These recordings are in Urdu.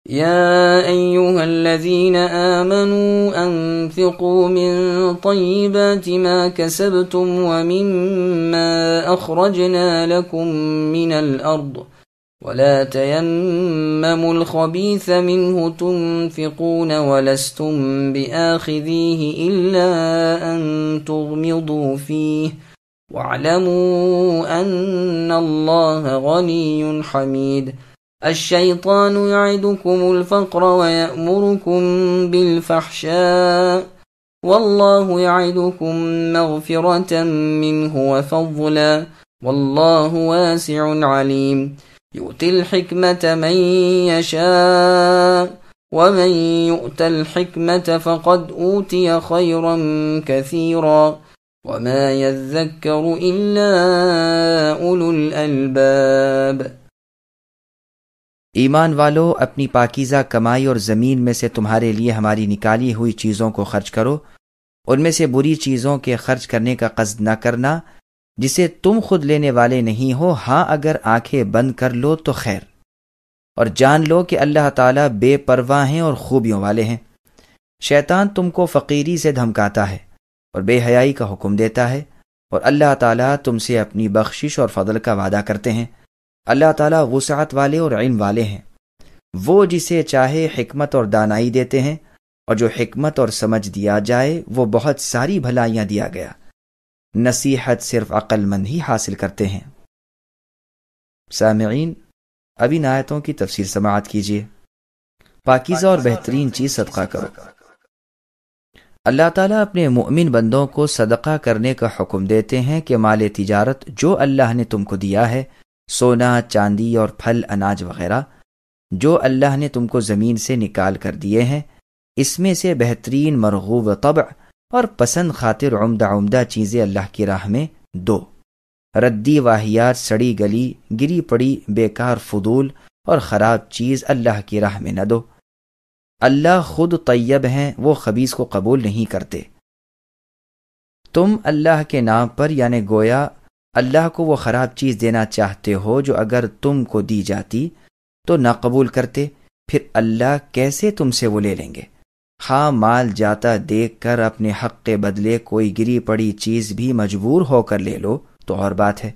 يا أيها الذين آمنوا أنفقوا من طيبات ما كسبتم ومما أخرجنا لكم من الأرض ولا تيمموا الخبيث منه تنفقون ولستم بآخذيه إلا أن تغمضوا فيه واعلموا أن الله غني حميد الشيطان يعدكم الفقر ويأمركم بالفحشاء والله يعدكم مغفرة منه وفضلا والله واسع عليم يؤتي الحكمة من يشاء ومن يؤت الحكمة فقد أوتي خيرا كثيرا وما يذكر إلا أولو الألباب۔ ایمان والو، اپنی پاکیزہ کمائی اور زمین میں سے تمہارے لیے ہماری نکالی ہوئی چیزوں کو خرچ کرو، ان میں سے بری چیزوں کے خرچ کرنے کا قصد نہ کرنا جسے تم خود لینے والے نہیں ہو، ہاں اگر آنکھیں بند کر لو تو خیر، اور جان لو کہ اللہ تعالیٰ بے پرواہ ہیں اور خوبیوں والے ہیں۔ شیطان تم کو فقیری سے دھمکاتا ہے اور بے حیائی کا حکم دیتا ہے، اور اللہ تعالیٰ تم سے اپنی بخشش اور فضل کا وعدہ کرتے ہیں۔ اللہ تعالیٰ وسعت والے اور علم والے ہیں، وہ جسے چاہے حکمت اور دانائی دیتے ہیں، اور جو حکمت اور سمجھ دیا جائے وہ بہت ساری بھلائیاں دیا گیا۔ نصیحت صرف عقل مند ہی حاصل کرتے ہیں۔ سامعین، اب ان آیتوں کی تفسیر سماعت کیجیے۔ پاکیزہ اور بہترین چیز صدقہ کرو۔ اللہ تعالیٰ اپنے مؤمن بندوں کو صدقہ کرنے کا حکم دیتے ہیں کہ مال تجارت جو اللہ نے تم کو دیا ہے، سونا، چاندی اور پھل، اناج وغیرہ، جو اللہ نے تم کو زمین سے نکال کر دیے ہیں، اس میں سے بہترین مرغوب طبع اور پسند خاطر عمدہ چیزیں اللہ کی راہ میں دو۔ ردی واہیات، سڑی گلی، گری پڑی بیکار فضول اور خراب چیز اللہ کی راہ میں نہ دو۔ اللہ خود طیب ہیں، وہ خبیث کو قبول نہیں کرتے۔ تم اللہ کے نام پر یعنی گویا اللہ کو وہ خراب چیز دینا چاہتے ہو جو اگر تم کو دی جاتی تو نہ قبول کرتے، پھر اللہ کیسے تم سے وہ لے لیں گے؟ ہاں، مال جاتا دیکھ کر اپنے حق کے بدلے کوئی گری پڑی چیز بھی مجبور ہو کر لے لو تو اور بات ہے،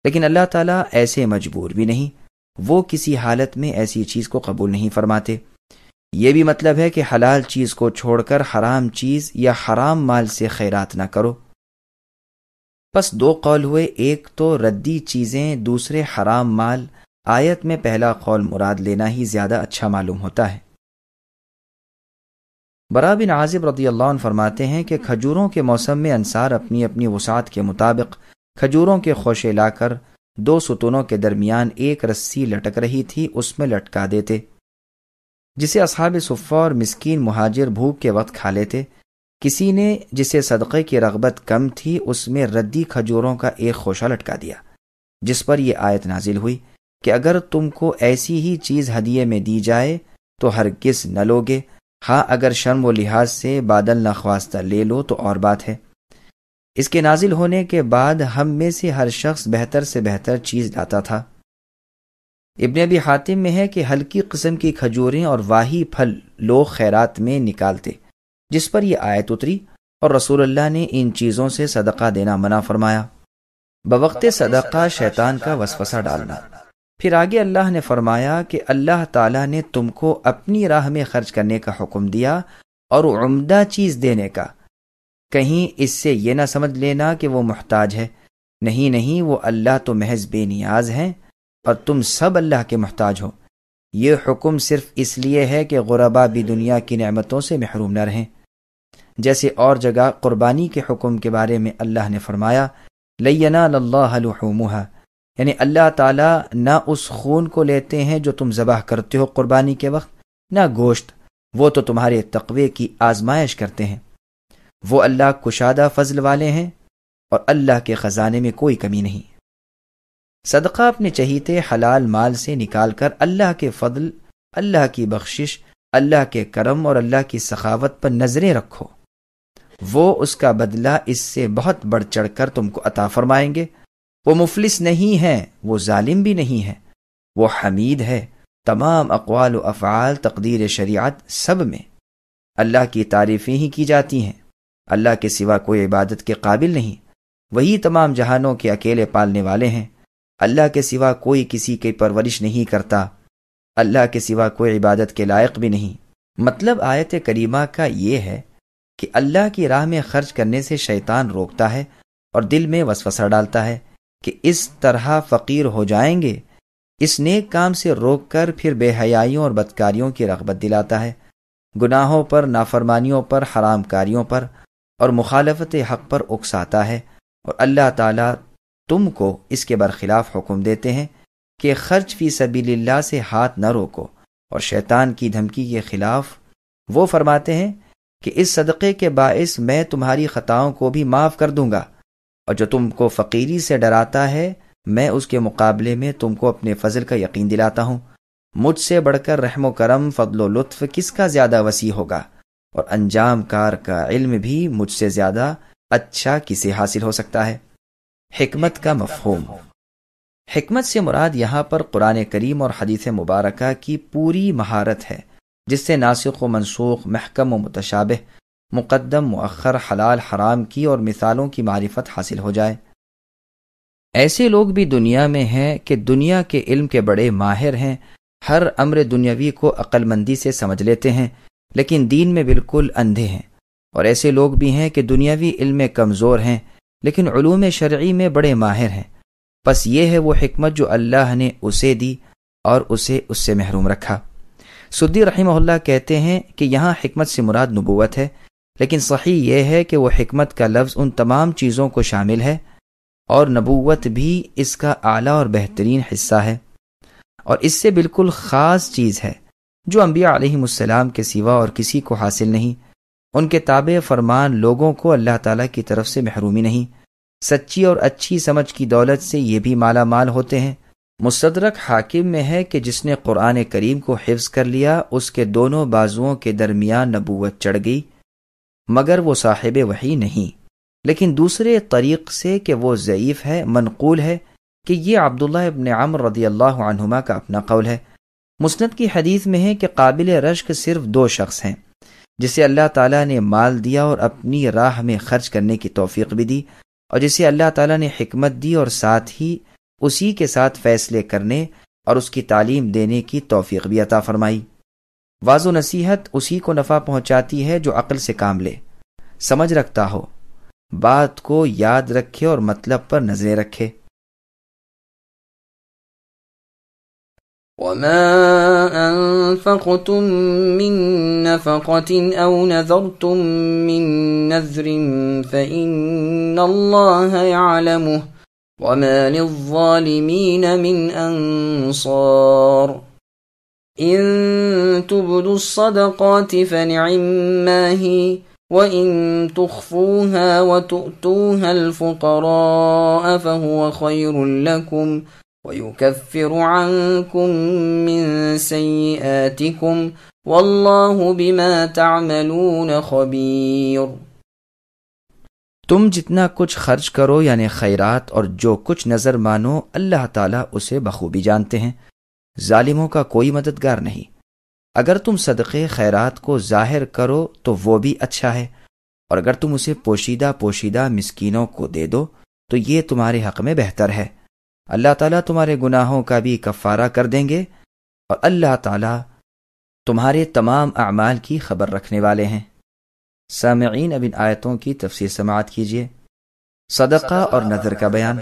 لیکن اللہ تعالیٰ ایسے مجبور بھی نہیں، وہ کسی حالت میں ایسی چیز کو قبول نہیں فرماتے۔ یہ بھی مطلب ہے کہ حلال چیز کو چھوڑ کر حرام چیز یا حرام مال سے خیرات نہ کرو۔ پس دو قول ہوئے، ایک تو ردی چیزیں، دوسرے حرام مال۔ آیت میں پہلا قول مراد لینا ہی زیادہ اچھا معلوم ہوتا ہے۔ برا بن عازب رضی اللہ عنہ فرماتے ہیں کہ کھجوروں کے موسم میں انصار اپنی اپنی وسعت کے مطابق کھجوروں کے خوشے لا کر دو ستونوں کے درمیان ایک رسی لٹک رہی تھی اس میں لٹکا دیتے، جسے اصحاب صفہ اور مسکین مہاجر بھوک کے وقت کھا لیتے۔ کسی نے جسے صدقے کی رغبت کم تھی اس میں ردی کھجوروں کا ایک خوشہ لٹکا دیا، جس پر یہ آیت نازل ہوئی کہ اگر تم کو ایسی ہی چیز ہدیے میں دی جائے تو ہرگز نہ لوگے، ہاں اگر شرم و لحاظ سے بادل نخواستہ لے لو تو اور بات ہے۔ اس کے نازل ہونے کے بعد ہم میں سے ہر شخص بہتر سے بہتر چیز لاتا تھا۔ ابن ابی حاتم میں ہے کہ ہلکی قسم کی کھجوریں اور واہی پھل لوگ خیرات میں نکالتے، جس پر یہ آیت اتری اور رسول اللہ نے ان چیزوں سے صدقہ دینا منع فرمایا۔ بوقت صدقہ شیطان کا وسوسہ ڈالنا۔ پھر آگے اللہ نے فرمایا کہ اللہ تعالیٰ نے تم کو اپنی راہ میں خرچ کرنے کا حکم دیا اور عمدہ چیز دینے کا۔ کہیں اس سے یہ نہ سمجھ لینا کہ وہ محتاج ہے، نہیں، وہ اللہ تو محض بے نیاز ہیں اور تم سب اللہ کے محتاج ہو۔ یہ حکم صرف اس لیے ہے کہ غربا بھی دنیا کی نعمتوں سے محروم نہ رہیں۔ جیسے اور جگہ قربانی کے حکم کے بارے میں اللہ نے فرمایا لَن يَنَالَ اللَّهَ لُحُومُهَا، یعنی اللہ تعالیٰ نہ اس خون کو لیتے ہیں جو تم ذبح کرتے ہو قربانی کے وقت، نہ گوشت، وہ تو تمہارے تقوی کی آزمائش کرتے ہیں۔ وہ اللہ کشادہ فضل والے ہیں اور اللہ کے خزانے میں کوئی کمی نہیں۔ صدقہ اپنے چہیتے حلال مال سے نکال کر اللہ کے فضل، اللہ کی بخشش، اللہ کے کرم اور اللہ کی سخاوت پر نظریں رکھو، وہ اس کا بدلہ اس سے بہت بڑھ چڑھ کر تم کو عطا فرمائیں گے۔ وہ مفلس نہیں ہیں، وہ ظالم بھی نہیں ہے، وہ حمید ہے، تمام اقوال و افعال، تقدیر شریعت، سب میں اللہ کی تعریفیں ہی کی جاتی ہیں۔ اللہ کے سوا کوئی عبادت کے قابل نہیں، وہی تمام جہانوں کے اکیلے پالنے والے ہیں۔ اللہ کے سوا کوئی کسی کی پرورش نہیں کرتا، اللہ کے سوا کوئی عبادت کے لائق بھی نہیں۔ مطلب آیت کریمہ کا یہ ہے کہ اللہ کی راہ میں خرچ کرنے سے شیطان روکتا ہے اور دل میں وسوسہ ڈالتا ہے کہ اس طرح فقیر ہو جائیں گے۔ اس نیک کام سے روک کر پھر بے حیائیوں اور بدکاریوں کی رغبت دلاتا ہے، گناہوں پر، نافرمانیوں پر، حرام کاریوں پر اور مخالفت حق پر اکساتا ہے، اور اللہ تعالیٰ تم کو اس کے برخلاف حکم دیتے ہیں کہ خرچ فی سبیل اللہ سے ہاتھ نہ روکو، اور شیطان کی دھمکی کے خلاف وہ فرماتے ہیں کہ اس صدقے کے باعث میں تمہاری خطاؤں کو بھی معاف کر دوں گا، اور جو تم کو فقیری سے ڈراتا ہے میں اس کے مقابلے میں تم کو اپنے فضل کا یقین دلاتا ہوں۔ مجھ سے بڑھ کر رحم و کرم، فضل و لطف کس کا زیادہ وسیع ہوگا، اور انجام کار کا علم بھی مجھ سے زیادہ اچھا کسے حاصل ہو سکتا ہے۔ حکمت کا مفہوم۔ حکمت سے مراد یہاں پر قرآن کریم اور حدیث مبارکہ کی پوری مہارت ہے، جس سے ناسخ و منسوخ، محکم و متشابہ، مقدم مؤخر، حلال حرام کی اور مثالوں کی معرفت حاصل ہو جائے۔ ایسے لوگ بھی دنیا میں ہیں کہ دنیا کے علم کے بڑے ماہر ہیں، ہر امر دنیاوی کو عقل مندی سے سمجھ لیتے ہیں، لیکن دین میں بالکل اندھے ہیں، اور ایسے لوگ بھی ہیں کہ دنیاوی علم میں کمزور ہیں لیکن علوم شرعی میں بڑے ماہر ہیں۔ بس یہ ہے وہ حکمت جو اللہ نے اسے دی اور اسے اس سے محروم رکھا۔ سدی رحمہ اللہ کہتے ہیں کہ یہاں حکمت سے مراد نبوت ہے، لیکن صحیح یہ ہے کہ وہ حکمت کا لفظ ان تمام چیزوں کو شامل ہے، اور نبوت بھی اس کا اعلیٰ اور بہترین حصہ ہے، اور اس سے بالکل خاص چیز ہے جو انبیاء علیہم السلام کے سوا اور کسی کو حاصل نہیں۔ ان کے تابع فرمان لوگوں کو اللہ تعالیٰ کی طرف سے محرومی نہیں۔ سچی اور اچھی سمجھ کی دولت سے یہ بھی مالا مال ہوتے ہیں۔ مستدرک حاکم میں ہے کہ جس نے قرآن کریم کو حفظ کر لیا اس کے دونوں بازوؤں کے درمیان نبوت چڑھ گئی، مگر وہ صاحب وحی نہیں۔ لیکن دوسرے طریق سے کہ وہ ضعیف ہے، منقول ہے کہ یہ عبداللہ ابن عمرو رضی اللہ عنہما کا اپنا قول ہے۔ مسند کی حدیث میں ہے کہ قابل رشک صرف دو شخص ہیں، جسے اللہ تعالیٰ نے مال دیا اور اپنی راہ میں خرچ کرنے کی توفیق بھی دی، اور جسے اللہ تعالیٰ نے حکمت دی اور ساتھ ہی اسی کے ساتھ فیصلے کرنے اور اس کی تعلیم دینے کی توفیق بھی عطا فرمائی۔ واضح و نصیحت اسی کو نفع پہنچاتی ہے جو عقل سے کام لے، سمجھ رکھتا ہو، بات کو یاد رکھے اور مطلب پر نظریں رکھے۔ وما أنفقتم من نفقة أو نذرتم من نذر فإن الله يعلمه وما للظالمين من أنصار إن تبدوا الصدقات فنعما هي وإن تخفوها وتؤتوها الفقراء فهو خير لكم وَيُكَفِّرُ عَنْكُمْ مِنْ سَيِّئَاتِكُمْ وَاللَّهُ بِمَا تَعْمَلُونَ خَبِيرٌ۔ تم جتنا کچھ خرچ کرو یعنی خیرات اور جو کچھ نظر مانو، اللہ تعالیٰ اسے بخوبی جانتے ہیں، ظالموں کا کوئی مددگار نہیں۔ اگر تم صدقے خیرات کو ظاہر کرو تو وہ بھی اچھا ہے، اور اگر تم اسے پوشیدہ پوشیدہ مسکینوں کو دے دو تو یہ تمہارے حق میں بہتر ہے۔ اللہ تعالیٰ تمہارے گناہوں کا بھی کفارہ کر دیں گے، اور اللہ تعالیٰ تمہارے تمام اعمال کی خبر رکھنے والے ہیں۔ سامعین، اب ان آیتوں کی تفسیر سماعت کیجیے۔ صدقہ اور نذر کا بیان۔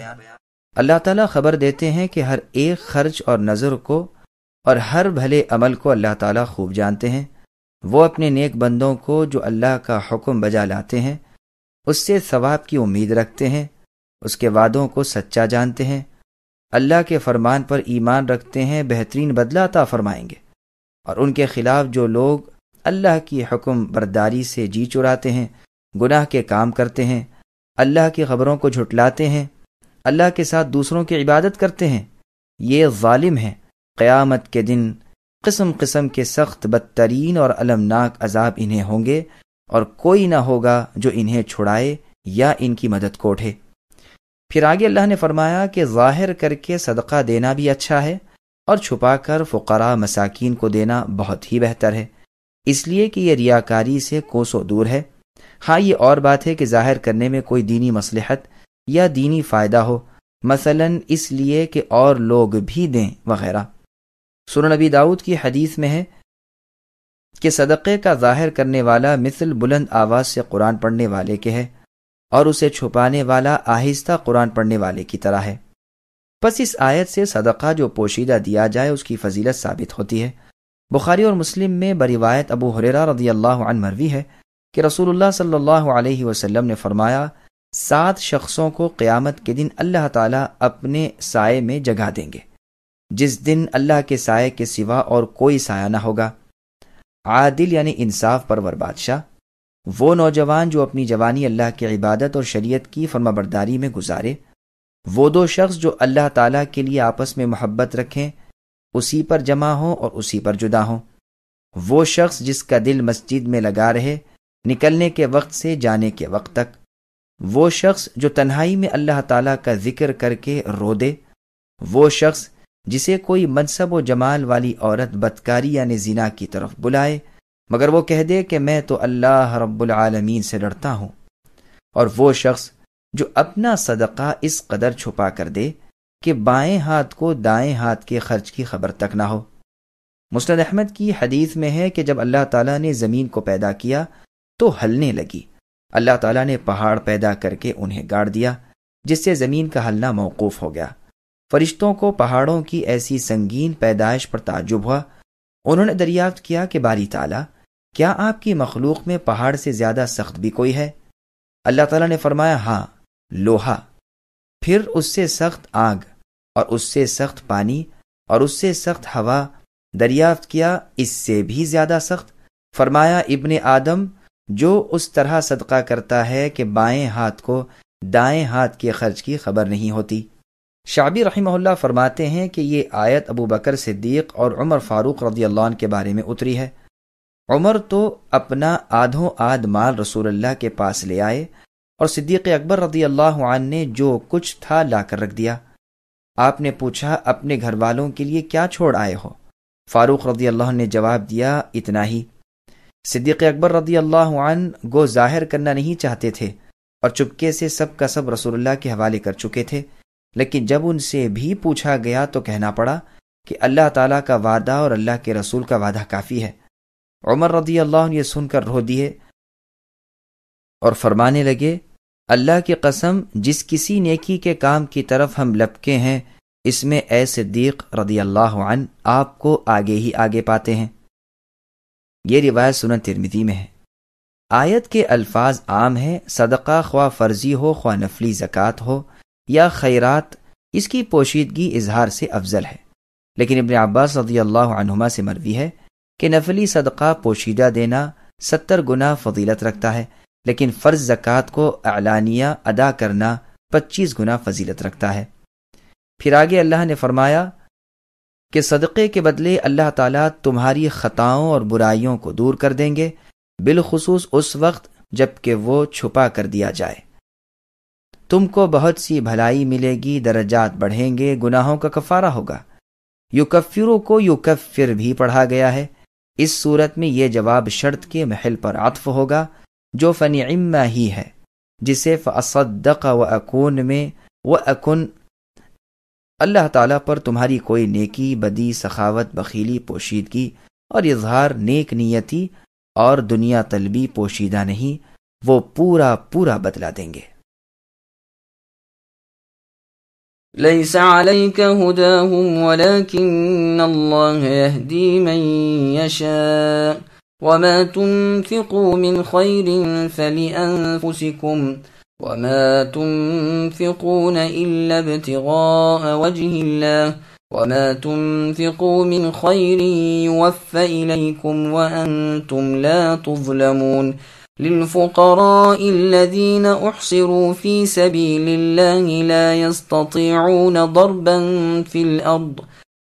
اللہ تعالیٰ خبر دیتے ہیں کہ ہر ایک خرچ اور نذر کو اور ہر بھلے عمل کو اللہ تعالیٰ خوب جانتے ہیں۔ وہ اپنے نیک بندوں کو جو اللہ کا حکم بجا لاتے ہیں اس سے ثواب کی امید رکھتے ہیں، اس کے وعدوں کو سچا جانتے ہیں، اللہ کے فرمان پر ایمان رکھتے ہیں، بہترین بدلہ عطا فرمائیں گے۔ اور ان کے خلاف جو لوگ اللہ کی حکم برداری سے جی چراتے ہیں، گناہ کے کام کرتے ہیں، اللہ کی خبروں کو جھٹلاتے ہیں، اللہ کے ساتھ دوسروں کی عبادت کرتے ہیں، یہ ظالم ہیں۔ قیامت کے دن قسم قسم کے سخت، بدترین اور المناک عذاب انہیں ہوں گے، اور کوئی نہ ہوگا جو انہیں چھڑائے یا ان کی مدد کو اٹھے۔ پھر آگے اللہ نے فرمایا کہ ظاہر کر کے صدقہ دینا بھی اچھا ہے، اور چھپا کر فقراء مساکین کو دینا بہت ہی بہتر ہے، اس لیے کہ یہ ریاکاری سے کوسوں دور ہے۔ ہاں یہ اور بات ہے کہ ظاہر کرنے میں کوئی دینی مصلحت یا دینی فائدہ ہو، مثلا اس لیے کہ اور لوگ بھی دیں وغیرہ۔ سنن نبی داؤد کی حدیث میں ہے کہ صدقے کا ظاہر کرنے والا مثل بلند آواز سے قرآن پڑھنے والے کے ہے، اور اسے چھپانے والا آہستہ قرآن پڑھنے والے کی طرح ہے۔ پس اس آیت سے صدقہ جو پوشیدہ دیا جائے اس کی فضیلت ثابت ہوتی ہے۔ بخاری اور مسلم میں بروایت ابو ہریرہ رضی اللہ عنہ مروی ہے کہ رسول اللہ صلی اللہ علیہ وسلم نے فرمایا، 7 شخصوں کو قیامت کے دن اللہ تعالیٰ اپنے سائے میں جگہ دیں گے، جس دن اللہ کے سائے کے سوا اور کوئی سایہ نہ ہوگا۔ عادل یعنی انصاف پرور بادشاہ، وہ نوجوان جو اپنی جوانی اللہ کی عبادت اور شریعت کی فرمانبرداری میں گزارے، وہ 2 شخص جو اللہ تعالیٰ کے لیے آپس میں محبت رکھیں، اسی پر جمع ہوں اور اسی پر جدا ہوں، وہ شخص جس کا دل مسجد میں لگا رہے نکلنے کے وقت سے جانے کے وقت تک، وہ شخص جو تنہائی میں اللہ تعالیٰ کا ذکر کر کے رو دے، وہ شخص جسے کوئی منصب و جمال والی عورت بدکاری یعنی زنا کی طرف بلائے مگر وہ کہہ دے کہ میں تو اللہ رب العالمین سے ڈرتا ہوں، اور وہ شخص جو اپنا صدقہ اس قدر چھپا کر دے کہ بائیں ہاتھ کو دائیں ہاتھ کے خرچ کی خبر تک نہ ہو۔ مسند احمد کی حدیث میں ہے کہ جب اللہ تعالیٰ نے زمین کو پیدا کیا تو ہلنے لگی، اللہ تعالیٰ نے پہاڑ پیدا کر کے انہیں گاڑ دیا، جس سے زمین کا ہلنا موقوف ہو گیا۔ فرشتوں کو پہاڑوں کی ایسی سنگین پیدائش پر تعجب ہوا، انہوں نے دریافت کیا کہ باری تعالیٰ، کیا آپ کی مخلوق میں پہاڑ سے زیادہ سخت بھی کوئی ہے؟ اللہ تعالیٰ نے فرمایا، ہاں، لوہا، پھر اس سے سخت آگ، اور اس سے سخت پانی، اور اس سے سخت ہوا۔ دریافت کیا اس سے بھی زیادہ سخت؟ فرمایا، ابن آدم جو اس طرح صدقہ کرتا ہے کہ بائیں ہاتھ کو دائیں ہاتھ کے خرچ کی خبر نہیں ہوتی۔ شعبی رحمہ اللہ فرماتے ہیں کہ یہ آیت ابو بکر صدیق اور عمر فاروق رضی اللہ عنہ کے بارے میں اتری ہے۔ عمر تو اپنا آدھوں آدھ مال رسول اللہ کے پاس لے آئے، اور صدیق اکبر رضی اللہ عنہ نے جو کچھ تھا لا کر رکھ دیا۔ آپ نے پوچھا، اپنے گھر والوں کے لیے کیا چھوڑ آئے ہو؟ فاروق رضی اللہ عنہ نے جواب دیا، اتنا ہی۔ صدیق اکبر رضی اللہ عنہ گو ظاہر کرنا نہیں چاہتے تھے اور چپکے سے سب کا سب رسول اللہ کے حوالے کر چکے تھے، لیکن جب ان سے بھی پوچھا گیا تو کہنا پڑا کہ اللہ تعالیٰ کا وعدہ اور اللہ کے رسول کا وعدہ کافی ہے۔ عمر رضی اللہ عنہ یہ سن کر رو دیے اور فرمانے لگے، اللہ کی قسم، جس کسی نیکی کے کام کی طرف ہم لپکے ہیں، اس میں اے صدیق رضی اللہ عنہ آپ کو آگے ہی آگے پاتے ہیں۔ یہ روایت سنن ترمذی میں ہے۔ آیت کے الفاظ عام ہیں، صدقہ خواہ فرضی ہو خواہ نفلی زکوٰۃ ہو یا خیرات، اس کی پوشیدگی اظہار سے افضل ہے، لیکن ابن عباس رضی اللہ عنہما سے مروی ہے کہ نفلی صدقہ پوشیدہ دینا 70 گنا فضیلت رکھتا ہے، لیکن فرض زکوٰۃ کو اعلانیہ ادا کرنا 25 گنا فضیلت رکھتا ہے۔ پھر آگے اللہ نے فرمایا کہ صدقے کے بدلے اللہ تعالیٰ تمہاری خطاؤں اور برائیوں کو دور کر دیں گے، بالخصوص اس وقت جب کہ وہ چھپا کر دیا جائے۔ تم کو بہت سی بھلائی ملے گی، درجات بڑھیں گے، گناہوں کا کفارہ ہوگا۔ یکفرو کو یکفر بھی پڑھا گیا ہے، اس صورت میں یہ جواب شرط کے محل پر عطف ہوگا جو فنعم ہی ہے، جسے فاصدق واکون میں واکن اللہ تعالیٰ پر تمہاری کوئی نیکی، بدی، سخاوت، بخیلی، پوشیدگی اور اظہار نیک نیتی اور دنیا طلبی پوشیدہ نہیں، وہ پورا پورا بدلہ دیں گے۔ ليس عليك هداهم ولكن الله يهدي من يشاء وما تنفقوا من خير فلأنفسكم وما تنفقون إلا ابتغاء وجه الله وما تنفقوا من خير يوفى إليكم وأنتم لا تظلمون للفقراء الذين أحصروا في سبيل الله لا يستطيعون ضربا في الأرض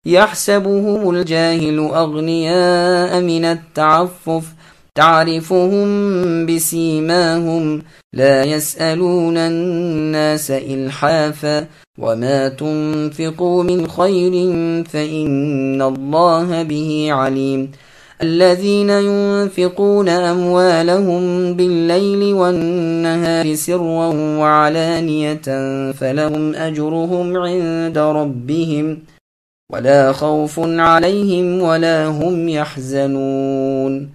يحسبهم الجاهل أغنياء من التعفف تعرفهم بسيماهم لا يسألون الناس إلحافا وما تنفقوا من خير فإن الله به عليم الذين ينفقون أموالهم بالليل والنهار سرا وعلانية فلهم أجرهم عند ربهم ولا خوف عليهم ولا هم يحزنون.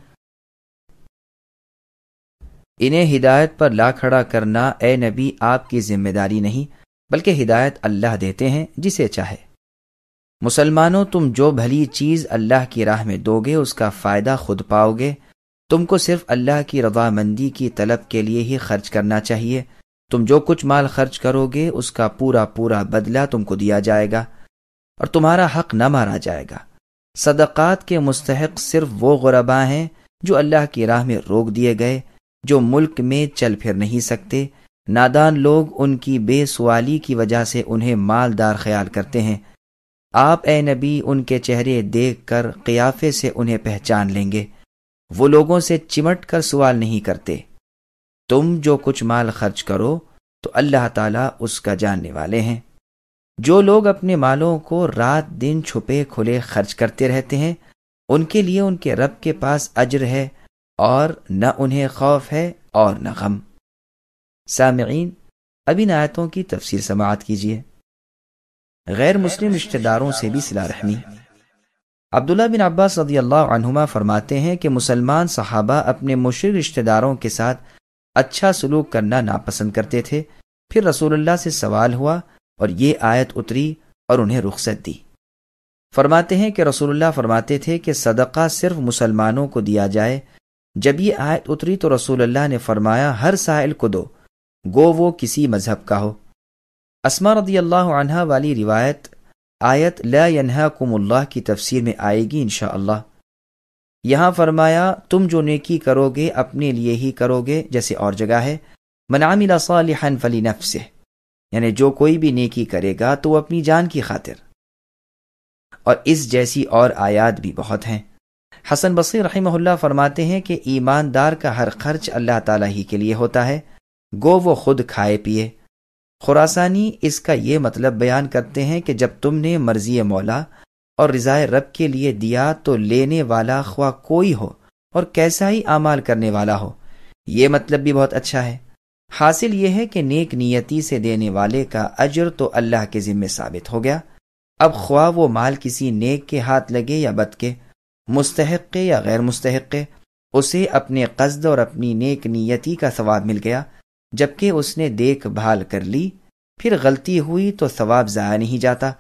انہیں ہدایت پر لا کھڑا کرنا اے نبی آپ کی ذمہ داری نہیں، بلکہ ہدایت اللہ دیتے ہیں جسے چاہے. مسلمانوں، تم جو بھلی چیز اللہ کی راہ میں دو گے اس کا فائدہ خود پاؤ گے. تم کو صرف اللہ کی رضامندی کی طلب کے لیے ہی خرچ کرنا چاہیے. تم جو کچھ مال خرچ کرو گے اس کا پورا پورا بدلہ تم کو دیا جائے گا اور تمہارا حق نہ مارا جائے گا. صدقات کے مستحق صرف وہ غرباء ہیں جو اللہ کی راہ میں روک دیے گئے، جو ملک میں چل پھر نہیں سکتے. نادان لوگ ان کی بے سوالی کی وجہ سے انہیں مالدار خیال کرتے ہیں. آپ اے نبی ان کے چہرے دیکھ کر قیافے سے انہیں پہچان لیں گے. وہ لوگوں سے چمٹ کر سوال نہیں کرتے. تم جو کچھ مال خرچ کرو تو اللہ تعالیٰ اس کا جاننے والے ہیں. جو لوگ اپنے مالوں کو رات دن چھپے کھلے خرچ کرتے رہتے ہیں ان کے لیے ان کے رب کے پاس اجر ہے اور نہ انہیں خوف ہے اور نہ غم. سامعین، اب ان آیتوں کی تفسیر سماعت کیجیے. غیر مسلم رشتہ داروں سے بھی صلہ رحمی. عبداللہ بن عباس رضی اللہ عنہما فرماتے ہیں کہ مسلمان صحابہ اپنے مشرک رشتہ داروں کے ساتھ اچھا سلوک کرنا ناپسند کرتے تھے. پھر رسول اللہ سے سوال ہوا اور یہ آیت اتری اور انہیں رخصت دی. فرماتے ہیں کہ رسول اللہ فرماتے تھے کہ صدقہ صرف مسلمانوں کو دیا جائے. جب یہ آیت اتری تو رسول اللہ نے فرمایا ہر سائل کو دو، گو وہ کسی مذہب کا ہو. اسما رضی اللہ عنہا والی روایت آیت لا ینہاکم اللہ کی تفسیر میں آئے گی انشاءاللہ. یہاں فرمایا تم جو نیکی کرو گے اپنے لیے ہی کرو گے، جیسے اور جگہ ہے من عمل صالحا فلنفسہ، یعنی جو کوئی بھی نیکی کرے گا تو وہ اپنی جان کی خاطر. اور اس جیسی اور آیات بھی بہت ہیں. حسن بصری رحمہ اللہ فرماتے ہیں کہ ایماندار کا ہر خرچ اللہ تعالیٰ ہی کے لیے ہوتا ہے، گو وہ خود کھائے پیے. خراسانی اس کا یہ مطلب بیان کرتے ہیں کہ جب تم نے مرضی مولا اور رضائے رب کے لیے دیا تو لینے والا خواہ کوئی ہو اور کیسا ہی اعمال کرنے والا ہو. یہ مطلب بھی بہت اچھا ہے. حاصل یہ ہے کہ نیک نیتی سے دینے والے کا اجر تو اللہ کے ذمے ثابت ہو گیا. اب خواہ وہ مال کسی نیک کے ہاتھ لگے یا بد کے، مستحق یا غیر مستحق، اسے اپنے قصد اور اپنی نیک نیتی کا ثواب مل گیا. جبکہ اس نے دیکھ بھال کر لی، پھر غلطی ہوئی تو ثواب ضائع نہیں جاتا.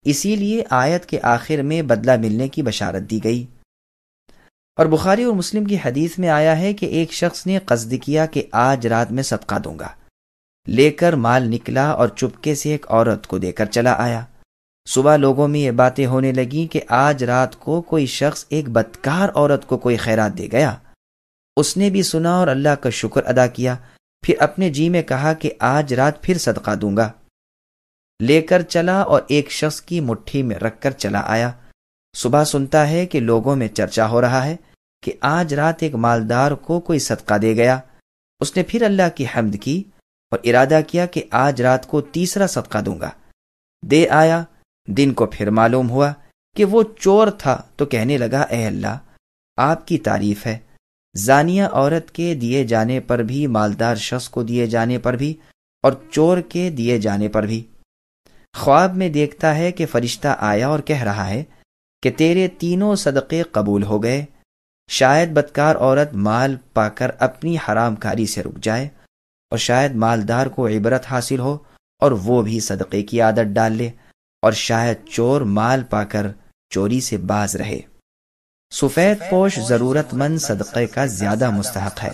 اسی لیے آیت کے آخر میں بدلہ ملنے کی بشارت دی گئی. اور بخاری اور مسلم کی حدیث میں آیا ہے کہ ایک شخص نے قصد کیا کہ آج رات میں صدقہ دوں گا. لے کر مال نکلا اور چپکے سے ایک عورت کو دے کر چلا آیا. صبح لوگوں میں یہ باتیں ہونے لگیں کہ آج رات کو کوئی شخص ایک بدکار عورت کو کوئی خیرات دے گیا. اس نے بھی سنا اور اللہ کا شکر ادا کیا. پھر اپنے جی میں کہا کہ آج رات پھر صدقہ دوں گا. لے کر چلا اور ایک شخص کی مٹھی میں رکھ کر چلا آیا. صبح سنتا ہے کہ لوگوں میں چرچا ہو رہا ہے کہ آج رات ایک مالدار کو کوئی صدقہ دے گیا. اس نے پھر اللہ کی حمد کی اور ارادہ کیا کہ آج رات کو تیسرا صدقہ دوں گا. دے آیا. دن کو پھر معلوم ہوا کہ وہ چور تھا تو کہنے لگا اے اللہ آپ کی تعریف ہے، زانیہ عورت کے دیے جانے پر بھی، مالدار شخص کو دیے جانے پر بھی، اور چور کے دیے جانے پر بھی. خواب میں دیکھتا ہے کہ فرشتہ آیا اور کہہ رہا ہے کہ تیرے تینوں صدقے قبول ہو گئے. شاید بدکار عورت مال پا کر اپنی حرام کاری سے رک جائے اور شاید مالدار کو عبرت حاصل ہو اور وہ بھی صدقے کی عادت ڈال لے، اور شاید چور مال پا کر چوری سے باز رہے. سفید پوش ضرورت مند صدقے کا زیادہ مستحق ہے.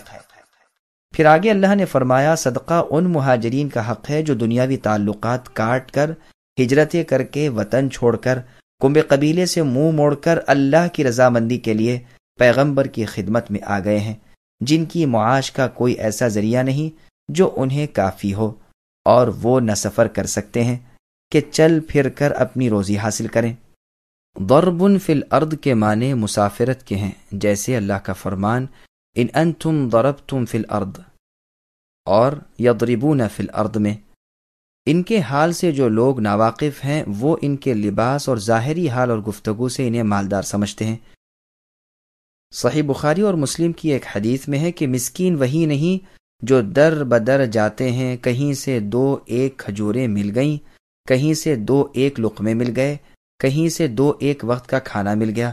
پھر آگے اللہ نے فرمایا صدقہ ان مہاجرین کا حق ہے جو دنیاوی تعلقات کاٹ کر، ہجرتیں کر کے، وطن چھوڑ کر، کنبے قبیلے سے منہ موڑ کر اللہ کی رضامندی کے لیے پیغمبر کی خدمت میں آ گئے ہیں، جن کی معاش کا کوئی ایسا ذریعہ نہیں جو انہیں کافی ہو اور وہ نہ سفر کر سکتے ہیں کہ چل پھر کر اپنی روزی حاصل کریں. ضرب فی الارض کے معنی مسافرت کے ہیں، جیسے اللہ کا فرمان ان انتم ضربتم فی الارض اور یضربون فی الارض میں، ان کے حال سے جو لوگ ناواقف ہیں وہ ان کے لباس اور ظاہری حال اور گفتگو سے انہیں مالدار سمجھتے ہیں۔ صحیح بخاری اور مسلم کی ایک حدیث میں ہے کہ مسکین وہی نہیں جو در بدر جاتے ہیں، کہیں سے 2 کھجوریں مل گئیں، کہیں سے 2 لقمے مل گئے، کہیں سے 2 وقت کا کھانا مل گیا،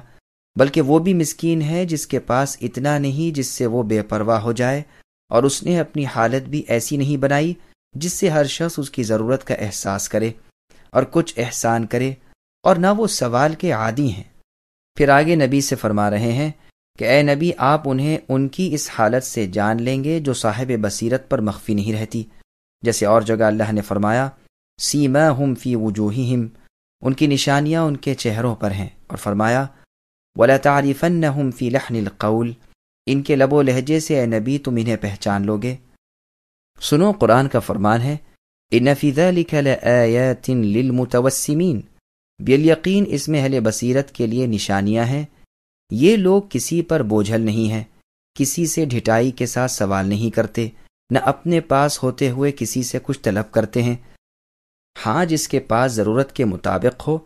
بلکہ وہ بھی مسکین ہے جس کے پاس اتنا نہیں جس سے وہ بے پرواہ ہو جائے، اور اس نے اپنی حالت بھی ایسی نہیں بنائی جس سے ہر شخص اس کی ضرورت کا احساس کرے اور کچھ احسان کرے، اور نہ وہ سوال کے عادی ہیں۔ پھر آگے نبی سے فرما رہے ہیں کہ اے نبی، آپ انہیں ان کی اس حالت سے جان لیں گے جو صاحب بصیرت پر مخفی نہیں رہتی، جیسے اور جگہ اللہ نے فرمایا سیماہم فی وجوہہم، ان کی نشانیاں ان کے چہروں پر ہیں، اور فرمایا وَلَتَعْرِفَنَّهُمْ فِي لَحْنِ الْقَوْلِ، ان کے لب و لہجے سے اے نبی تم انہیں پہچان لوگے۔ سنو، قرآن کا فرمان ہے ان فی ذلک لآیات للمتوسمین، بالیقین اس میں اہل بصیرت کے لیے نشانیاں ہیں۔ یہ لوگ کسی پر بوجھل نہیں ہیں، کسی سے ڈھٹائی کے ساتھ سوال نہیں کرتے، نہ اپنے پاس ہوتے ہوئے کسی سے کچھ طلب کرتے ہیں۔ ہاں، جس کے پاس ضرورت کے مطابق ہو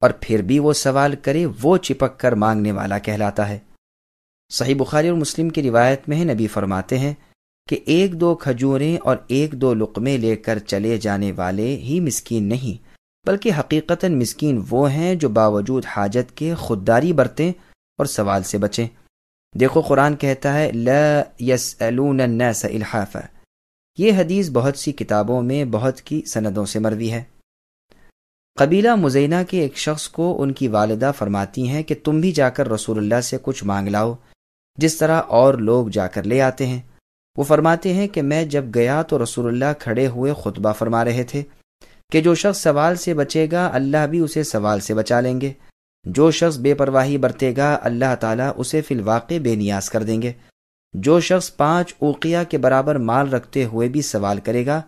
اور پھر بھی وہ سوال کرے، وہ چپک کر مانگنے والا کہلاتا ہے۔ صحیح بخاری اور مسلم کی روایت میں ہے، نبی فرماتے ہیں کہ 1-2 کھجوریں اور 1-2 لقمے لے کر چلے جانے والے ہی مسکین نہیں، بلکہ حقیقتاً مسکین وہ ہیں جو باوجود حاجت کے خودداری برتیں اور سوال سے بچیں۔ دیکھو، قرآن کہتا ہے لا يسألون الناس الحافا، یہ حدیث بہت سی کتابوں میں بہت کی سندوں سے مروی ہے۔ قبیلہ مزینہ کے ایک شخص کو ان کی والدہ فرماتی ہیں کہ تم بھی جا کر رسول اللہ سے کچھ مانگ لاؤ، جس طرح اور لوگ جا کر لے آتے ہیں۔ وہ فرماتے ہیں کہ میں جب گیا تو رسول اللہ کھڑے ہوئے خطبہ فرما رہے تھے کہ جو شخص سوال سے بچے گا اللہ بھی اسے سوال سے بچا لیں گے، جو شخص بے پرواہی برتے گا اللہ تعالیٰ اسے فی الواقع بے نیاز کر دیں گے، جو شخص 5 اوقیہ کے برابر مال رکھتے ہوئے بھی سوال کرے گا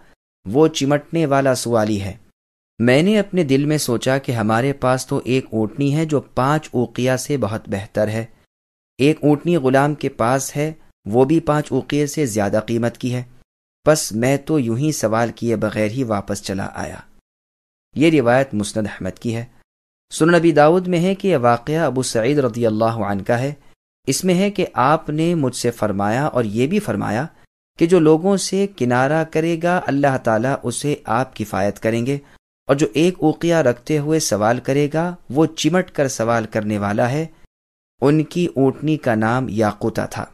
وہ چمٹنے والا سوالی ہے۔ میں نے اپنے دل میں سوچا کہ ہمارے پاس تو ایک اونٹنی ہے جو 5 اوقیہ سے بہت بہتر ہے، ایک اونٹنی غلام کے پاس ہے وہ بھی 5 اوقیہ سے زیادہ قیمت کی ہے، بس میں تو یوں ہی سوال کیے بغیر ہی واپس چلا آیا۔ یہ روایت مسند احمد کی ہے۔ سنن نبی داؤد میں ہے کہ یہ واقعہ ابو سعید رضی اللہ عنہ کا ہے۔ اس میں ہے کہ آپ نے مجھ سے فرمایا اور یہ بھی فرمایا کہ جو لوگوں سے کنارہ کرے گا اللہ تعالیٰ اسے آپ کفایت کریں گے، اور جو 1 اوقیہ رکھتے ہوئے سوال کرے گا وہ چمٹ کر سوال کرنے والا ہے۔ ان کی اونٹنی کا نام یاقوتہ تھا۔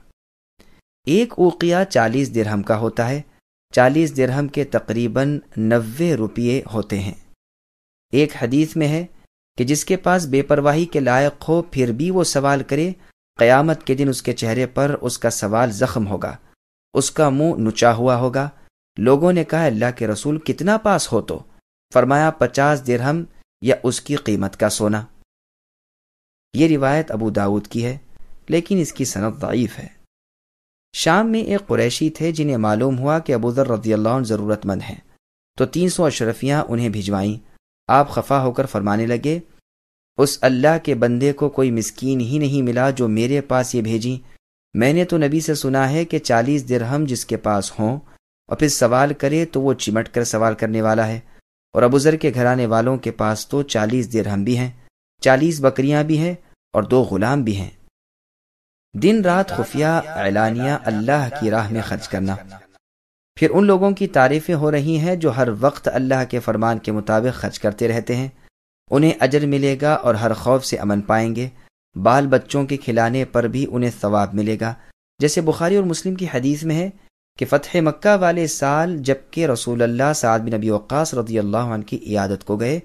1 اوقیہ 40 درہم کا ہوتا ہے، 40 درہم کے تقریباً 90 روپیے ہوتے ہیں۔ ایک حدیث میں ہے کہ جس کے پاس بے پرواہی کے لائق ہو پھر بھی وہ سوال کرے، قیامت کے دن اس کے چہرے پر اس کا سوال زخم ہوگا، اس کا منہ نچا ہوا ہوگا۔ لوگوں نے کہا اللہ کے رسول کتنا پاس ہو؟ تو فرمایا 50 درہم یا اس کی قیمت کا سونا۔ یہ روایت ابو داؤد کی ہے، لیکن اس کی سند ضعیف ہے۔ شام میں ایک قریشی تھے جنہیں معلوم ہوا کہ ابو ذر رضی اللہ عنہ ضرورت مند ہیں، تو 300 اشرفیاں انہیں بھجوائیں۔ آپ خفا ہو کر فرمانے لگے اس اللہ کے بندے کو کوئی مسکین ہی نہیں ملا جو میرے پاس یہ بھیجی۔ میں نے تو نبی سے سنا ہے کہ 40 درہم جس کے پاس ہوں اور پھر سوال کرے تو وہ چمٹ کر سوال کرنے والا ہے، اور ابو ذر کے گھرانے والوں کے پاس تو 40 درہم بھی ہیں، 40 بکریاں بھی ہیں اور 2 غلام بھی ہیں۔ دن رات خفیہ اعلانیہ اللہ کی راہ میں خرچ کرنا۔ پھر ان لوگوں کی تعریفیں ہو رہی ہیں جو ہر وقت اللہ کے فرمان کے مطابق خرچ کرتے رہتے ہیں، انہیں اجر ملے گا اور ہر خوف سے امن پائیں گے، بال بچوں کے کھلانے پر بھی انہیں ثواب ملے گا، جیسے بخاری اور مسلم کی حدیث میں ہے کہ فتح مکہ والے سال جب کہ رسول اللہ سعد بن ابی وقاص رضی اللہ عنہ کی عیادت کو گئے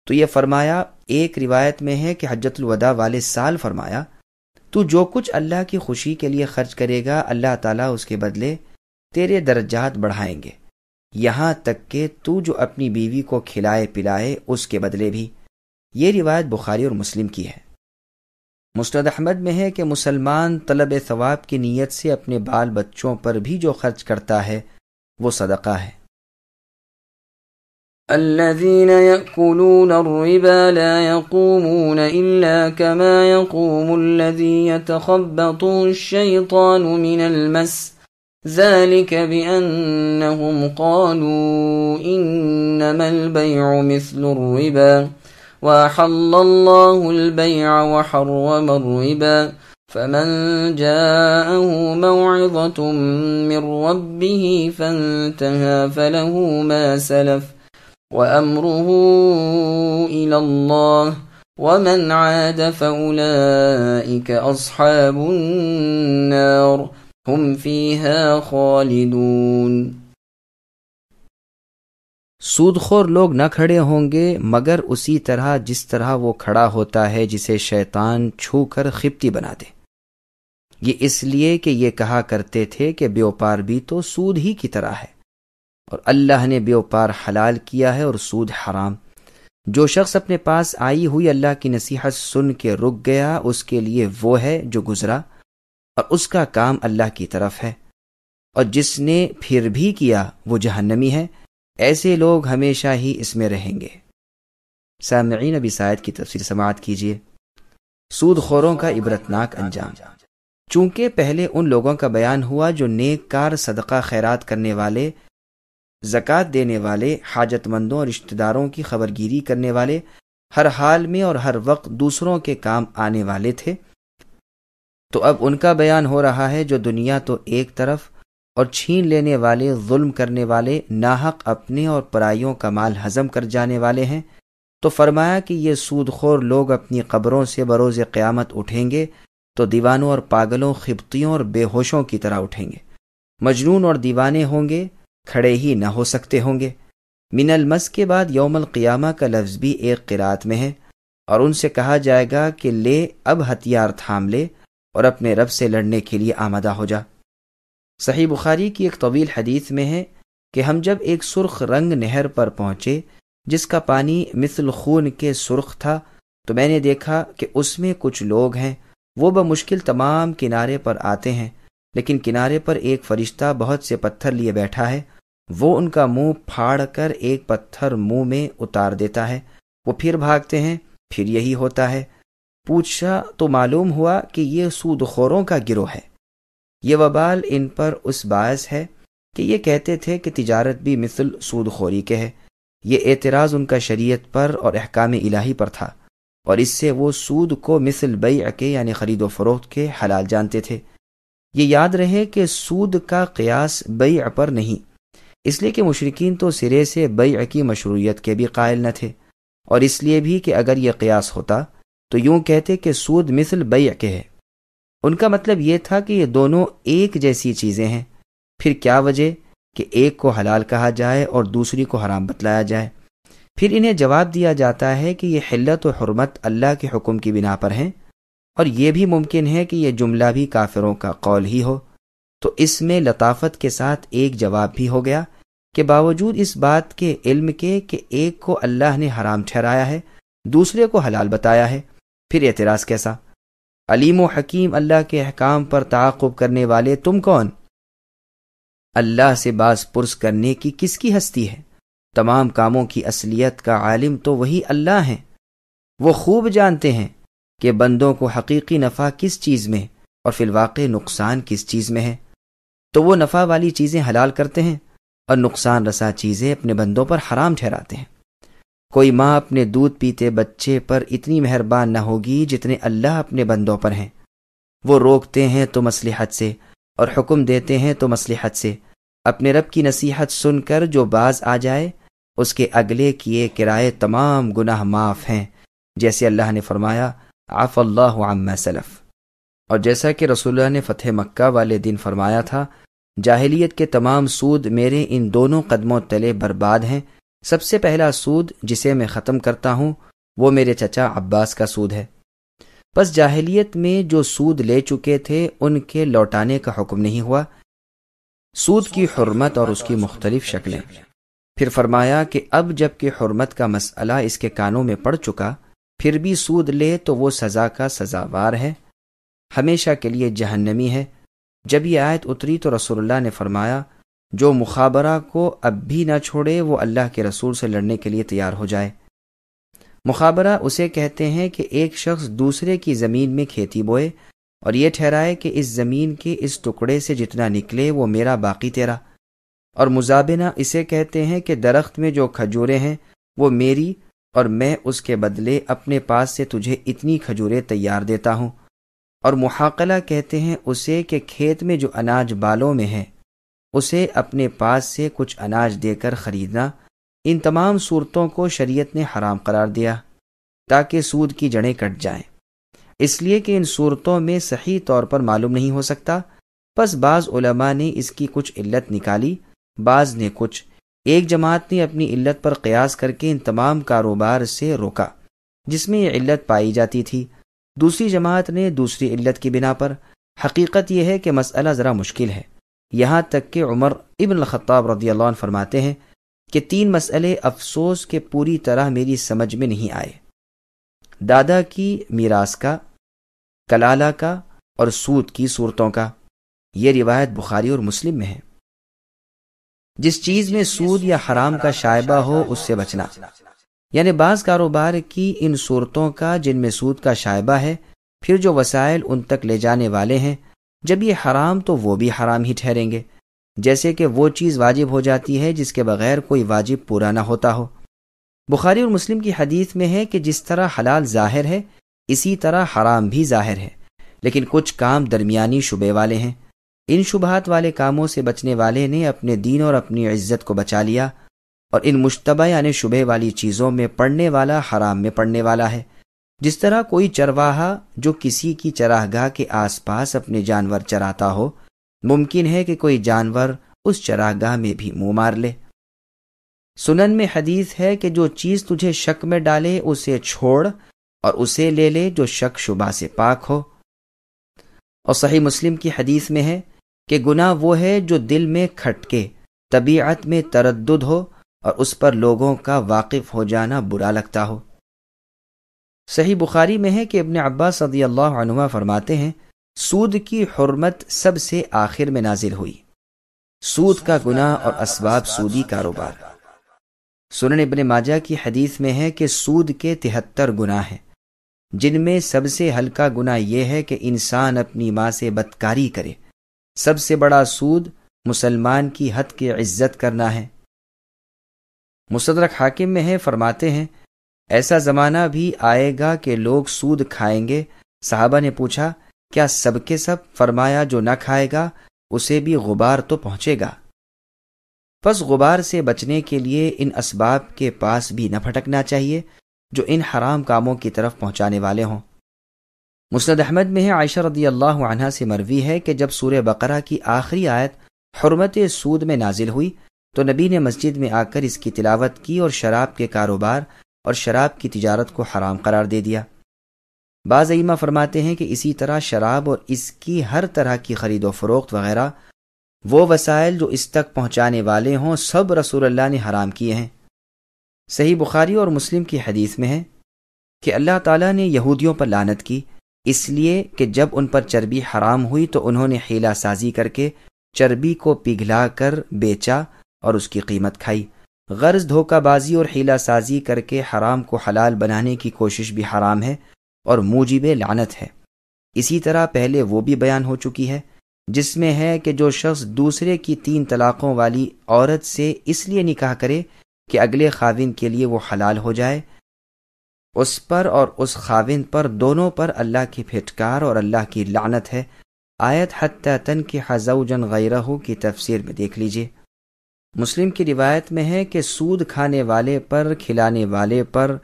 تو یہ فرمایا، ایک روایت میں ہے کہ حجۃ الوداع والے سال فرمایا تو جو کچھ اللہ کی خوشی کے لیے خرچ کرے گا اللہ تعالیٰ اس کے بدلے تیرے درجات بڑھائیں گے، یہاں تک کہ تو جو اپنی بیوی کو کھلائے پلائے اس کے بدلے بھی۔ یہ روایت بخاری اور مسلم کی ہے۔ مسند احمد میں ہے کہ مسلمان طلب ثواب کی نیت سے اپنے بال بچوں پر بھی جو خرچ کرتا ہے وہ صدقہ ہے۔ الذين يأكلون الربا لا يقومون إلا كما يقوم الذي يتخبطه الشيطان من المس ذلك بأنهم قالوا إنما البيع مثل الربا وأحل الله البيع وحرم الربا فمن جاءه موعظة من ربه فانتهى فله ما سلف وأمره إلى الله ومن عاد فأولئك أصحاب النار هم فيها خالدون۔ سود خور لوگ نہ کھڑے ہوں گے مگر اسی طرح جس طرح وہ کھڑا ہوتا ہے جسے شیطان چھو کر خپتی بنا دے۔ یہ اس لیے کہ یہ کہا کرتے تھے کہ بیوپار بھی تو سود ہی کی طرح ہے، اور اللہ نے بیوپار حلال کیا ہے اور سود حرام۔ جو شخص اپنے پاس آئی ہوئی اللہ کی نصیحت سن کے رک گیا، اس کے لیے وہ ہے جو گزرا اور اس کا کام اللہ کی طرف ہے، اور جس نے پھر بھی کیا وہ جہنمی ہے۔ ایسے لوگ ہمیشہ ہی اس میں رہیں گے۔ سامعین، اب اس آیت کی تفسیر سماعت کیجیے۔ سود خوروں کا عبرتناک انجام۔ چونکہ پہلے ان لوگوں کا بیان ہوا جو نیک کار، صدقہ خیرات کرنے والے، زکوٰۃ دینے والے، حاجت مندوں اور رشتہ داروں کی خبرگیری کرنے والے، ہر حال میں اور ہر وقت دوسروں کے کام آنے والے تھے، تو اب ان کا بیان ہو رہا ہے جو دنیا تو ایک طرف اور چھین لینے والے، ظلم کرنے والے، ناحق اپنے اور پرائیوں کا مال ہضم کر جانے والے ہیں۔ تو فرمایا کہ یہ سود خور لوگ اپنی قبروں سے بروز قیامت اٹھیں گے تو دیوانوں اور پاگلوں، خبطیوں اور بے ہوشوں کی طرح اٹھیں گے۔ مجنون اور دیوانے ہوں گے، کھڑے ہی نہ ہو سکتے ہوں گے۔ من المس کے بعد یوم القیامہ کا لفظ بھی ایک قرات میں ہے، اور ان سے کہا جائے گا کہ لے اب ہتھیار تھام لے اور اپنے رب سے لڑنے کے لیے آمادہ ہو جا۔ صحیح بخاری کی ایک طویل حدیث میں ہے کہ ہم جب ایک سرخ رنگ نہر پر پہنچے جس کا پانی مثل خون کے سرخ تھا، تو میں نے دیکھا کہ اس میں کچھ لوگ ہیں، وہ بمشکل تمام کنارے پر آتے ہیں، لیکن کنارے پر ایک فرشتہ بہت سے پتھر لیے بیٹھا ہے، وہ ان کا منہ پھاڑ کر ایک پتھر منہ میں اتار دیتا ہے، وہ پھر بھاگتے ہیں، پھر یہی ہوتا ہے۔ پوچھا تو معلوم ہوا کہ یہ سود خوروں کا گروہ ہے۔ یہ وبال ان پر اس باعث ہے کہ یہ کہتے تھے کہ تجارت بھی مثل سود خوری کے ہے۔ یہ اعتراض ان کا شریعت پر اور احکام الہی پر تھا، اور اس سے وہ سود کو مثل بیع کے یعنی خرید و فروخت کے حلال جانتے تھے۔ یہ یاد رہے کہ سود کا قیاس بیع پر نہیں، اس لیے کہ مشرکین تو سرے سے بیع کی مشروعیت کے بھی قائل نہ تھے، اور اس لیے بھی کہ اگر یہ قیاس ہوتا تو یوں کہتے کہ سود مثل بیع کے ہے۔ ان کا مطلب یہ تھا کہ یہ دونوں ایک جیسی چیزیں ہیں، پھر کیا وجہ کہ ایک کو حلال کہا جائے اور دوسری کو حرام بتلایا جائے؟ پھر انہیں جواب دیا جاتا ہے کہ یہ حلت و حرمت اللہ کے حکم کی بنا پر ہیں، اور یہ بھی ممکن ہے کہ یہ جملہ بھی کافروں کا قول ہی ہو۔ تو اس میں لطافت کے ساتھ ایک جواب بھی ہو گیا کہ باوجود اس بات کے علم کے کہ ایک کو اللہ نے حرام ٹھہرایا ہے، دوسرے کو حلال بتایا ہے، پھر اعتراض کیسا؟ علیم و حکیم اللہ کے احکام پر تعاقب کرنے والے تم کون؟ اللہ سے باز پرس کرنے کی کس کی ہستی ہے؟ تمام کاموں کی اصلیت کا عالم تو وہی اللہ ہیں۔ وہ خوب جانتے ہیں کہ بندوں کو حقیقی نفع کس چیز میں اور فی الواقع نقصان کس چیز میں ہے، تو وہ نفع والی چیزیں حلال کرتے ہیں اور نقصان رسا چیزیں اپنے بندوں پر حرام ٹھہراتے ہیں۔ کوئی ماں اپنے دودھ پیتے بچے پر اتنی مہربان نہ ہوگی جتنے اللہ اپنے بندوں پر ہیں۔ وہ روکتے ہیں تو مصلحت سے اور حکم دیتے ہیں تو مصلحت سے۔ اپنے رب کی نصیحت سن کر جو باز آ جائے اس کے اگلے کیے کرائے تمام گناہ معاف ہیں، جیسے اللہ نے فرمایا عفا اللہ عما سلف، اور جیسا کہ رسول اللہ نے فتح مکہ والے دن فرمایا تھا جاہلیت کے تمام سود میرے ان دونوں قدموں تلے برباد ہیں۔ سب سے پہلا سود جسے میں ختم کرتا ہوں وہ میرے چچا عباس کا سود ہے۔ پس جاہلیت میں جو سود لے چکے تھے ان کے لوٹانے کا حکم نہیں ہوا۔ سود کی حرمت اور اس کی مختلف شکلیں۔ پھر فرمایا کہ اب جب کہ حرمت کا مسئلہ اس کے کانوں میں پڑ چکا، پھر بھی سود لے تو وہ سزا کا سزاوار ہے، ہمیشہ کے لیے جہنمی ہے۔ جب یہ آیت اتری تو رسول اللہ نے فرمایا جو مخابرہ کو اب بھی نہ چھوڑے وہ اللہ کے رسول سے لڑنے کے لیے تیار ہو جائے۔ مخابرہ اسے کہتے ہیں کہ ایک شخص دوسرے کی زمین میں کھیتی بوئے اور یہ ٹھہرائے کہ اس زمین کے اس ٹکڑے سے جتنا نکلے وہ میرا باقی تیرا، اور مزابنہ اسے کہتے ہیں کہ درخت میں جو کھجوریں ہیں وہ میری اور میں اس کے بدلے اپنے پاس سے تجھے اتنی کھجوریں تیار دیتا ہوں، اور محاقلہ کہتے ہیں اسے کہ کھیت میں جو اناج بالوں میں ہے اسے اپنے پاس سے کچھ اناج دے کر خریدنا۔ ان تمام صورتوں کو شریعت نے حرام قرار دیا تاکہ سود کی جڑیں کٹ جائیں، اس لیے کہ ان صورتوں میں صحیح طور پر معلوم نہیں ہو سکتا۔ پس بعض علماء نے اس کی کچھ علت نکالی، بعض نے کچھ۔ ایک جماعت نے اپنی علت پر قیاس کر کے ان تمام کاروبار سے روکا جس میں یہ علت پائی جاتی تھی، دوسری جماعت نے دوسری علت کی بنا پر۔ حقیقت یہ ہے کہ مسئلہ ذرا مشکل ہے، یہاں تک کہ عمر ابن الخطاب رضی اللہ عنہ فرماتے ہیں کہ 3 مسئلے افسوس کے پوری طرح میری سمجھ میں نہیں آئے: دادا کی میراث کا، کلالہ کا اور سود کی صورتوں کا۔ یہ روایت بخاری اور مسلم میں ہے۔ جس چیز میں سود یا حرام کا شائبہ ہو اس سے بچنا، یعنی بعض کاروبار کی ان صورتوں کا جن میں سود کا شائبہ ہے، پھر جو وسائل ان تک لے جانے والے ہیں، جب یہ حرام تو وہ بھی حرام ہی ٹھہریں گے، جیسے کہ وہ چیز واجب ہو جاتی ہے جس کے بغیر کوئی واجب پورا نہ ہوتا ہو۔ بخاری اور مسلم کی حدیث میں ہے کہ جس طرح حلال ظاہر ہے اسی طرح حرام بھی ظاہر ہے، لیکن کچھ کام درمیانی شبے والے ہیں۔ ان شبہات والے کاموں سے بچنے والے نے اپنے دین اور اپنی عزت کو بچا لیا، اور ان مشتبہ یعنی شبہ والی چیزوں میں پڑنے والا حرام میں پڑنے والا ہے۔ جس طرح کوئی چرواہا جو کسی کی چراگاہ کے آس پاس اپنے جانور چراتا ہو، ممکن ہے کہ کوئی جانور اس چراگاہ میں بھی منہ مار لے۔ سنن میں حدیث ہے کہ جو چیز تجھے شک میں ڈالے اسے چھوڑ اور اسے لے لے جو شک شبہ سے پاک ہو۔ اور صحیح مسلم کی حدیث میں ہے کہ گناہ وہ ہے جو دل میں کھٹکے، طبیعت میں تردد ہو اور اس پر لوگوں کا واقف ہو جانا برا لگتا ہو۔ صحیح بخاری میں ہے کہ ابن عباس رضی اللہ عنہما فرماتے ہیں سود کی حرمت سب سے آخر میں نازل ہوئی۔ سود کا گناہ اور اسباب سودی کاروبار۔ سنن ابن ماجہ کی حدیث میں ہے کہ سود کے 73 گناہ ہیں، جن میں سب سے ہلکا گناہ یہ ہے کہ انسان اپنی ماں سے بدکاری کرے۔ سب سے بڑا سود مسلمان کی حد کی عزت کرنا ہے۔ مستدرک حاکم میں ہے، فرماتے ہیں ایسا زمانہ بھی آئے گا کہ لوگ سود کھائیں گے۔ صحابہ نے پوچھا کیا سب کے سب؟ فرمایا جو نہ کھائے گا اسے بھی غبار تو پہنچے گا۔ پس غبار سے بچنے کے لیے ان اسباب کے پاس بھی نہ پھٹکنا چاہیے جو ان حرام کاموں کی طرف پہنچانے والے ہوں۔ مسند احمد میں ہے، عائشہ رضی اللہ عنہا سے مروی ہے کہ جب سورہ بقرہ کی آخری آیت حرمت سود میں نازل ہوئی تو نبی نے مسجد میں آ کر اس کی تلاوت کی اور شراب کے کاروبار اور شراب کی تجارت کو حرام قرار دے دیا۔ بعض ائمہ فرماتے ہیں کہ اسی طرح شراب اور اس کی ہر طرح کی خرید و فروخت وغیرہ وہ وسائل جو اس تک پہنچانے والے ہوں سب رسول اللہ نے حرام کیے ہیں۔ صحیح بخاری اور مسلم کی حدیث میں ہے کہ اللہ تعالیٰ نے یہودیوں پر لعنت کی اس لیے کہ جب ان پر چربی حرام ہوئی تو انہوں نے حیلہ سازی کر کے چربی کو پگھلا کر بیچا اور اس کی قیمت کھائی۔ غرض دھوکہ بازی اور حیلہ سازی کر کے حرام کو حلال بنانے کی کوشش بھی حرام ہے اور موجب لعنت ہے۔ اسی طرح پہلے وہ بھی بیان ہو چکی ہے جس میں ہے کہ جو شخص دوسرے کی 3 طلاقوں والی عورت سے اس لیے نکاح کرے کہ اگلے خاوند کے لیے وہ حلال ہو جائے، اس پر اور اس خاوند پر دونوں پر اللہ کی پھٹکار اور اللہ کی لعنت ہے۔ آیت حتی تنکح زوجا غیرہ کی تفسیر میں دیکھ لیجئے۔ مسلم کی روایت میں ہے کہ سود کھانے والے پر، کھلانے والے پر،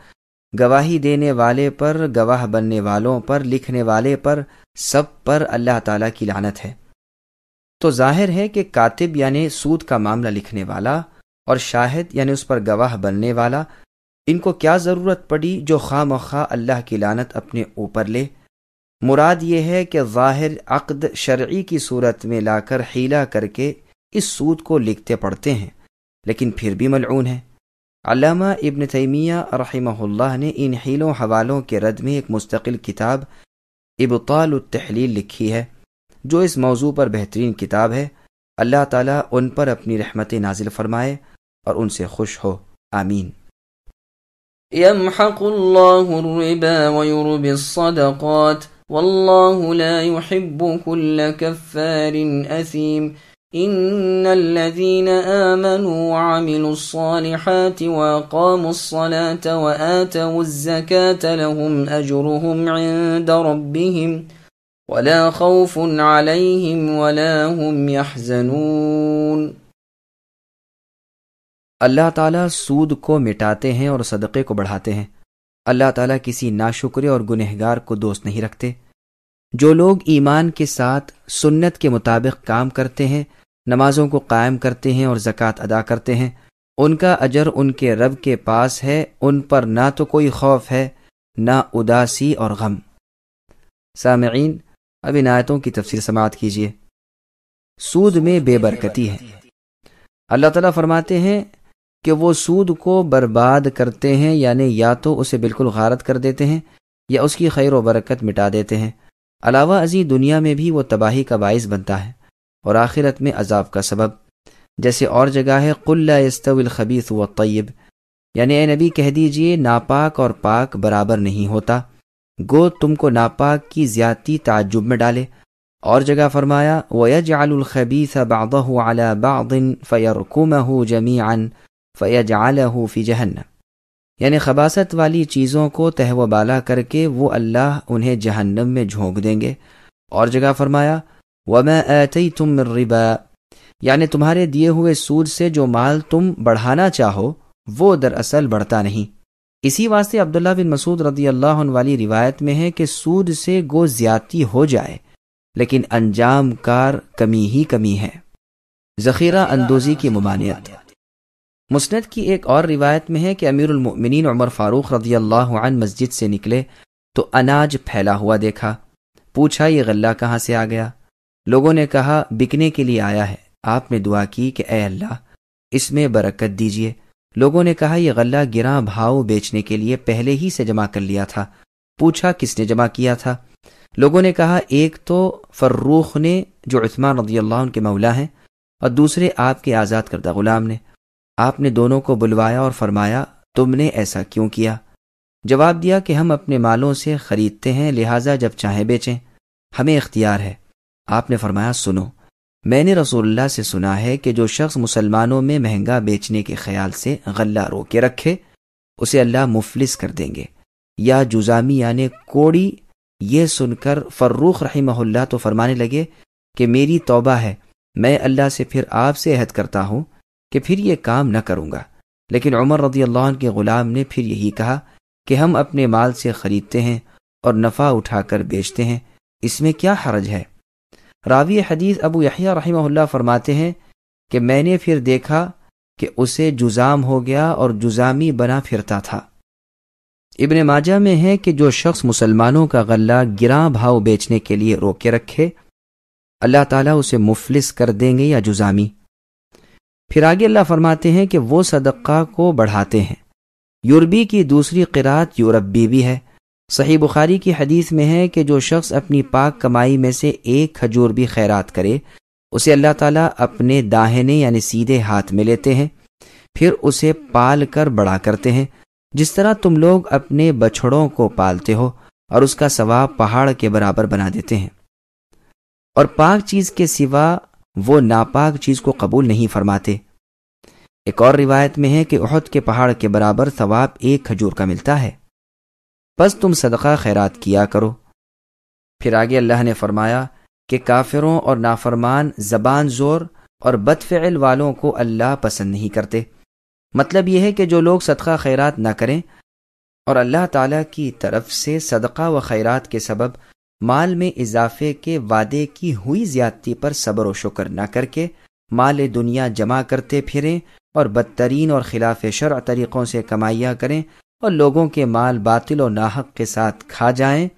گواہی دینے والے پر، گواہ بننے والوں پر، لکھنے والے پر، سب پر اللہ تعالیٰ کی لعنت ہے۔ تو ظاہر ہے کہ کاتب یعنی سود کا معاملہ لکھنے والا اور شاہد یعنی اس پر گواہ بننے والا، ان کو کیا ضرورت پڑی جو خواہ مخواہ اللہ کی لعنت اپنے اوپر لے۔ مراد یہ ہے کہ ظاہر عقد شرعی کی صورت میں لا کر حیلہ کر کے اس سود کو لکھتے پڑھتے ہیں لیکن پھر بھی ملعون ہیں۔ علامہ ابن تیمیہ رحمہ اللہ نے ان حیلوں حوالوں کے رد میں ایک مستقل کتاب ابطال التحلیل لکھی ہے جو اس موضوع پر بہترین کتاب ہے۔ اللہ تعالیٰ ان پر اپنی رحمت نازل فرمائے اور ان سے خوش ہو، آمین۔ يمحق الله الربا ويربي الصدقات والله لا يحب كل كفار أثيم إن الذين آمنوا وعملوا الصالحات وأقاموا الصلاة وآتوا الزكاة لهم أجرهم عند ربهم ولا خوف عليهم ولا هم يحزنون۔ اللہ تعالیٰ سود کو مٹاتے ہیں اور صدقے کو بڑھاتے ہیں۔ اللہ تعالیٰ کسی ناشکرے اور گنہگار کو دوست نہیں رکھتے۔ جو لوگ ایمان کے ساتھ سنت کے مطابق کام کرتے ہیں، نمازوں کو قائم کرتے ہیں اور زکوٰۃ ادا کرتے ہیں، ان کا اجر ان کے رب کے پاس ہے، ان پر نہ تو کوئی خوف ہے نہ اداسی اور غم۔ سامعین، اب ان آیتوں کی تفسیر سماعت کیجیے۔ سود میں بے برکتی ہے۔ اللہ تعالیٰ فرماتے ہیں کہ وہ سود کو برباد کرتے ہیں، یعنی یا تو اسے بالکل غارت کر دیتے ہیں یا اس کی خیر و برکت مٹا دیتے ہیں۔ علاوہ ازیں دنیا میں بھی وہ تباہی کا باعث بنتا ہے اور آخرت میں عذاب کا سبب۔ جیسے اور جگہ ہے قُلْ لَا يَسْتَوِي الْخَبِيثُ وَالطَّيِّبُ، یعنی اے نبی کہہ دیجئے ناپاک اور پاک برابر نہیں ہوتا، گو تم کو ناپاک کی زیادتی تعجب میں ڈالے۔ اور جگہ فرمایا وَيَجْعَلُ الْخَبِيثَ بَعْضَهُ عَلَى بَعْضٍ فَيَرْكُمَهُ جَمِيعًا فَيَجْعَلَهُ فِي جَهَنَّمَ، یعنی خباثت والی چیزوں کو تہ و بالا کر کے وہ اللہ انہیں جہنم میں جھونک دیں گے۔ اور جگہ فرمایا وَمَا آتَيْتُم مِّن رِّبَا، یعنی تمہارے دیے ہوئے سود سے جو مال تم بڑھانا چاہو وہ دراصل بڑھتا نہیں۔ اسی واسطے عبداللہ بن مسعود رضی اللہ عنہ والی روایت میں ہے کہ سود سے گو زیادتی ہو جائے لیکن انجام کار کمی ہی کمی ہے۔ ذخیرہ اندوزی کی ممانعت۔ مسند کی ایک اور روایت میں ہے کہ امیر المؤمنین عمر فاروق رضی اللہ عنہ مسجد سے نکلے تو اناج پھیلا ہوا دیکھا، پوچھا یہ غلہ کہاں سے آ گیا؟ لوگوں نے کہا بکنے کے لیے آیا ہے۔ آپ نے دعا کی کہ اے اللہ اس میں برکت دیجئے۔ لوگوں نے کہا یہ غلہ گراں بھاؤ بیچنے کے لیے پہلے ہی سے جمع کر لیا تھا۔ پوچھا کس نے جمع کیا تھا؟ لوگوں نے کہا ایک تو فروخ نے جو عثمان رضی اللہ عنہ کے مولا ہیں، اور دوسرے آپ کے آزاد کردہ غلام نے۔ آپ نے دونوں کو بلوایا اور فرمایا تم نے ایسا کیوں کیا؟ جواب دیا کہ ہم اپنے مالوں سے خریدتے ہیں، لہٰذا جب چاہیں بیچیں، ہمیں اختیار ہے۔ آپ نے فرمایا سنو، میں نے رسول اللہ سے سنا ہے کہ جو شخص مسلمانوں میں مہنگا بیچنے کے خیال سے غلہ روکے رکھے اسے اللہ مفلس کر دیں گے، یا جزامی یعنی کوڑی۔ یہ سن کر فروخ رحمہ اللہ تو فرمانے لگے کہ میری توبہ ہے، میں اللہ سے پھر آپ سے عہد کرتا ہوں کہ پھر یہ کام نہ کروں گا۔ لیکن عمر رضی اللہ عنہ کے غلام نے پھر یہی کہا کہ ہم اپنے مال سے خریدتے ہیں اور نفع اٹھا کر بیچتے ہیں، اس میں کیا حرج ہے؟ راوی حدیث ابو یحییٰ رحمہ اللہ فرماتے ہیں کہ میں نے پھر دیکھا کہ اسے جزام ہو گیا اور جزامی بنا پھرتا تھا۔ ابن ماجہ میں ہے کہ جو شخص مسلمانوں کا غلہ گراں بھاؤ بیچنے کے لیے روکے رکھے اللہ تعالیٰ اسے مفلس کر دیں گے یا جزامی۔ پھر آگے اللہ فرماتے ہیں کہ وہ صدقہ کو بڑھاتے ہیں۔ یوربی کی دوسری قرات یوربی بھی ہے۔ صحیح بخاری کی حدیث میں ہے کہ جو شخص اپنی پاک کمائی میں سے ایک کھجور بھی خیرات کرے اسے اللہ تعالیٰ اپنے داہنے یعنی سیدھے ہاتھ میں لیتے ہیں، پھر اسے پال کر بڑا کرتے ہیں، جس طرح تم لوگ اپنے بچھڑوں کو پالتے ہو، اور اس کا ثواب پہاڑ کے برابر بنا دیتے ہیں۔ اور پاک چیز کے سوا وہ ناپاک چیز کو قبول نہیں فرماتے۔ ایک اور روایت میں ہے کہ احد کے پہاڑ کے برابر ثواب ایک کھجور کا ملتا ہے۔ بس تم صدقہ خیرات کیا کرو۔ پھر آگے اللہ نے فرمایا کہ کافروں اور نافرمان زبان زور اور بد فعل والوں کو اللہ پسند نہیں کرتے۔ مطلب یہ ہے کہ جو لوگ صدقہ خیرات نہ کریں اور اللہ تعالیٰ کی طرف سے صدقہ و خیرات کے سبب مال میں اضافے کے وعدے کی ہوئی زیادتی پر صبر و شکر نہ کر کے مال دنیا جمع کرتے پھریں اور بدترین اور خلاف شرع طریقوں سے کمائیاں کریں اور لوگوں کے مال باطل و ناحق کے ساتھ کھا جائیں،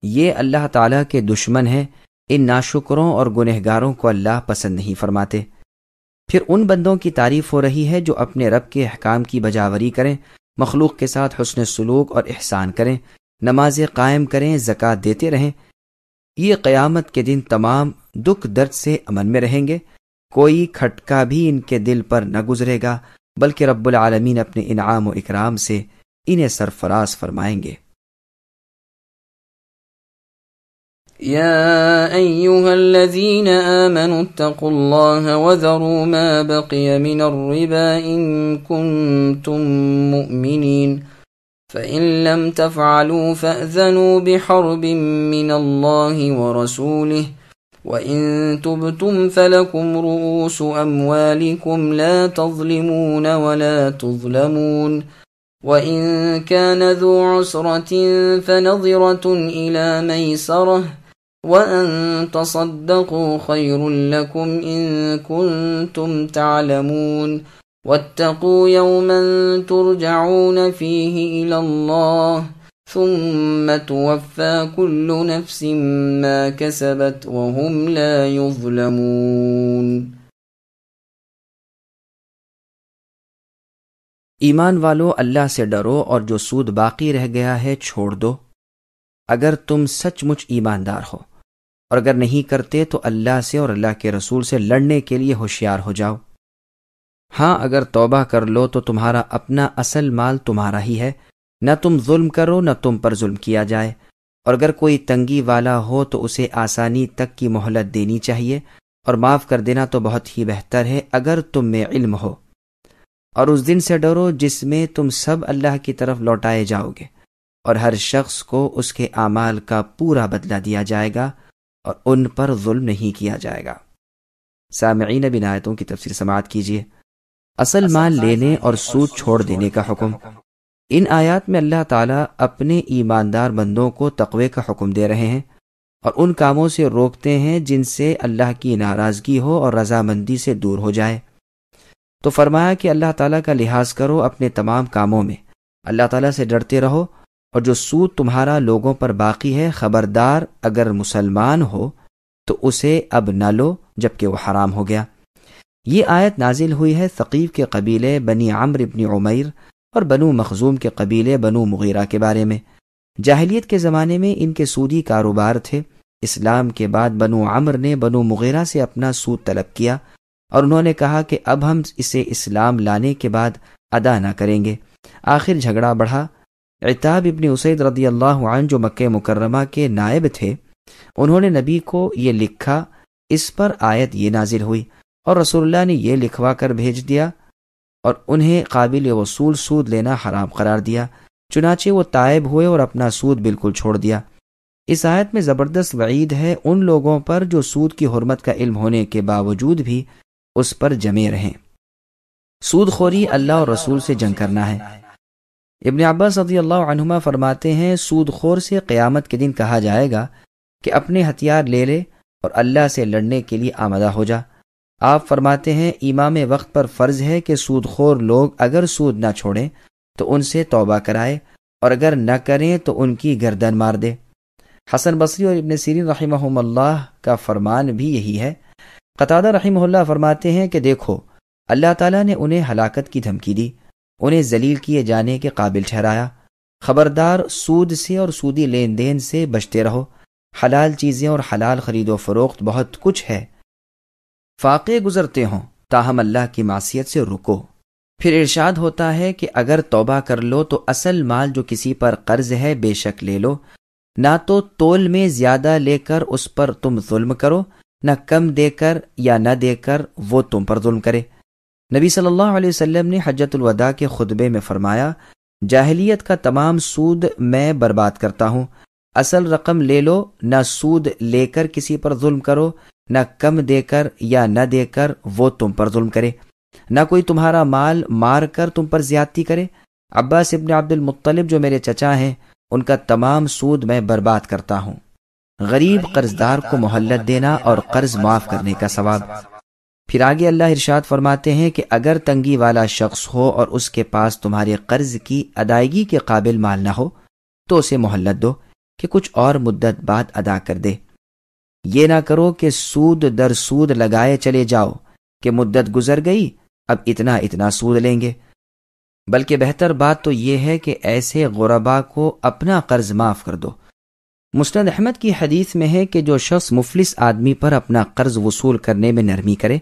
یہ اللہ تعالیٰ کے دشمن ہیں۔ ان ناشکروں اور گنہگاروں کو اللہ پسند نہیں فرماتے۔ پھر ان بندوں کی تعریف ہو رہی ہے جو اپنے رب کے احکام کی بجاوری کریں، مخلوق کے ساتھ حسن سلوک اور احسان کریں، نمازیں قائم کریں، زکوٰۃ دیتے رہیں۔ یہ قیامت کے دن تمام دکھ درد سے امن میں رہیں گے۔ کوئی کھٹکا بھی ان کے دل پر نہ گزرے گا، بلکہ رب العالمین اپنے انعام و اکرام سے انہیں سرفراز فرمائیں گے۔ يا أيها الذين آمنوا اتقوا الله وذروا ما بقي من الربا إن كنتم مؤمنين فإن لم تفعلوا فأذنوا بحرب من الله ورسوله وإن تبتم فلكم رؤوس أموالكم لا تظلمون ولا تظلمون وإن كان ذو عسرة فنظرة إلى ميسرة وَأَن تَصَدَّقُوا خَيْرٌ لَكُمْ إِن كُنتُمْ تَعْلَمُونَ وَاتَّقُوا يَوْمًا تُرْجَعُونَ فِيهِ إِلَى اللَّهِ ثُمَّ تُوَفَّى كُلُّ نَفْسٍ مَا كَسَبَتْ وَهُمْ لَا يُظْلَمُونَ۔ ایمان والو، اللہ سے ڈرو اور جو سود باقی رہ گیا ہے چھوڑ دو، اگر تم سچ مچ ایماندار ہو، اور اگر نہیں کرتے تو اللہ سے اور اللہ کے رسول سے لڑنے کے لیے ہوشیار ہو جاؤ۔ ہاں، اگر توبہ کر لو تو تمہارا اپنا اصل مال تمہارا ہی ہے، نہ تم ظلم کرو نہ تم پر ظلم کیا جائے، اور اگر کوئی تنگی والا ہو تو اسے آسانی تک کی مہلت دینی چاہیے، اور معاف کر دینا تو بہت ہی بہتر ہے اگر تم میں علم ہو۔ اور اس دن سے ڈرو جس میں تم سب اللہ کی طرف لوٹائے جاؤ گے، اور ہر شخص کو اس کے اعمال کا پورا بدلہ دیا جائے گا، اور ان پر ظلم نہیں کیا جائے گا۔ سامعین، اب ان آیتوں کی تفسیر سماعت کیجیے۔ اصل مال لینے اور سود چھوڑ دینے کا حکم۔ ان آیات میں اللہ تعالیٰ اپنے ایماندار بندوں کو تقوی کا حکم دے رہے ہیں، اور ان کاموں سے روکتے ہیں جن سے اللہ کی ناراضگی ہو اور رضامندی سے دور ہو جائے۔ تو فرمایا کہ اللہ تعالیٰ کا لحاظ کرو اپنے تمام کاموں میں، اللہ تعالیٰ سے ڈرتے رہو، اور جو سود تمہارا لوگوں پر باقی ہے، خبردار اگر مسلمان ہو تو اسے اب نہ لو جبکہ وہ حرام ہو گیا۔ یہ آیت نازل ہوئی ہے ثقیف کے قبیلے بنی عمرو بن عمیر اور بنو مخزوم کے قبیلے بنو مغیرہ کے بارے میں۔ جاہلیت کے زمانے میں ان کے سودی کاروبار تھے۔ اسلام کے بعد بنو عمرو نے بنو مغیرہ سے اپنا سود طلب کیا، اور انہوں نے کہا کہ اب ہم اسے اسلام لانے کے بعد ادا نہ کریں گے۔ آخر جھگڑا بڑھا۔ عتاب ابن اسید رضی اللہ عنہ جو مکہ مکرمہ کے نائب تھے، انہوں نے نبی کو یہ لکھا، اس پر آیت یہ نازل ہوئی، اور رسول اللہ نے یہ لکھوا کر بھیج دیا اور انہیں قابل وصول سود لینا حرام قرار دیا۔ چنانچہ وہ تائب ہوئے اور اپنا سود بالکل چھوڑ دیا۔ اس آیت میں زبردست وعید ہے ان لوگوں پر جو سود کی حرمت کا علم ہونے کے باوجود بھی اس پر جمے رہیں۔ سود خوری اللہ اور رسول سے جنگ کرنا ہے۔ ابن عباس رضی اللہ عنہما فرماتے ہیں، سود خور سے قیامت کے دن کہا جائے گا کہ اپنے ہتھیار لے لے اور اللہ سے لڑنے کے لیے آمادہ ہو جا۔ آپ فرماتے ہیں، امام وقت پر فرض ہے کہ سود خور لوگ اگر سود نہ چھوڑیں تو ان سے توبہ کرائے، اور اگر نہ کریں تو ان کی گردن مار دے۔ حسن بصری اور ابن سیرین رحمہم اللہ کا فرمان بھی یہی ہے۔ قتادہ رحمہ اللہ فرماتے ہیں کہ دیکھو، اللہ تعالیٰ نے انہیں ہلاکت کی دھمکی دی، انہیں ذلیل کیے جانے کے قابل ٹھہرایا۔ خبردار، سود سے اور سودی لین دین سے بچتے رہو۔ حلال چیزیں اور حلال خرید و فروخت بہت کچھ ہے، فاقے گزرتے ہوں، تاہم اللہ کی معصیت سے رکو۔ پھر ارشاد ہوتا ہے کہ اگر توبہ کر لو تو اصل مال جو کسی پر قرض ہے بے شک لے لو، نہ تو تول میں زیادہ لے کر اس پر تم ظلم کرو، نہ کم دے کر یا نہ دے کر وہ تم پر ظلم کرے۔ نبی صلی اللہ علیہ وسلم نے حجۃ الوداع کے خطبے میں فرمایا، جاہلیت کا تمام سود میں برباد کرتا ہوں۔ اصل رقم لے لو، نہ سود لے کر کسی پر ظلم کرو، نہ کم دے کر یا نہ دے کر وہ تم پر ظلم کرے، نہ کوئی تمہارا مال مار کر تم پر زیادتی کرے۔ عباس ابن عبد المطلب جو میرے چچا ہیں، ان کا تمام سود میں برباد کرتا ہوں۔ غریب قرضدار کو مہلت دینا اور قرض معاف کرنے کا ثواب۔ پھر آگے اللہ ارشاد فرماتے ہیں کہ اگر تنگی والا شخص ہو اور اس کے پاس تمہارے قرض کی ادائیگی کے قابل مال نہ ہو تو اسے مہلت دو کہ کچھ اور مدت بعد ادا کر دے۔ یہ نہ کرو کہ سود در سود لگائے چلے جاؤ کہ مدت گزر گئی، اب اتنا سود لیں گے، بلکہ بہتر بات تو یہ ہے کہ ایسے غربا کو اپنا قرض معاف کر دو۔ مسند احمد کی حدیث میں ہے کہ جو شخص مفلس آدمی پر اپنا قرض وصول کرنے میں نرمی کرے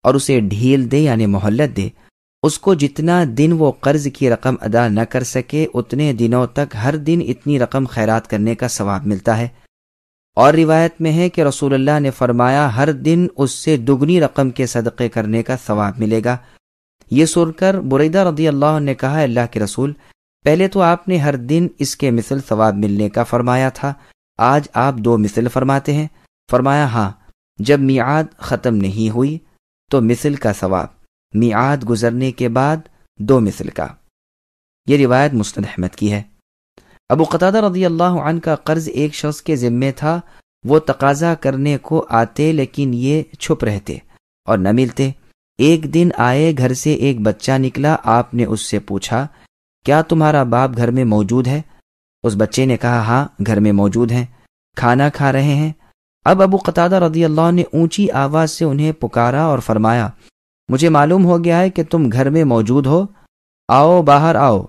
اور اسے ڈھیل دے یعنی مہلت دے، اس کو جتنا دن وہ قرض کی رقم ادا نہ کر سکے اتنے دنوں تک ہر دن اتنی رقم خیرات کرنے کا ثواب ملتا ہے۔ اور روایت میں ہے کہ رسول اللہ نے فرمایا ہر دن اس سے دگنی رقم کے صدقے کرنے کا ثواب ملے گا۔ یہ سن کر بریدہ رضی اللہ عنہ نے کہا، اللہ کے رسول، پہلے تو آپ نے ہر دن اس کے مثل ثواب ملنے کا فرمایا تھا، آج آپ 2 مثل فرماتے ہیں؟ فرمایا ہاں، جب میعاد ختم نہیں ہوئی تو مثل کا ثواب، میعاد گزرنے کے بعد 2 مثل کا۔ یہ روایت مسند احمد کی ہے۔ ابو قتادہ رضی اللہ عنہ کا قرض ایک شخص کے ذمے تھا، وہ تقاضا کرنے کو آتے لیکن یہ چھپ رہتے اور نہ ملتے۔ ایک دن آئے، گھر سے ایک بچہ نکلا، آپ نے اس سے پوچھا کیا تمہارا باپ گھر میں موجود ہے؟ اس بچے نے کہا ہاں گھر میں موجود ہیں، کھانا کھا رہے ہیں۔ اب ابو قتادہ رضی اللہ عنہ نے اونچی آواز سے انہیں پکارا اور فرمایا مجھے معلوم ہو گیا ہے کہ تم گھر میں موجود ہو، آؤ باہر آؤ،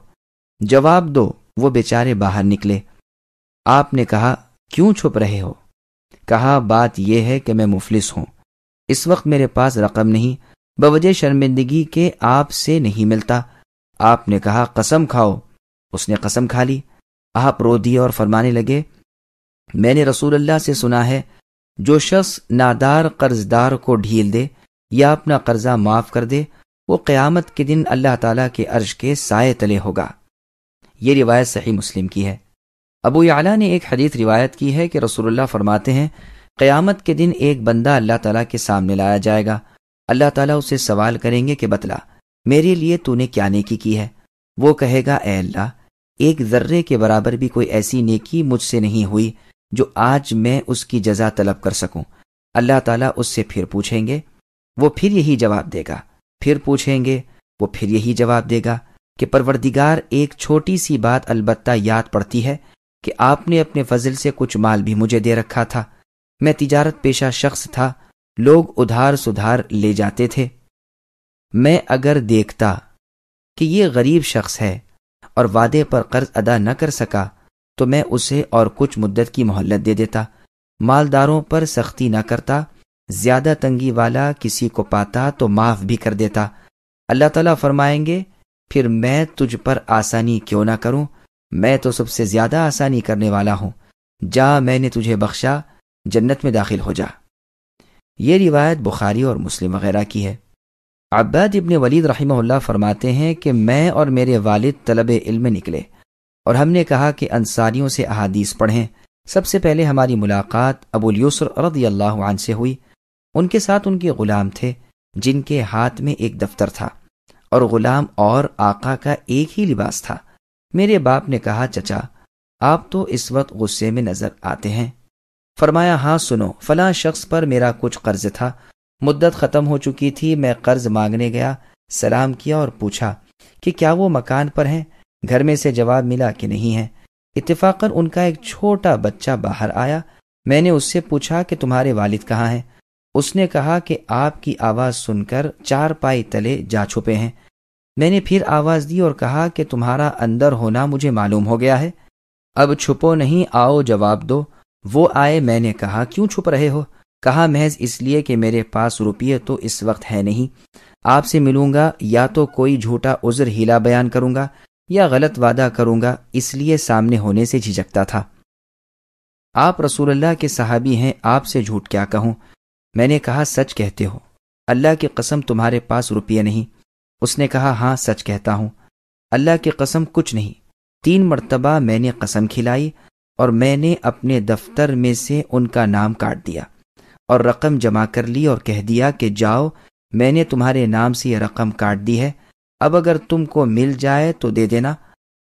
جواب دو۔ وہ بیچارے باہر نکلے۔ آپ نے کہا کیوں چھپ رہے ہو؟ کہا بات یہ ہے کہ میں مفلس ہوں، اس وقت میرے پاس رقم نہیں، بوجہ شرمندگی کے آپ سے نہیں ملتا۔ آپ نے کہا قسم کھاؤ۔ اس نے قسم کھا لی۔ آپ رو دیے اور فرمانے لگے میں نے رسول اللہ سے سنا ہے جو شخص نادار قرضدار کو ڈھیل دے یا اپنا قرضہ معاف کر دے وہ قیامت کے دن اللہ تعالیٰ کے عرش کے سائے تلے ہوگا۔ یہ روایت صحیح مسلم کی ہے۔ ابو یعلا نے ایک حدیث روایت کی ہے کہ رسول اللہ فرماتے ہیں قیامت کے دن ایک بندہ اللہ تعالیٰ کے سامنے لایا جائے گا، اللہ تعالیٰ اسے سوال کریں گے کہ بتلا میرے لیے تو نے کیا نیکی کی ہے؟ وہ کہے گا اے اللہ، ایک ذرے کے برابر بھی کوئی ایسی نیکی مجھ سے نہیں ہوئی جو آج میں اس کی جزا طلب کر سکوں۔ اللہ تعالیٰ اس سے پھر پوچھیں گے، وہ پھر یہی جواب دے گا، پھر پوچھیں گے، وہ پھر یہی جواب دے گا کہ پروردگار ایک چھوٹی سی بات البتہ یاد پڑتی ہے کہ آپ نے اپنے فضل سے کچھ مال بھی مجھے دے رکھا تھا، میں تجارت پیشہ شخص تھا، لوگ ادھار سدھار لے جاتے تھے، میں اگر دیکھتا کہ یہ غریب شخص ہے اور وعدے پر قرض ادا نہ کر سکا تو میں اسے اور کچھ مدت کی مہلت دے دیتا، مالداروں پر سختی نہ کرتا، زیادہ تنگی والا کسی کو پاتا تو معاف بھی کر دیتا۔ اللہ تعالیٰ فرمائیں گے پھر میں تجھ پر آسانی کیوں نہ کروں، میں تو سب سے زیادہ آسانی کرنے والا ہوں، جا میں نے تجھے بخشا، جنت میں داخل ہو جا۔ یہ روایت بخاری اور مسلم وغیرہ کی ہے۔ عباد ابن ولید رحمہ اللہ فرماتے ہیں کہ میں اور میرے والد طلب علم نکلے اور ہم نے کہا کہ انصاریوں سے احادیث پڑھیں۔ سب سے پہلے ہماری ملاقات ابو الیسر رضی اللہ عنہ سے ہوئی، ان کے ساتھ ان کے غلام تھے جن کے ہاتھ میں ایک دفتر تھا اور غلام اور آقا کا ایک ہی لباس تھا۔ میرے باپ نے کہا چچا آپ تو اس وقت غصے میں نظر آتے ہیں۔ فرمایا ہاں سنو، فلاں شخص پر میرا کچھ قرض تھا، مدت ختم ہو چکی تھی، میں قرض مانگنے گیا، سلام کیا اور پوچھا کہ کیا وہ مکان پر ہیں؟ گھر میں سے جواب ملا کہ نہیں ہے۔ اتفاقاً ان کا ایک چھوٹا بچہ باہر آیا، میں نے اس سے پوچھا کہ تمہارے والد کہاں ہیں؟ اس نے کہا کہ آپ کی آواز سن کر چارپائی تلے جا چھپے ہیں۔ میں نے پھر آواز دی اور کہا کہ تمہارا اندر ہونا مجھے معلوم ہو گیا ہے، اب چھپو نہیں، آؤ جواب دو۔ وہ آئے، میں نے کہا کیوں چھپ رہے ہو؟ کہا محض اس لیے کہ میرے پاس روپیے تو اس وقت ہے نہیں، آپ سے ملوں گا یا تو کوئی جھوٹا عذر ہیلا بیان کروں گا یا غلط وعدہ کروں گا، اس لیے سامنے ہونے سے جھجکتا تھا۔ آپ رسول اللہ کے صحابی ہیں، آپ سے جھوٹ کیا کہوں؟ میں نے کہا سچ کہتے ہو، اللہ کی قسم تمہارے پاس روپیے نہیں؟ اس نے کہا ہاں سچ کہتا ہوں، اللہ کی قسم کچھ نہیں۔ 3 مرتبہ میں نے قسم کھلائی اور میں نے اپنے دفتر میں سے ان کا نام کاٹ دیا اور رقم جمع کر لی اور کہہ دیا کہ جاؤ، میں نے تمہارے نام سے یہ رقم کاٹ دی ہے، اب اگر تم کو مل جائے تو دے دینا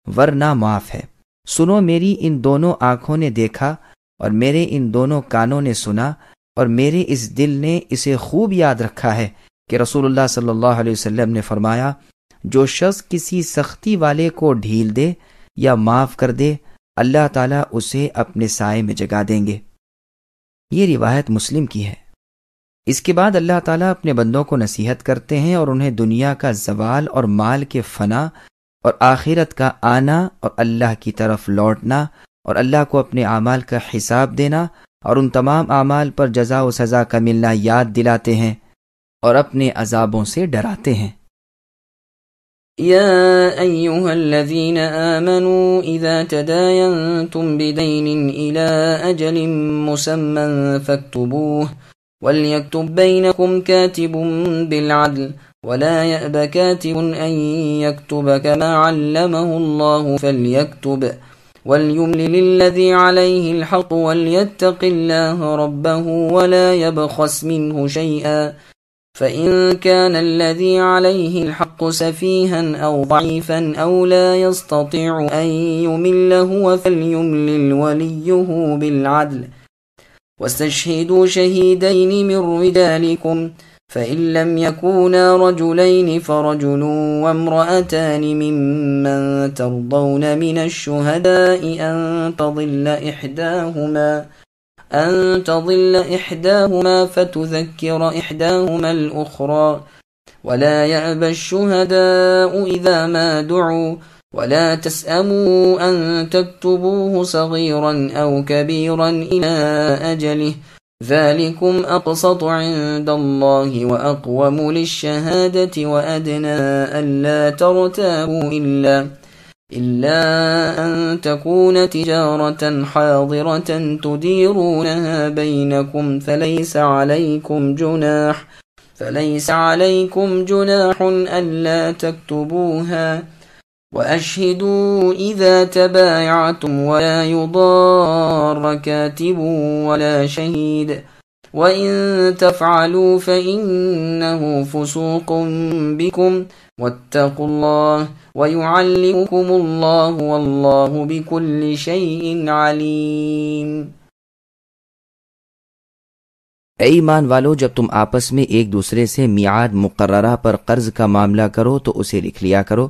ورنہ معاف ہے۔ سنو، میری ان دونوں آنکھوں نے دیکھا اور میرے ان دونوں کانوں نے سنا اور میرے اس دل نے اسے خوب یاد رکھا ہے کہ رسول اللہ صلی اللہ علیہ وسلم نے فرمایا جو شخص کسی سختی والے کو ڈھیل دے یا معاف کر دے اللہ تعالیٰ اسے اپنے سائے میں جگا دیں گے۔ یہ روایت مسلم کی ہے۔ اس کے بعد اللہ تعالیٰ اپنے بندوں کو نصیحت کرتے ہیں اور انہیں دنیا کا زوال اور مال کے فنا اور آخرت کا آنا اور اللہ کی طرف لوٹنا اور اللہ کو اپنے اعمال کا حساب دینا اور ان تمام اعمال پر جزا و سزا کا ملنا یاد دلاتے ہیں۔ اور اپنے عذابوں سے ڈراتے ہیں۔ يا أيها الذين آمنوا إذا تداينتم بدين إلى أجل مسمى فاكتبوه وليكتب بينكم كاتب بالعدل ولا يأب كاتب أن يكتب كما علمه الله فليكتب وليملل الذي عليه الحق وليتق الله ربه ولا يبخس منه شيئا فإن كان الذي عليه الحق سفيها أو ضعيفا أو لا يستطيع أن يمل هو فليملل وليه بالعدل واستشهدوا شهيدين من رجالكم فإن لم يكونا رجلين فرجل وامرأتان ممن ترضون من الشهداء أن تضل إحداهما فتذكر إحداهما الأخرى ولا يأبى الشهداء إذا ما دعوا ولا تسأموا أن تكتبوه صغيرا أو كبيرا إلى أجله ذلكم أقسط عند الله وأقوم للشهادة وأدنى ألا ترتابوا إلا أن تكون تجارة حاضرة تديرونها بينكم فليس عليكم جناح ألا تكتبوها وأشهدوا إذا تبايعتم ولا يضار كاتب ولا شهيد وإن تفعلوا فإنه فسوق بكم واتقوا الله ويعلمكم الله والله بكل شيء عليم۔ اے ایمان والو، جب تم آپس میں ایک دوسرے سے میعاد مقررہ پر قرض کا معاملہ کرو تو اسے لکھ لیا کرو،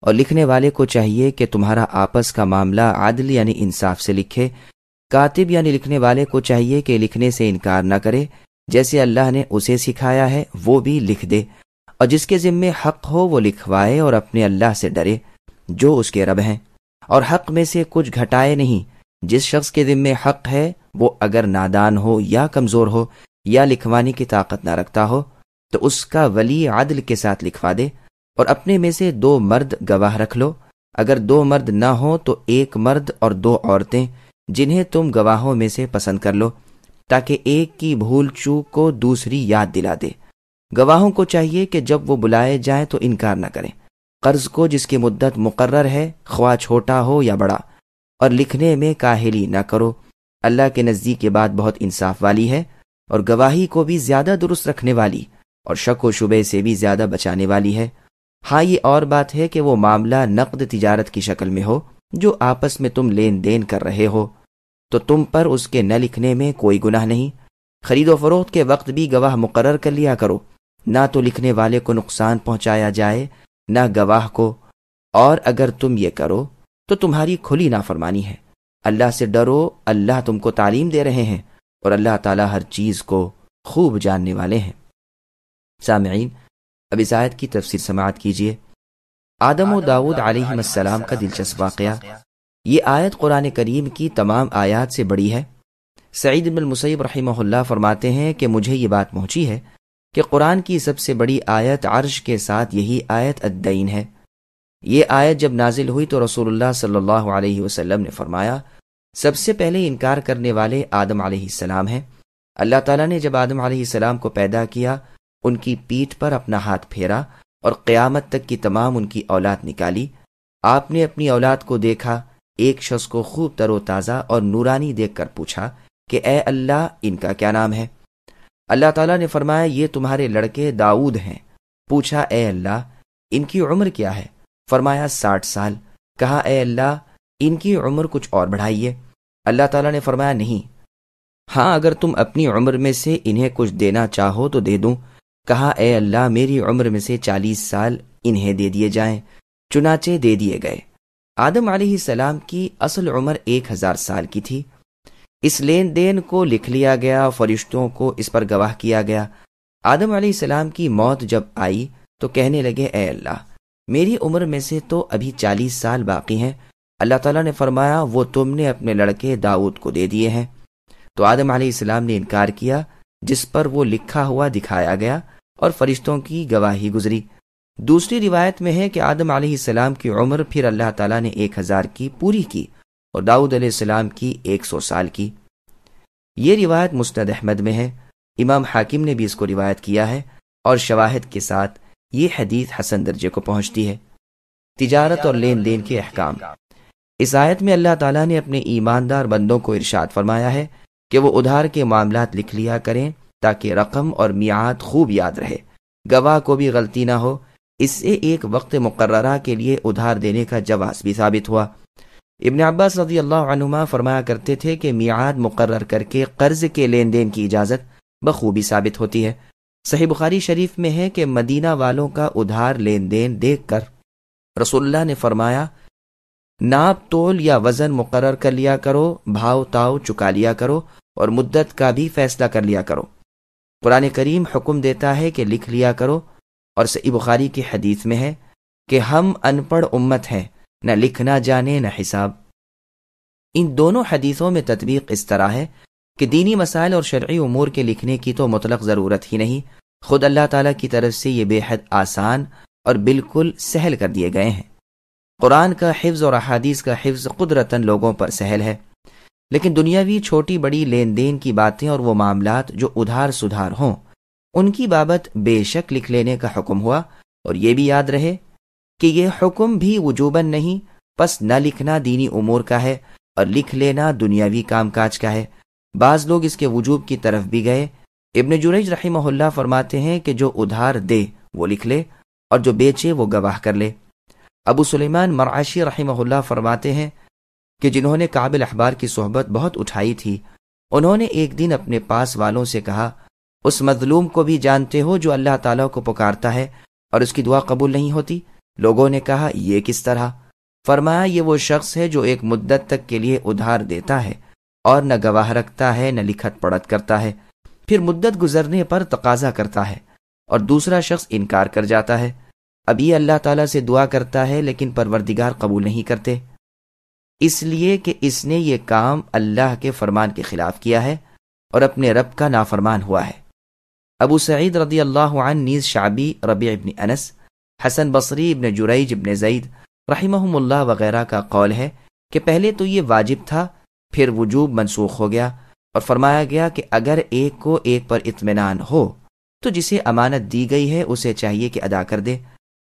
اور لکھنے والے کو چاہیے کہ تمہارا آپس کا معاملہ عدل یعنی انصاف سے لکھے۔ کاتب یعنی لکھنے والے کو چاہیے کہ لکھنے سے انکار نہ کرے، جیسے اللہ نے اسے سکھایا ہے وہ بھی لکھ دے، اور جس کے ذمے حق ہو وہ لکھوائے اور اپنے اللہ سے ڈرے جو اس کے رب ہیں، اور حق میں سے کچھ گھٹائے نہیں۔ جس شخص کے ذمے حق ہے وہ اگر نادان ہو یا کمزور ہو یا لکھوانے کی طاقت نہ رکھتا ہو تو اس کا ولی عدل کے ساتھ لکھوا دے، اور اپنے میں سے 2 مرد گواہ رکھ لو۔ اگر 2 مرد نہ ہوں تو 1 مرد اور 2 عورتیں جنہیں تم گواہوں میں سے پسند کر لو، تاکہ ایک کی بھول چوک کو دوسری یاد دلا دے۔ گواہوں کو چاہیے کہ جب وہ بلائے جائیں تو انکار نہ کریں۔ قرض کو جس کی مدت مقرر ہے خواہ چھوٹا ہو یا بڑا، اور لکھنے میں کاہلی نہ کرو۔ اللہ کے نزدیک یہ بات بہت انصاف والی ہے، اور گواہی کو بھی زیادہ درست رکھنے والی اور شک و شبے سے بھی زیادہ بچانے والی ہے۔ ہاں، یہ اور بات ہے کہ وہ معاملہ نقد تجارت کی شکل میں ہو جو آپس میں تم لین دین کر رہے ہو، تو تم پر اس کے نہ لکھنے میں کوئی گناہ نہیں۔ خرید و فروخت کے وقت بھی گواہ مقرر کر لیا کرو، نہ تو لکھنے والے کو نقصان پہنچایا جائے نہ گواہ کو، اور اگر تم یہ کرو تو تمہاری کھلی نافرمانی ہے۔ اللہ سے ڈرو، اللہ تم کو تعلیم دے رہے ہیں، اور اللہ تعالیٰ ہر چیز کو خوب جاننے والے ہیں۔ سامعین، اب اس آیت کی تفسیر سماعت کیجیے۔ آدم و داؤد علیہ السلام کا دلچسپ واقعہ۔ یہ آیت قرآن کریم کی تمام آیات سے بڑی ہے۔ سعید بن المسیب رحمہ اللہ فرماتے ہیں کہ مجھے یہ بات پہنچی ہے کہ قرآن کی سب سے بڑی آیت عرش کے ساتھ یہی آیت الدین ہے۔ یہ آیت جب نازل ہوئی تو رسول اللہ صلی اللہ علیہ وسلم نے فرمایا، سب سے پہلے انکار کرنے والے آدم علیہ السلام ہیں۔ اللہ تعالیٰ نے جب آدم علیہ السلام کو پیدا کیا، ان کی پیٹھ پر اپنا ہاتھ پھیرا اور قیامت تک کی تمام ان کی اولاد نکالی۔ آپ نے اپنی اولاد کو دیکھا، ایک شخص کو خوب تر و تازہ اور نورانی دیکھ کر پوچھا کہ اے اللہ، ان کا کیا نام ہے؟ اللہ تعالیٰ نے فرمایا، یہ تمہارے لڑکے داؤد ہیں۔ پوچھا، اے اللہ، ان کی عمر کیا ہے؟ فرمایا 60 سال۔ کہا، اے اللہ، ان کی عمر کچھ اور بڑھائیے۔ اللہ تعالیٰ نے فرمایا، نہیں، ہاں اگر تم اپنی عمر میں سے انہیں کچھ دینا چاہو تو دے دوں۔ کہا، اے اللہ، میری عمر میں سے 40 سال انہیں دے دیے جائیں۔ چنانچہ دے دیے گئے۔ آدم علیہ السلام کی اصل عمر 1000 سال کی تھی۔ اس لین دین کو لکھ لیا گیا، فرشتوں کو اس پر گواہ کیا گیا۔ آدم علیہ السلام کی موت جب آئی تو کہنے لگے، اے اللہ، میری عمر میں سے تو ابھی 40 سال باقی ہیں۔ اللہ تعالیٰ نے فرمایا، وہ تم نے اپنے لڑکے داؤد کو دے دیے ہیں۔ تو آدم علیہ السلام نے انکار کیا، جس پر وہ لکھا ہوا دکھایا گیا، اور فرشتوں کی گواہی گزری۔ دوسری روایت میں ہے کہ آدم علیہ السلام کی عمر پھر اللہ تعالیٰ نے 1000 کی پوری کی اور داؤد علیہ السلام کی 100 سال کی۔ یہ روایت مسند احمد میں ہے، امام حاکم نے بھی اس کو روایت کیا ہے، اور شواہد کے ساتھ یہ حدیث حسن درجے کو پہنچتی ہے۔ تجارت اور لین دین کے احکام۔ اس آیت میں اللہ تعالیٰ نے اپنے ایماندار بندوں کو ارشاد فرمایا ہے کہ وہ ادھار کے معاملات لکھ لیا کریں تاکہ رقم اور میعاد خوب یاد رہے، گواہ کو بھی غلطی نہ ہو۔ اس سے ایک وقت مقررہ کے لیے ادھار دینے کا جواز بھی ثابت ہوا۔ ابن عباس رضی اللہ عنہما فرمایا کرتے تھے کہ میعاد مقرر کر کے قرض کے لین دین کی اجازت بخوبی ثابت ہوتی ہے۔ صحیح بخاری شریف میں ہے کہ مدینہ والوں کا ادھار لین دین دیکھ کر رسول اللہ نے فرمایا، ناپ تول یا وزن مقرر کر لیا کرو، بھاؤ تاؤ چکا لیا کرو، اور مدت کا بھی فیصلہ کر لیا کرو۔ قرآن کریم حکم دیتا ہے کہ لکھ لیا کرو، اور صحیح بخاری کی حدیث میں ہے کہ ہم ان پڑھ امت ہیں، نہ لکھنا جانے نہ حساب۔ ان دونوں حدیثوں میں تطبیق اس طرح ہے کہ دینی مسائل اور شرعی امور کے لکھنے کی تو مطلق ضرورت ہی نہیں، خود اللہ تعالیٰ کی طرف سے یہ بے حد آسان اور بالکل سہل کر دیے گئے ہیں۔ قرآن کا حفظ اور احادیث کا حفظ قدرتاً لوگوں پر سہل ہے، لیکن دنیاوی چھوٹی بڑی لین دین کی باتیں اور وہ معاملات جو ادھار سدھار ہوں، ان کی بابت بے شک لکھ لینے کا حکم ہوا، اور یہ بھی یاد رہے کہ یہ حکم بھی وجوباً نہیں، پس نہ لکھنا دینی امور کا ہے اور لکھ لینا دنیاوی کام کاج کا ہے۔ بعض لوگ اس کے وجوب کی طرف بھی گئے۔ ابن جریج رحمہ اللہ فرماتے ہیں کہ جو ادھار دے وہ لکھ لے، اور جو بیچے وہ گواہ کر لے۔ ابو سلیمان مرعشی رحمہ اللہ فرماتے ہیں کہ جنہوں نے کعب الاحبار کی صحبت بہت اٹھائی تھی، انہوں نے ایک دن اپنے پاس والوں سے کہا، اس مظلوم کو بھی جانتے ہو جو اللہ تعالیٰ کو پکارتا ہے اور اس کی دعا قبول نہیں ہوتی؟ لوگوں نے کہا، یہ کس طرح؟ فرمایا، یہ وہ شخص ہے جو ایک مدت تک کے لیے ادھار دیتا ہے اور نہ گواہ رکھتا ہے نہ لکھت پڑھت کرتا ہے، پھر مدت گزرنے پر تقاضا کرتا ہے اور دوسرا شخص انکار کر جاتا ہے۔ اب یہ اللہ تعالیٰ سے دعا کرتا ہے لیکن پروردگار قبول نہیں کرتے، اس لیے کہ اس نے یہ کام اللہ کے فرمان کے خلاف کیا ہے اور اپنے رب کا نافرمان ہوا ہے۔ ابو سعید رضی اللہ عنہ نیز شعبی، ربیع ابن انس، حسن بصری، ابن جریج ابن زید رحمہم اللہ وغیرہ کا قول ہے کہ پہلے تو یہ واجب تھا، پھر وجوب منسوخ ہو گیا اور فرمایا گیا کہ اگر ایک کو ایک پر اطمینان ہو تو جسے امانت دی گئی ہے اسے چاہیے کہ ادا کر دے،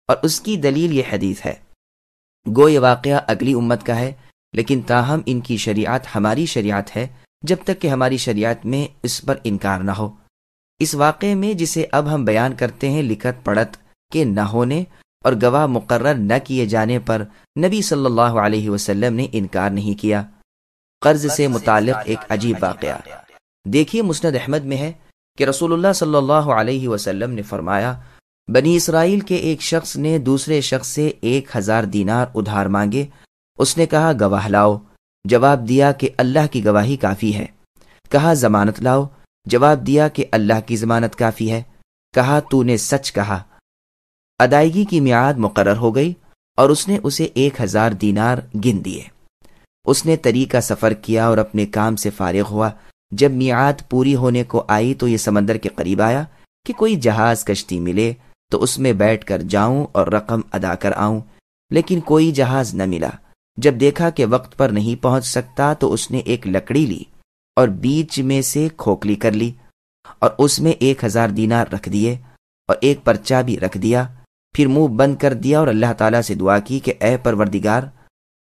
اور اس کی دلیل یہ حدیث ہے۔ گو یہ واقعہ اگلی امت کا ہے، لیکن تاہم ان کی شریعت ہماری شریعت ہے جب تک کہ ہماری شریعت میں اس پر انکار نہ ہو۔ اس واقعے میں جسے اب ہم بیان کرتے ہیں، لکھت پڑھت کے نہ ہونے اور گواہ مقرر نہ کیے جانے پر نبی صلی اللہ علیہ وسلم نے انکار نہیں کیا۔ قرض سے متعلق ایک عجیب واقعہ دیکھیے، مسند احمد میں ہے کہ رسول اللہ صلی اللہ علیہ وسلم نے فرمایا، بنی اسرائیل کے ایک شخص نے دوسرے شخص سے 1000 دینار ادھار مانگے۔ اس نے کہا، گواہ لاؤ۔ جواب دیا کہ اللہ کی گواہی کافی ہے۔ کہا، ضمانت لاؤ۔ جواب دیا کہ اللہ کی ضمانت کافی ہے۔ کہا، تو نے سچ کہا۔ ادائیگی کی میعاد مقرر ہو گئی اور اس نے اسے 1000 دینار گن دیے۔ اس نے طریقہ سفر کیا اور اپنے کام سے فارغ ہوا۔ جب میعاد پوری ہونے کو آئی تو یہ سمندر کے قریب آیا کہ کوئی جہاز کشتی ملے تو اس میں بیٹھ کر جاؤں اور رقم ادا کر آؤں، لیکن کوئی جہاز نہ ملا۔ جب دیکھا کہ وقت پر نہیں پہنچ سکتا تو اس نے ایک لکڑی لی اور بیچ میں سے کھوکھلی کر لی اور اس میں 1000 دینار رکھ دیے اور ایک پرچہ بھی رکھ دیا، پھر منہ بند کر دیا اور اللہ تعالیٰ سے دعا کی کہ اے پروردگار،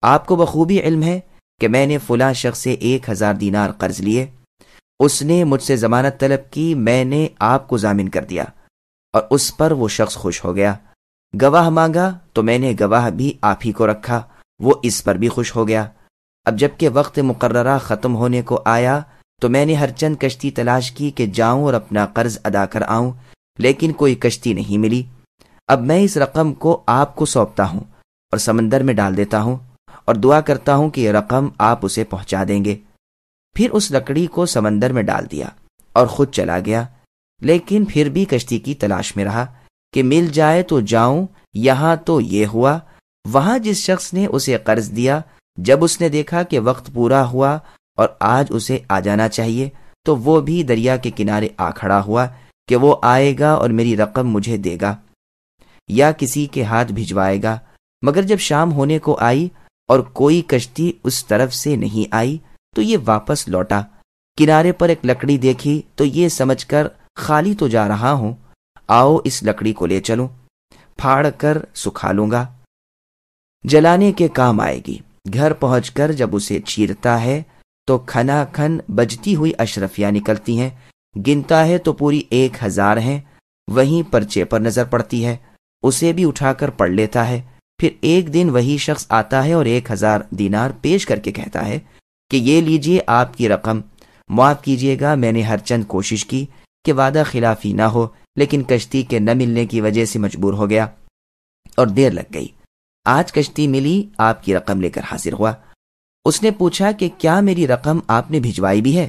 آپ کو بخوبی علم ہے کہ میں نے فلاں شخص سے 1000 دینار قرض لیے، اس نے مجھ سے ضمانت طلب کی، میں نے آپ کو ضامن کر دیا اور اس پر وہ شخص خوش ہو گیا۔ گواہ مانگا تو میں نے گواہ بھی آپ ہی کو رکھا، وہ اس پر بھی خوش ہو گیا۔ اب جب کہ وقت مقررہ ختم ہونے کو آیا تو میں نے ہر چند کشتی تلاش کی کہ جاؤں اور اپنا قرض ادا کر آؤں، لیکن کوئی کشتی نہیں ملی۔ اب میں اس رقم کو آپ کو سونپتا ہوں اور سمندر میں ڈال دیتا ہوں اور دعا کرتا ہوں کہ یہ رقم آپ اسے پہنچا دیں گے۔ پھر اس لکڑی کو سمندر میں ڈال دیا اور خود چلا گیا، لیکن پھر بھی کشتی کی تلاش میں رہا کہ مل جائے تو جاؤں۔ یہاں تو یہ ہوا، وہاں جس شخص نے اسے قرض دیا، جب اس نے دیکھا کہ وقت پورا ہوا اور آج اسے آ جانا چاہیے تو وہ بھی دریا کے کنارے آ کھڑا ہوا کہ وہ آئے گا اور میری رقم مجھے دے گا یا کسی کے ہاتھ بھجوائے گا، مگر جب شام ہونے کو آئی اور کوئی کشتی اس طرف سے نہیں آئی تو یہ واپس لوٹا۔ کنارے پر ایک لکڑی دیکھی تو یہ سمجھ کر خالی تو جا رہا ہوں، آؤ اس لکڑی کو لے چلوں، پھاڑ کر سکھا لوں گا، جلانے کے کام آئے گی۔ گھر پہنچ کر جب اسے چیرتا ہے تو کھنا کھن بجتی ہوئی اشرفیاں نکلتی ہیں، گنتا ہے تو پوری 1000 ہیں، وہیں پرچے پر نظر پڑتی ہے، اسے بھی اٹھا کر پڑھ لیتا ہے۔ پھر ایک دن وہی شخص آتا ہے اور 1000 دینار پیش کر کے کہتا ہے کہ یہ لیجئے آپ کی رقم، معاف کیجئے گا، میں نے ہر چند کوشش کی کہ وعدہ خلافی نہ ہو، لیکن کشتی کے نہ ملنے کی وجہ سے مجبور ہو گیا اور دیر لگ گئی۔ آج کشتی ملی، آپ کی رقم لے کر حاضر ہوا۔ اس نے پوچھا کہ کیا میری رقم آپ نے بھجوائی بھی ہے؟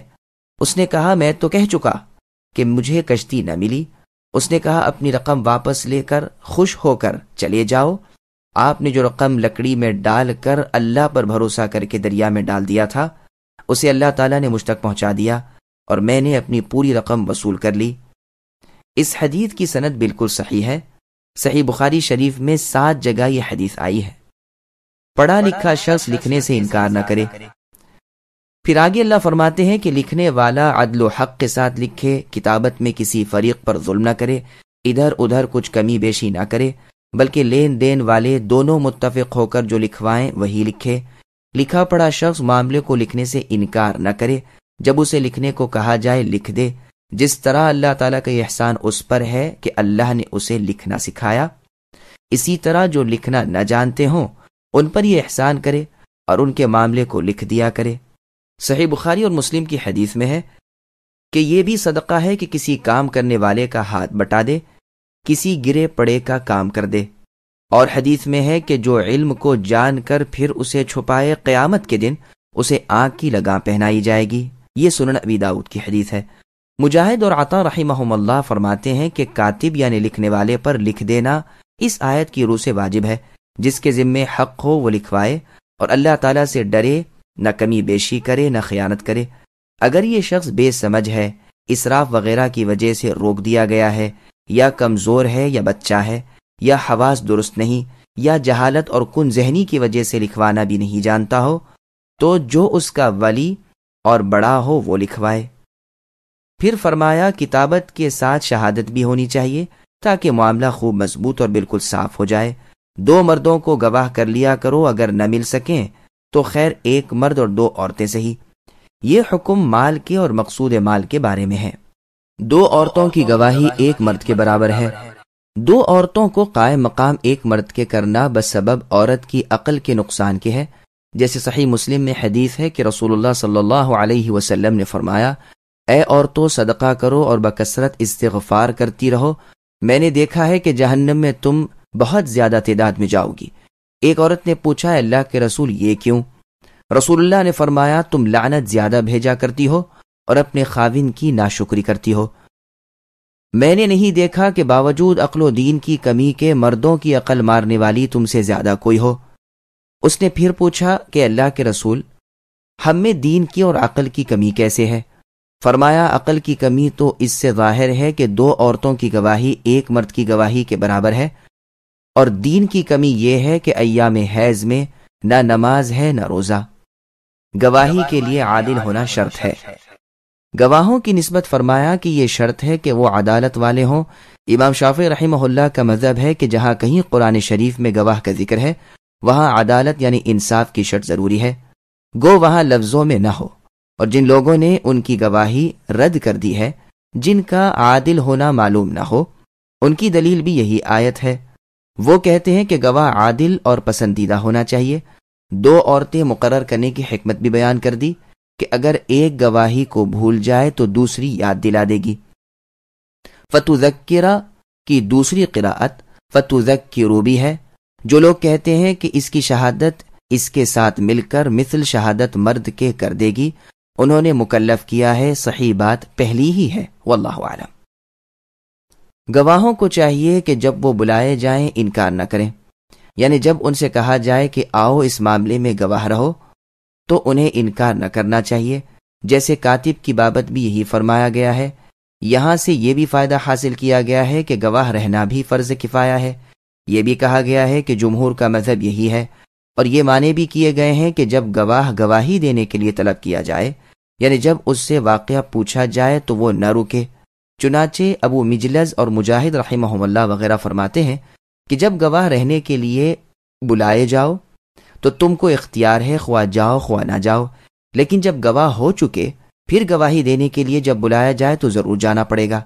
اس نے کہا میں تو کہہ چکا کہ مجھے کشتی نہ ملی۔ اس نے کہا اپنی رقم واپس لے کر خوش ہو کر چلے جاؤ، آپ نے جو رقم لکڑی میں ڈال کر اللہ پر بھروسہ کر کے دریا میں ڈال دیا تھا اسے اللہ تعالیٰ نے مجھ تک پہنچا دیا اور میں نے اپنی پوری رقم وصول کر لی۔ اس حدیث کی سند بالکل صحیح ہے۔ صحیح بخاری شریف میں 7 جگہ یہ حدیث آئی ہے۔ پڑھا لکھا شخص لکھنے سے انکار نہ کرے۔ پھر آگے اللہ فرماتے ہیں کہ لکھنے والا عدل و حق کے ساتھ لکھے، کتابت میں کسی فریق پر ظلم نہ کرے، ادھر ادھر کچھ کمی بیشی نہ کرے، بلکہ لین دین والے دونوں متفق ہو کر جو لکھوائیں وہی لکھے۔ لکھا پڑھا شخص معاملے کو لکھنے سے انکار نہ کرے، جب اسے لکھنے کو کہا جائے لکھ دے، جس طرح اللہ تعالیٰ کا یہ احسان اس پر ہے کہ اللہ نے اسے لکھنا سکھایا، اسی طرح جو لکھنا نہ جانتے ہوں ان پر یہ احسان کرے اور ان کے معاملے کو لکھ دیا کرے۔ صحیح بخاری اور مسلم کی حدیث میں ہے کہ یہ بھی صدقہ ہے کہ کسی کام کرنے والے کا ہاتھ بٹا دے، کسی گرے پڑے کا کام کر دے۔ اور حدیث میں ہے کہ جو علم کو جان کر پھر اسے چھپائے، قیامت کے دن اسے آنکھ کی لگام پہنائی جائے گی۔ یہ سنن ابی داؤد کی حدیث ہے۔ مجاہد اور عطا رحمہم اللہ فرماتے ہیں کہ کاتب یعنی لکھنے والے پر لکھ دینا اس آیت کی روح سے واجب ہے۔ جس کے ذمے حق ہو وہ لکھوائے اور اللہ تعالیٰ سے ڈرے، نہ کمی بیشی کرے، نہ خیانت کرے۔ اگر یہ شخص بے سمجھ ہے، اسراف وغیرہ کی وجہ سے روک دیا گیا ہے، یا کمزور ہے، یا بچہ ہے، یا حواس درست نہیں، یا جہالت اور کن ذہنی کی وجہ سے لکھوانا بھی نہیں جانتا ہو، تو جو اس کا ولی اور بڑا ہو وہ لکھوائے۔ پھر فرمایا کتابت کے ساتھ شہادت بھی ہونی چاہیے تاکہ معاملہ خوب مضبوط اور بالکل صاف ہو جائے۔ 2 مردوں کو گواہ کر لیا کرو، اگر نہ مل سکیں تو خیر 1 مرد اور 2 عورتیں صحیح۔ یہ حکم مال کے اور مقصود مال کے بارے میں ہے۔ 2 عورتوں کی گواہی 1 مرد کے برابر ہے۔ 2 عورتوں کو قائم مقام 1 مرد کے کرنا بسبب عورت کی عقل کے نقصان کے ہے، جیسے صحیح مسلم میں حدیث ہے کہ رسول اللہ صلی اللہ علیہ وسلم نے فرمایا، اے عورتوں صدقہ کرو اور بکثرت استغفار کرتی رہو، میں نے دیکھا ہے کہ جہنم میں تم بہت زیادہ تعداد میں جاؤ گی۔ ایک عورت نے پوچھا، اللہ کے رسول یہ کیوں؟ رسول اللہ نے فرمایا، تم لعنت زیادہ بھیجا کرتی ہو اور اپنے خاوند کی ناشکری کرتی ہو۔ میں نے نہیں دیکھا کہ باوجود عقل و دین کی کمی کے مردوں کی عقل مارنے والی تم سے زیادہ کوئی ہو۔ اس نے پھر پوچھا کہ اللہ کے رسول، ہم میں دین کی اور عقل کی کمی کیسے ہے؟ فرمایا، عقل کی کمی تو اس سے ظاہر ہے کہ 2 عورتوں کی گواہی 1 مرد کی گواہی کے برابر ہے، اور دین کی کمی یہ ہے کہ ایام حیض میں نہ نماز ہے نہ روزہ۔ گواہی کے لیے عادل ہونا شرط ہے۔ گواہوں کی نسبت فرمایا کہ یہ شرط ہے کہ وہ عدالت والے ہوں۔ امام شافعی رحمہ اللہ کا مذہب ہے کہ جہاں کہیں قرآن شریف میں گواہ کا ذکر ہے وہاں عدالت یعنی انصاف کی شرط ضروری ہے، گو وہاں لفظوں میں نہ ہو۔ اور جن لوگوں نے ان کی گواہی رد کر دی ہے، جن کا عادل ہونا معلوم نہ ہو، ان کی دلیل بھی یہی آیت ہے۔ وہ کہتے ہیں کہ گواہ عادل اور پسندیدہ ہونا چاہیے۔ 2 عورتیں مقرر کرنے کی حکمت بھی بیان کر دی کہ اگر ایک گواہی کو بھول جائے تو دوسری یاد دلا دے گی۔ فتذکرہ کی دوسری قراءت فتذکروا بھی ہے۔ جو لوگ کہتے ہیں کہ اس کی شہادت اس کے ساتھ مل کر مثل شہادت مرد کے کر دے گی، انہوں نے مکلف کیا ہے، صحیح بات پہلی ہی ہے، واللہ اعلم۔ گواہوں کو چاہیے کہ جب وہ بلائے جائیں انکار نہ کریں، یعنی جب ان سے کہا جائے کہ آؤ اس معاملے میں گواہ رہو تو انہیں انکار نہ کرنا چاہیے، جیسے کاتب کی بابت بھی یہی فرمایا گیا ہے یہاں سے یہ بھی فائدہ حاصل کیا گیا ہے کہ گواہ رہنا بھی فرض کفایہ ہے۔ یہ بھی کہا گیا ہے کہ جمہور کا مذہب یہی ہے، اور یہ معنی بھی کیے گئے ہیں کہ جب گواہ گواہی دینے کے لیے طلب کیا جائے، یعنی جب اس سے واقعہ پوچھا جائے تو وہ نہ رکے۔ چنانچہ ابو مجلز اور مجاہد رحمہم اللہ وغیرہ فرماتے ہیں کہ جب گواہ رہنے کے لیے بلائے جاؤ تو تم کو اختیار ہے، خواہ جاؤ خواہ نہ جاؤ، لیکن جب گواہ ہو چکے پھر گواہی دینے کے لیے جب بلایا جائے تو ضرور جانا پڑے گا۔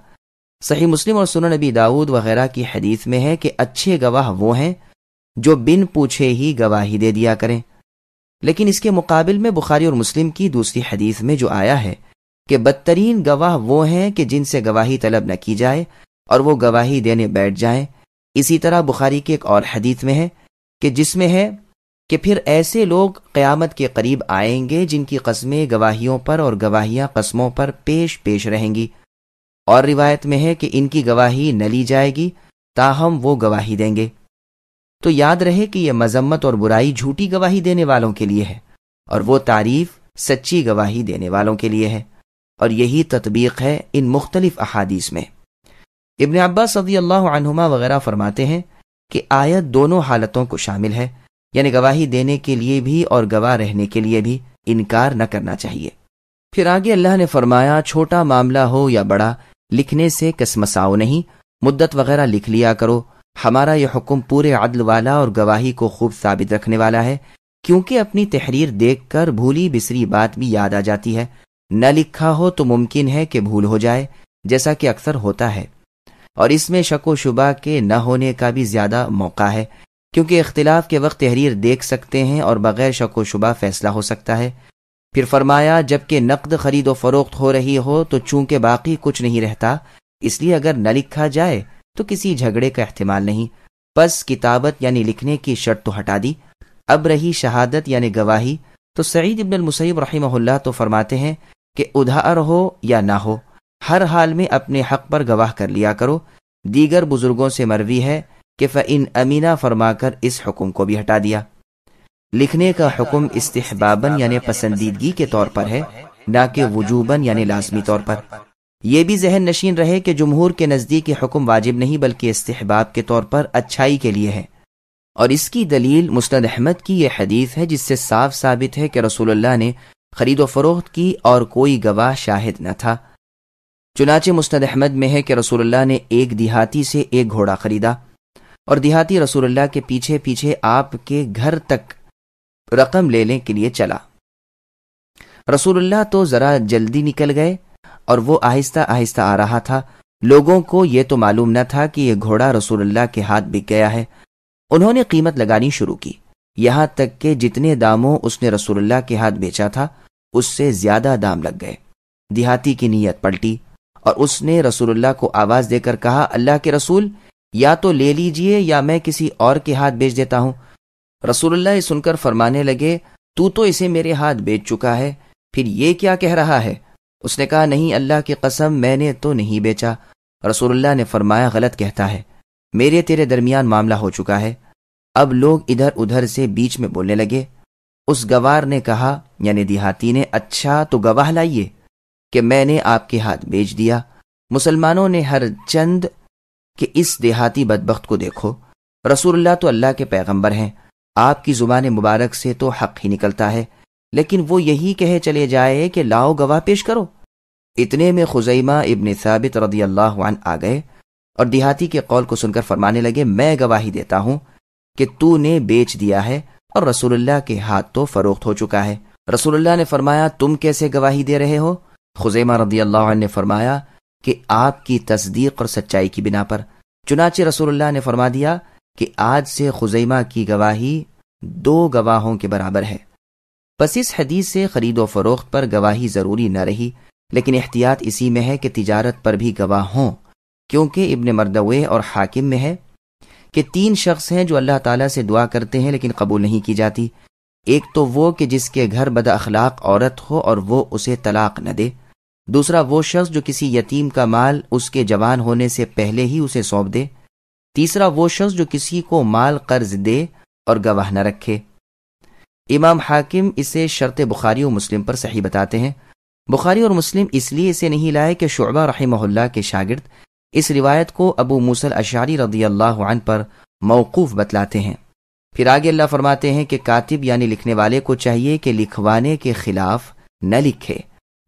صحیح مسلم اور سنن نبی داؤد وغیرہ کی حدیث میں ہے کہ اچھے گواہ وہ ہیں جو بن پوچھے ہی گواہی دے دیا کریں، لیکن اس کے مقابل میں بخاری اور مسلم کی دوسری حدیث میں جو آیا ہے کہ بدترین گواہ وہ ہیں کہ جن سے گواہی طلب نہ کی جائے اور وہ گواہی دینے بیٹھ جائیں۔ اسی طرح بخاری کی ایک اور حدیث میں ہے کہ جس میں ہے کہ پھر ایسے لوگ قیامت کے قریب آئیں گے جن کی قسمیں گواہیوں پر اور گواہیاں قسموں پر پیش پیش رہیں گی، اور روایت میں ہے کہ ان کی گواہی نہ لی جائے گی تاہم وہ گواہی دیں گے۔ تو یاد رہے کہ یہ مذمت اور برائی جھوٹی گواہی دینے والوں کے لیے ہے، اور وہ تعریف سچی گواہی دینے والوں کے لیے ہے، اور یہی تطبیق ہے ان مختلف احادیث میں۔ ابن عباس رضی اللہ عنہما وغیرہ فرماتے ہیں کہ آیت دونوں حالتوں کو شامل ہے، یعنی گواہی دینے کے لیے بھی اور گواہ رہنے کے لیے بھی انکار نہ کرنا چاہیے۔ پھر آگے اللہ نے فرمایا چھوٹا معاملہ ہو یا بڑا لکھنے سے کسمساؤ نہیں، مدت وغیرہ لکھ لیا کرو، ہمارا یہ حکم پورے عدل والا اور گواہی کو خوب ثابت رکھنے والا ہے، کیونکہ اپنی تحریر دیکھ کر بھولی بسری بات بھی یاد آ جاتی ہے، نہ لکھا ہو تو ممکن ہے کہ بھول ہو جائے جیسا کہ اکثر ہوتا ہے، اور اس میں شک و شبہ کے نہ ہونے کا بھی زیادہ موقع ہے، کیونکہ اختلاف کے وقت تحریر دیکھ سکتے ہیں اور بغیر شک و شبہ فیصلہ ہو سکتا ہے۔ پھر فرمایا جبکہ نقد خرید و فروخت ہو رہی ہو تو چونکہ باقی کچھ نہیں رہتا، اس لیے اگر نہ لکھا جائے تو کسی جھگڑے کا احتمال نہیں، بس کتابت یعنی لکھنے کی شرط تو ہٹا دی۔ اب رہی شہادت یعنی گواہی، تو سعید ابن المسیب رحمہ اللہ تو فرماتے ہیں کہ ادھار ہو یا نہ ہو، ہر حال میں اپنے حق پر گواہ کر لیا کرو۔ دیگر بزرگوں سے مروی ہے کہ فَإِنْ أَمِنَا فرما کر اس حکم کو بھی ہٹا دیا۔ لکھنے کا حکم استحباباً یعنی پسندیدگی کے طور پر ہے، نہ کہ وجوباً یعنی لازمی طور پر۔ یہ بھی ذہن نشین رہے کہ جمہور کے نزدیک یہ حکم واجب نہیں بلکہ استحباب کے طور پر اچھائی کے لیے ہے، اور اس کی دلیل مسند احمد کی یہ حدیث ہے جس سے صاف ثابت ہے کہ رسول اللہ نے خرید و فروخت کی اور کوئی گواہ شاہد نہ تھا۔ چنانچہ مسند احمد میں ہے کہ رسول اللہ نے ایک دیہاتی سے ایک گھوڑا خریدا، اور دیہاتی رسول اللہ کے پیچھے پیچھے آپ کے گھر تک رقم لینے کے لیے چلا۔ رسول اللہ تو ذرا جلدی نکل گئے اور وہ آہستہ آہستہ آ رہا تھا۔ لوگوں کو یہ تو معلوم نہ تھا کہ یہ گھوڑا رسول اللہ کے ہاتھ بک گیا ہے۔ انہوں نے قیمت لگانی شروع کی، یہاں تک کہ جتنے داموں اس نے رسول اللہ کے ہاتھ بیچا تھا اس سے زیادہ دام لگ گئے۔ دیہاتی کی نیت پلٹی اور اس نے رسول اللہ کو آواز دے کر کہا، اللہ کے رسول، یا تو لے لیجئے یا میں کسی اور کے ہاتھ بیچ دیتا ہوں۔ رسول اللہ یہ سن کر فرمانے لگے، تو اسے میرے ہاتھ بیچ چکا ہے، پھر یہ کیا کہہ رہا ہے؟ اس نے کہا، نہیں اللہ کی قسم میں نے تو نہیں بیچا۔ رسول اللہ نے فرمایا، غلط کہتا ہے، میرے تیرے درمیان معاملہ ہو چکا ہے۔ اب لوگ ادھر ادھر سے بیچ میں بولنے لگے۔ اس گوار نے کہا یعنی دیہاتی نے، اچھا تو گواہ لائیے کہ میں نے آپ کے ہاتھ بیچ دیا۔ مسلمانوں نے ہر چند کہ اس دیہاتی بدبخت کو دیکھو، رسول اللہ تو اللہ کے پیغمبر ہیں، آپ کی زبان مبارک سے تو حق ہی نکلتا ہے، لیکن وہ یہی کہے چلے جائے کہ لاؤ گواہ پیش کرو۔ اتنے میں خزیمہ ابن ثابت رضی اللہ عنہ آ گئے اور دیہاتی کے قول کو سن کر فرمانے لگے، میں گواہی دیتا ہوں کہ تو نے بیچ دیا ہے اور رسول اللہ کے ہاتھ تو فروخت ہو چکا ہے۔ رسول اللہ نے فرمایا، تم کیسے گواہی دے رہے ہو؟ خزیمہ رضی اللہ عنہ نے فرمایا کہ آپ کی تصدیق اور سچائی کی بنا پر۔ چنانچہ رسول اللہ نے فرما دیا کہ آج سے خزیمہ کی گواہی 2 گواہوں کے برابر ہے۔ پس اس حدیث سے خرید و فروخت پر گواہی ضروری نہ رہی، لیکن احتیاط اسی میں ہے کہ تجارت پر بھی گواہ ہوں، کیونکہ ابن مردوے اور حاکم میں ہے کہ 3 شخص ہیں جو اللہ تعالیٰ سے دعا کرتے ہیں لیکن قبول نہیں کی جاتی۔ ایک تو وہ کہ جس کے گھر بد اخلاق عورت ہو اور وہ اسے طلاق نہ دے، دوسرا وہ شخص جو کسی یتیم کا مال اس کے جوان ہونے سے پہلے ہی اسے سونپ دے، تیسرا وہ شخص جو کسی کو مال قرض دے اور گواہ نہ رکھے۔ امام حاکم اسے شرط بخاری و مسلم پر صحیح بتاتے ہیں، بخاری اور مسلم اس لیے اسے نہیں لائے کہ شعبہ رحمہ اللہ کے شاگرد اس روایت کو ابو موسیٰ الاشعری رضی اللہ عنہ پر موقوف بتلاتے ہیں۔ پھر آگے اللہ فرماتے ہیں کہ کاتب یعنی لکھنے والے کو چاہیے کہ لکھوانے کے خلاف نہ لکھے،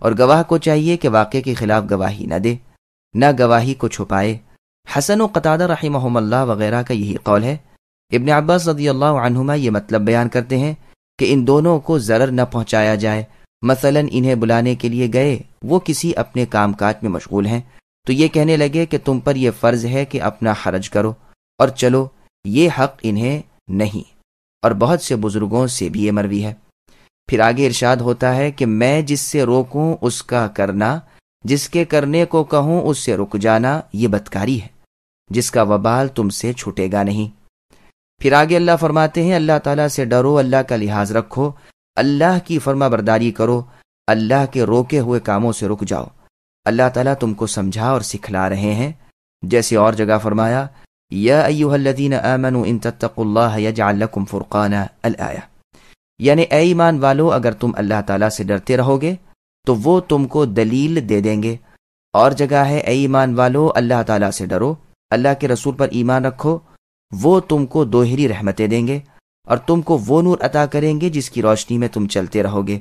اور گواہ کو چاہیے کہ واقعے کے خلاف گواہی نہ دے، نہ گواہی کو چھپائے۔ حسن و قتادہ رحمہم اللہ وغیرہ کا یہی قول ہے۔ ابن عباس رضی اللہ عنہما یہ مطلب بیان کرتے ہیں کہ ان دونوں کو ضرر نہ پہنچایا جائے، مثلا انہیں بلانے کے لیے گئے، وہ کسی اپنے کام کاج میں مشغول ہیں، تو یہ کہنے لگے کہ تم پر یہ فرض ہے کہ اپنا حرج کرو اور چلو، یہ حق انہیں نہیں، اور بہت سے بزرگوں سے بھی یہ مروی ہے۔ پھر آگے ارشاد ہوتا ہے کہ میں جس سے روکوں اس کا کرنا، جس کے کرنے کو کہوں اس سے رک جانا، یہ بدکاری ہے جس کا وبال تم سے چھوٹے گا نہیں۔ پھر آگے اللہ فرماتے ہیں اللہ تعالیٰ سے ڈرو، اللہ کا لحاظ رکھو، اللہ کی فرما برداری کرو، اللہ کے روکے ہوئے کاموں سے رک جاؤ۔ اللہ تعالیٰ تم کو سمجھا اور سکھلا رہے ہیں، جیسے اور جگہ فرمایا یا ایھا الذین آمنوا ان تتقوا اللہ یجعل لکم فرقانا الآیہ، یعنی اے ایمان والو اگر تم اللہ تعالیٰ سے ڈرتے رہو گے تو وہ تم کو دلیل دے دیں گے۔ اور جگہ ہے اے ایمان والو اللہ تعالیٰ سے ڈرو، اللہ کے رسول پر ایمان رکھو، وہ تم کو دوہری رحمتیں دیں گے اور تم کو وہ نور عطا کریں گے جس کی روشنی میں تم چلتے رہو گے۔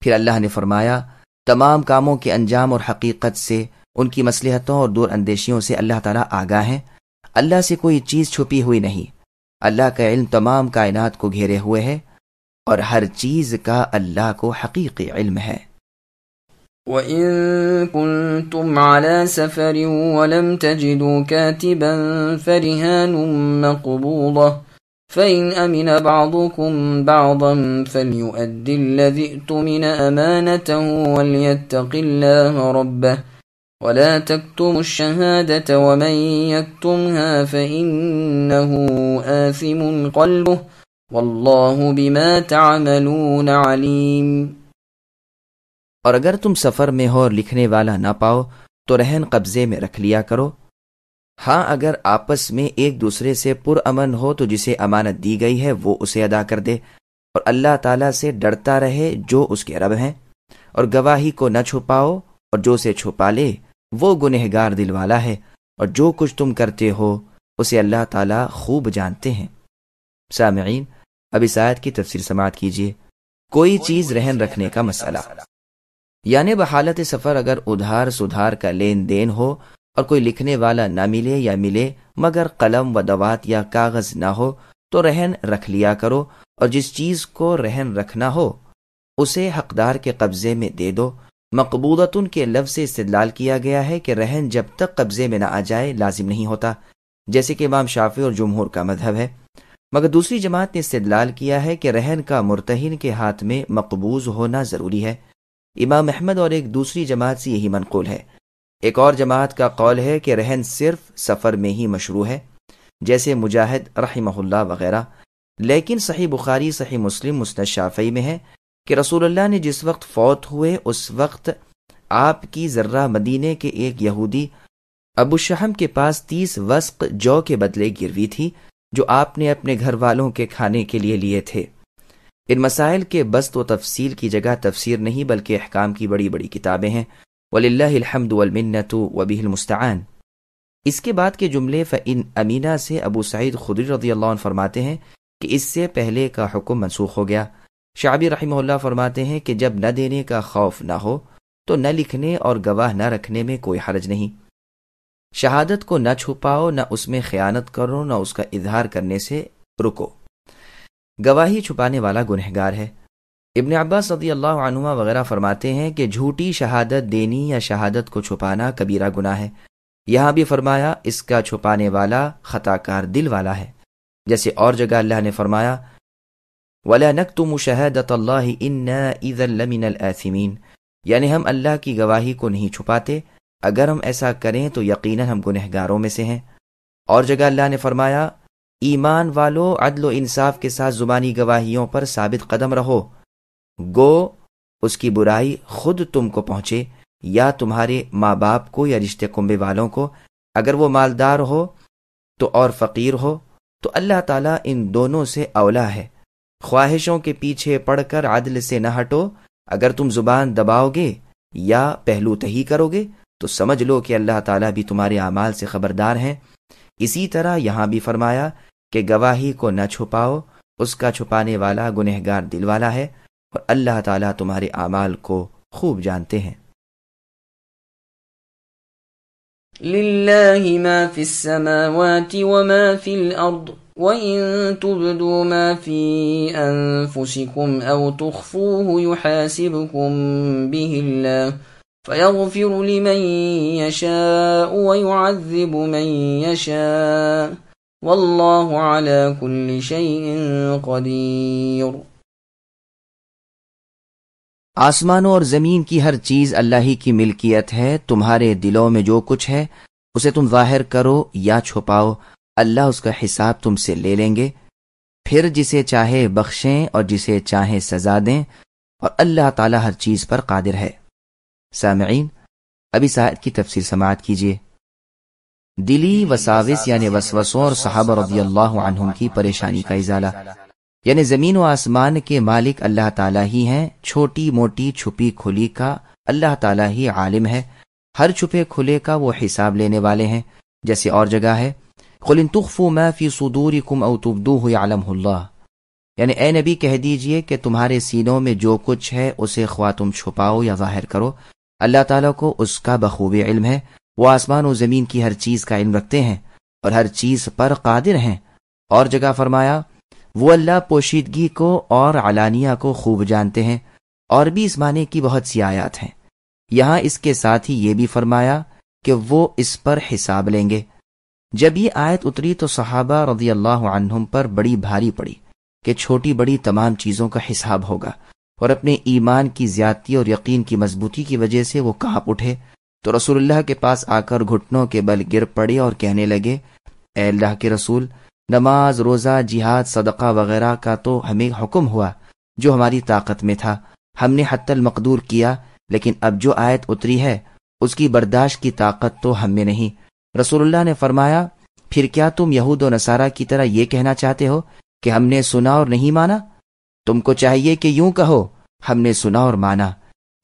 پھر اللہ نے فرمایا تمام کاموں کے انجام اور حقیقت سے، ان کی مصلحتوں اور دور اندیشیوں سے اللہ تعالیٰ آگاہ ہیں، اللہ سے کوئی چیز چھپی ہوئی نہیں، اللہ کا علم تمام کائنات کو گھیرے ہوئے ہے اور ہر چیز کا اللہ کو حقیقی علم ہے۔ وَإِن كُنتُمْ عَلَى سَفَرٍ وَلَمْ تَجِدُوا كَاتِبًا فَرِهَانٌ مَّقْبُوضَةٌ فَإِنْ أَمِنَ بَعْضُكُمْ بَعْضًا فَلْيُؤَدِّ الَّذِي اؤْتُمِنَ أَمَانَتَهُ وَلْيَتَّقِ اللَّهَ رَبَّهُ وَلَا تَكْتُمُوا الشَّهَادَةَ وَمَن يَكْتُمْهَا فَإِنَّهُ آثِمٌ قَلْبُهُ وَاللَّهُ بِمَا تَعْمَلُونَ عَلِيمٌ۔ اور اگر تم سفر میں ہو اور لکھنے والا نہ پاؤ تو رہن قبضے میں رکھ لیا کرو۔ ہاں اگر آپس میں ایک دوسرے سے پرامن ہو تو جسے امانت دی گئی ہے وہ اسے ادا کر دے، اور اللہ تعالیٰ سے ڈرتا رہے جو اس کے رب ہیں، اور گواہی کو نہ چھپاؤ، اور جو اسے چھپا لے وہ گنہگار دل والا ہے، اور جو کچھ تم کرتے ہو اسے اللہ تعالیٰ خوب جانتے ہیں۔ سامعین، اب اس آیت کی تفسیر سماعت کیجیے۔ کوئی چیز رہن رکھنے کا مسئلہ، یعنی بحالت سفر اگر ادھار سدھار کا لین دین ہو اور کوئی لکھنے والا نہ ملے یا ملے مگر قلم و دوات یا کاغذ نہ ہو تو رہن رکھ لیا کرو، اور جس چیز کو رہن رکھنا ہو اسے حقدار کے قبضے میں دے دو۔ مقبوضۃ کے لفظ سے استدلال کیا گیا ہے کہ رہن جب تک قبضے میں نہ آ جائے لازم نہیں ہوتا، جیسے کہ امام شافعی اور جمہور کا مذہب ہے، مگر دوسری جماعت نے استدلال کیا ہے کہ رہن کا مرتہن کے ہاتھ میں مقبوض ہونا ضروری ہے۔ امام احمد اور ایک دوسری جماعت سے یہی منقول ہے۔ ایک اور جماعت کا قول ہے کہ رہن صرف سفر میں ہی مشروع ہے، جیسے مجاہد رحمہ اللہ وغیرہ، لیکن صحیح بخاری صحیح مسلم مسند شافعی میں ہے کہ رسول اللہ نے جس وقت فوت ہوئے اس وقت آپ کی ذرہ مدینے کے ایک یہودی ابو شحم کے پاس 30 وسق جو کے بدلے گروی تھی جو آپ نے اپنے گھر والوں کے کھانے کے لیے تھے۔ ان مسائل کے بسط و تفصیل کی جگہ تفسیر نہیں بلکہ احکام کی بڑی بڑی کتابیں ہیں، وَلِلَّهِ الْحَمْدُ وَالْمِنَّةُ وَبِهِ الْمُسْتَعَانُ۔ اس کے بعد کے جملے فَإِنْ أَمِنَا سے ابو سعید خدری رضی اللہ عنہ فرماتے ہیں کہ اس سے پہلے کا حکم منسوخ ہو گیا۔ شعبی رحمہ اللہ فرماتے ہیں کہ جب نہ دینے کا خوف نہ ہو تو نہ لکھنے اور گواہ نہ رکھنے میں کوئی حرج نہیں۔ شہادت کو نہ چھپاؤ، نہ اس میں خیانت کرو، نہ اس کا اظہار کرنے سے رکو۔ گواہی چھپانے والا گنہگار ہے۔ ابن عباس رضی اللہ عنہما وغیرہ فرماتے ہیں کہ جھوٹی شہادت دینی یا شہادت کو چھپانا کبیرہ گناہ ہے۔ یہاں بھی فرمایا اس کا چھپانے والا خطا کار دل والا ہے، جیسے اور جگہ اللہ نے فرمایا وَلَا نَكْتُمُ شَهَادَةَ اللَّهِ إِنَّا إِذًا لَمِنَ الْآثِمِينَ، یعنی ہم اللہ کی گواہی کو نہیں چھپاتے، اگر ہم ایسا کریں تو یقیناً ہم گنہگاروں میں سے ہیں۔ اور جگہ اللہ نے فرمایا ایمان والو عدل و انصاف کے ساتھ زبانی گواہیوں پر ثابت قدم رہو، گو اس کی برائی خود تم کو پہنچے یا تمہارے ماں باپ کو یا رشتے کنبے والوں کو، اگر وہ مالدار ہو تو اور فقیر ہو تو اللہ تعالیٰ ان دونوں سے اولا ہے۔ خواہشوں کے پیچھے پڑ کر عدل سے نہ ہٹو، اگر تم زبان دباؤ گے یا پہلو تہی کرو گے تو سمجھ لو کہ اللہ تعالیٰ بھی تمہارے اعمال سے خبردار ہیں۔ اسی طرح یہاں بھی فرمایا کہ گواہی کو نہ چھپاؤ، اس کا چھپانے والا گنہگار دل والا ہے، اور اللہ تعالیٰ تمہارے اعمال کو خوب جانتے ہیں۔ للہ ما فی السماوات وما فی الارض وَإِن تُبْدُوا مَا فِي أَنفُسِكُمْ أَوْ تُخْفُوهُ يُحَاسِبْكُم بِهِ اللَّهُ فَيَغْفِرُ لِمَن يَشَاءُ وَيُعَذِّبُ مَن يَشَاءُ وَاللَّهُ عَلَى كُلِّ شَيْءٍ قَدِيرٌ۔ آسمانوں اور زمین کی ہر چیز اللہ ہی کی ملکیت ہے، تمہارے دلوں میں جو کچھ ہے اسے تم ظاہر کرو یا چھپاؤ، اللہ اس کا حساب تم سے لے لیں گے، پھر جسے چاہے بخشیں اور جسے چاہے سزا دیں، اور اللہ تعالی ہر چیز پر قادر ہے۔ سامعین، اب اس آیت کی تفسیر سماعت کیجیے۔ دلی وساوس یعنی وسوسوں اور صحابہ رضی اللہ عنہم کی پریشانی کا ازالہ، یعنی زمین و آسمان کے مالک اللہ تعالیٰ ہی ہیں، چھوٹی موٹی چھپی کھلی کا اللہ تعالیٰ ہی عالم ہے، ہر چھپے کھلے کا وہ حساب لینے والے ہیں۔ جیسے اور جگہ ہے قُلْ إِن تُخْفُوا مَا فِي صُدُورِكُمْ أَوْ تُبْدُوهُ يَعْلَمْهُ اللَّهُ، یعنی اے نبی کہہ دیجئے کہ تمہارے سینوں میں جو کچھ ہے اسے خواہ تم چھپاؤ یا ظاہر کرو، اللہ تعالیٰ کو اس کا بخوبی علم ہے، وہ آسمان و زمین کی ہر چیز کا علم رکھتے ہیں اور ہر چیز پر قادر ہیں۔ اور جگہ فرمایا وہ اللہ پوشیدگی کو اور علانیہ کو خوب جانتے ہیں، اور بھی اس معنی کی بہت سی آیات ہیں۔ یہاں اس کے ساتھ ہی یہ بھی فرمایا کہ وہ اس پر حساب لیں گے۔ جب یہ آیت اتری تو صحابہ رضی اللہ عنہم پر بڑی بھاری پڑی کہ چھوٹی بڑی تمام چیزوں کا حساب ہوگا، اور اپنے ایمان کی زیادتی اور یقین کی مضبوطی کی وجہ سے وہ کانپ اٹھے، تو رسول اللہ کے پاس آ کر گھٹنوں کے بل گر پڑے اور کہنے لگے، اے اللہ کے رسول، نماز، روزہ، جہاد، صدقہ وغیرہ کا تو ہمیں حکم ہوا جو ہماری طاقت میں تھا، ہم نے حتی المقدور کیا، لیکن اب جو آیت اتری ہے اس کی برداشت کی طاقت تو ہم میں نہیں۔ رسول اللہ نے فرمایا، پھر کیا تم یہود و نصارہ کی طرح یہ کہنا چاہتے ہو کہ ہم نے سنا اور نہیں مانا؟ تم کو چاہیے کہ یوں کہو، ہم نے سنا اور مانا۔